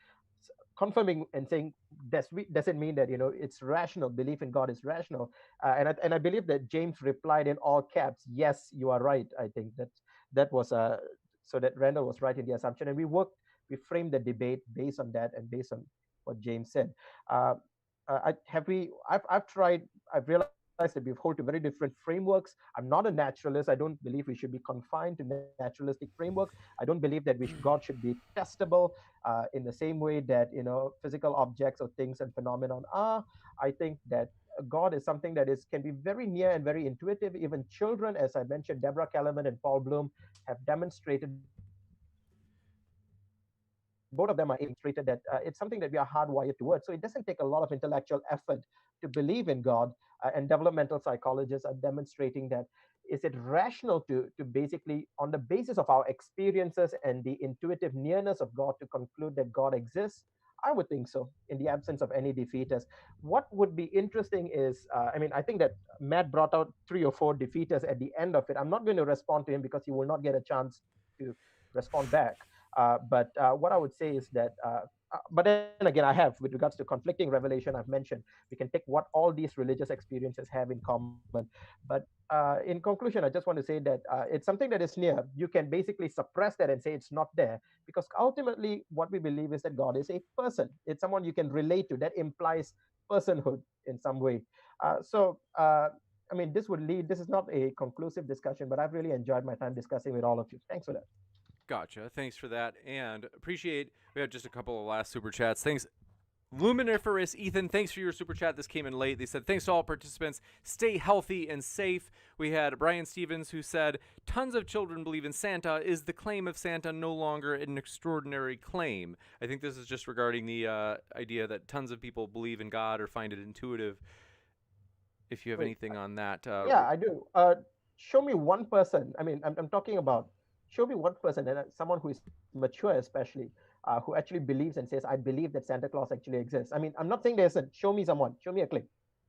confirming and saying, does it mean that it's rational, belief in God is rational? And I believe that James replied in all caps, yes, you are right. I think that was so that Randall was right in the assumption, and we framed the debate based on that and based on what James said. I've realized that we hold to very different frameworks. I'm not a naturalist. I don't believe we should be confined to naturalistic frameworks. I don't believe that God should be testable in the same way that physical objects or things and phenomenon are. I think that God is something that can be very near and very intuitive. Even children, as I mentioned, Deborah Kellerman and Paul Bloom have demonstrated. Both of them are illustrated that it's something that we are hardwired towards. So it doesn't take a lot of intellectual effort to believe in God. And developmental psychologists are demonstrating that is it rational to basically, on the basis of our experiences and the intuitive nearness of God, to conclude that God exists? I would think so, in the absence of any defeaters. What would be interesting is, I think that Matt brought out 3 or 4 defeaters at the end of it. I'm not going to respond to him because he will not get a chance to respond back. But what I would say is that, but then again, I have, with regards to conflicting revelation, I've mentioned, we can take what all these religious experiences have in common. But in conclusion, I just want to say that it's something that is near. You can basically suppress that and say it's not there, because ultimately what we believe is that God is a person. It's someone you can relate to. That implies personhood in some way. This is not a conclusive discussion, but I've really enjoyed my time discussing with all of you. Thanks for that. Gotcha. Thanks for that. And appreciate, we have just a couple of last super chats. Thanks. Luminiferous Ethan, thanks for your super chat. This came in late. They said, thanks to all participants. Stay healthy and safe. We had Brian Stevens who said, tons of children believe in Santa. Is the claim of Santa no longer an extraordinary claim? I think this is just regarding the idea that tons of people believe in God or find it intuitive. If you have anything on that. Yeah, I do. Show me one person. I'm talking about, show me one person, and someone who is mature especially, who actually believes and says, I believe that Santa Claus actually exists. I'm not saying there isn't. Show me someone. Show me a claim.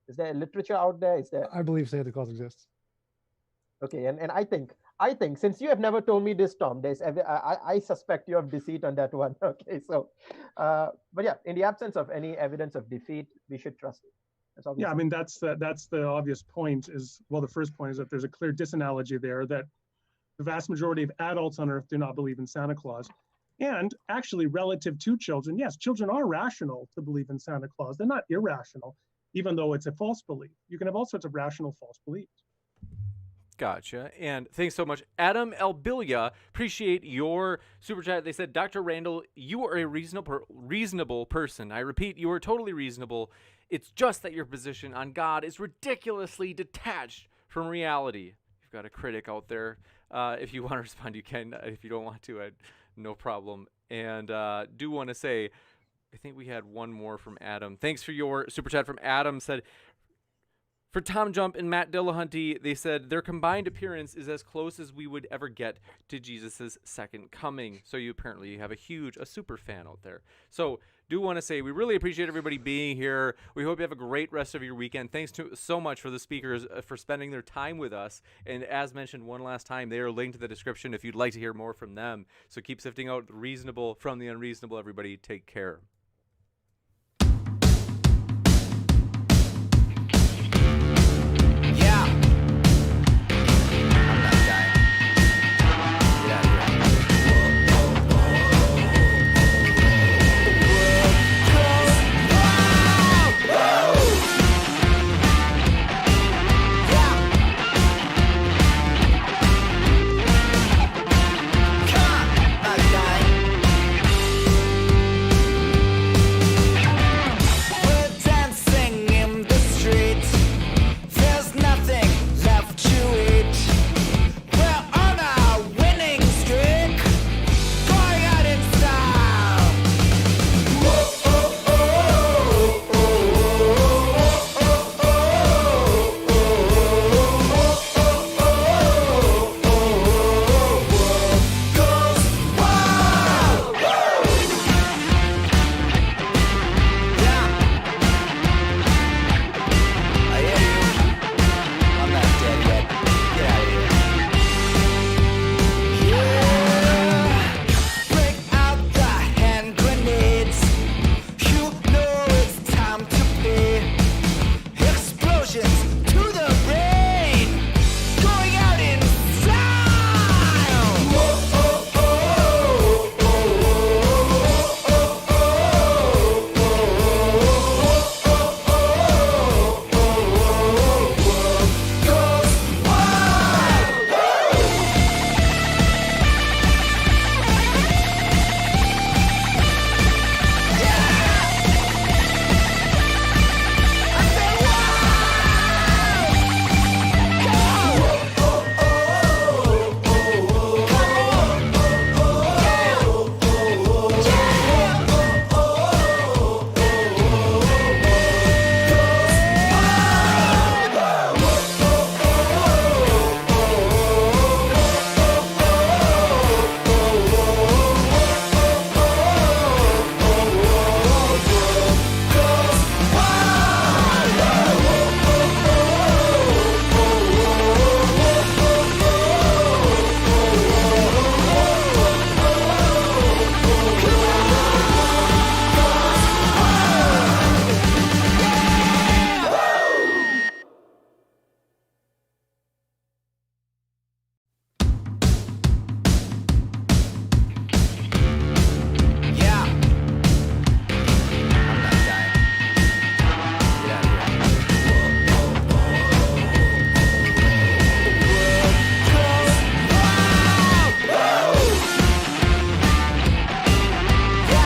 Is there literature out there? Is there? I believe Santa Claus exists. Okay, and I think since you have never told me this, Tom, I suspect you have deceit on that one. Okay, so, but yeah, in the absence of any evidence of defeat, we should trust it. Yeah, that's the obvious point. The first point is that there's a clear disanalogy there, that the vast majority of adults on Earth do not believe in Santa Claus. And actually, relative to children, yes, children are rational to believe in Santa Claus. They're not irrational, even though it's a false belief. You can have all sorts of rational false beliefs. Gotcha. And thanks so much. Adam Elbilia, appreciate your super chat. They said, Dr. Randall, you are a reasonable person. I repeat, you are totally reasonable. It's just that your position on God is ridiculously detached from reality. You've got a critic out there. If you want to respond, you can. If you don't want to, no problem. And do want to say, I think we had one more from Adam. Thanks for your super chat. From Adam, said, for TJump and Matt Dillahunty, they said their combined appearance is as close as we would ever get to Jesus' second coming. So you apparently have a super fan out there. So do want to say we really appreciate everybody being here. We hope you have a great rest of your weekend. Thanks so much for the speakers for spending their time with us. And as mentioned one last time, they are linked to the description if you'd like to hear more from them. So keep sifting out the reasonable from the unreasonable, everybody. Take care.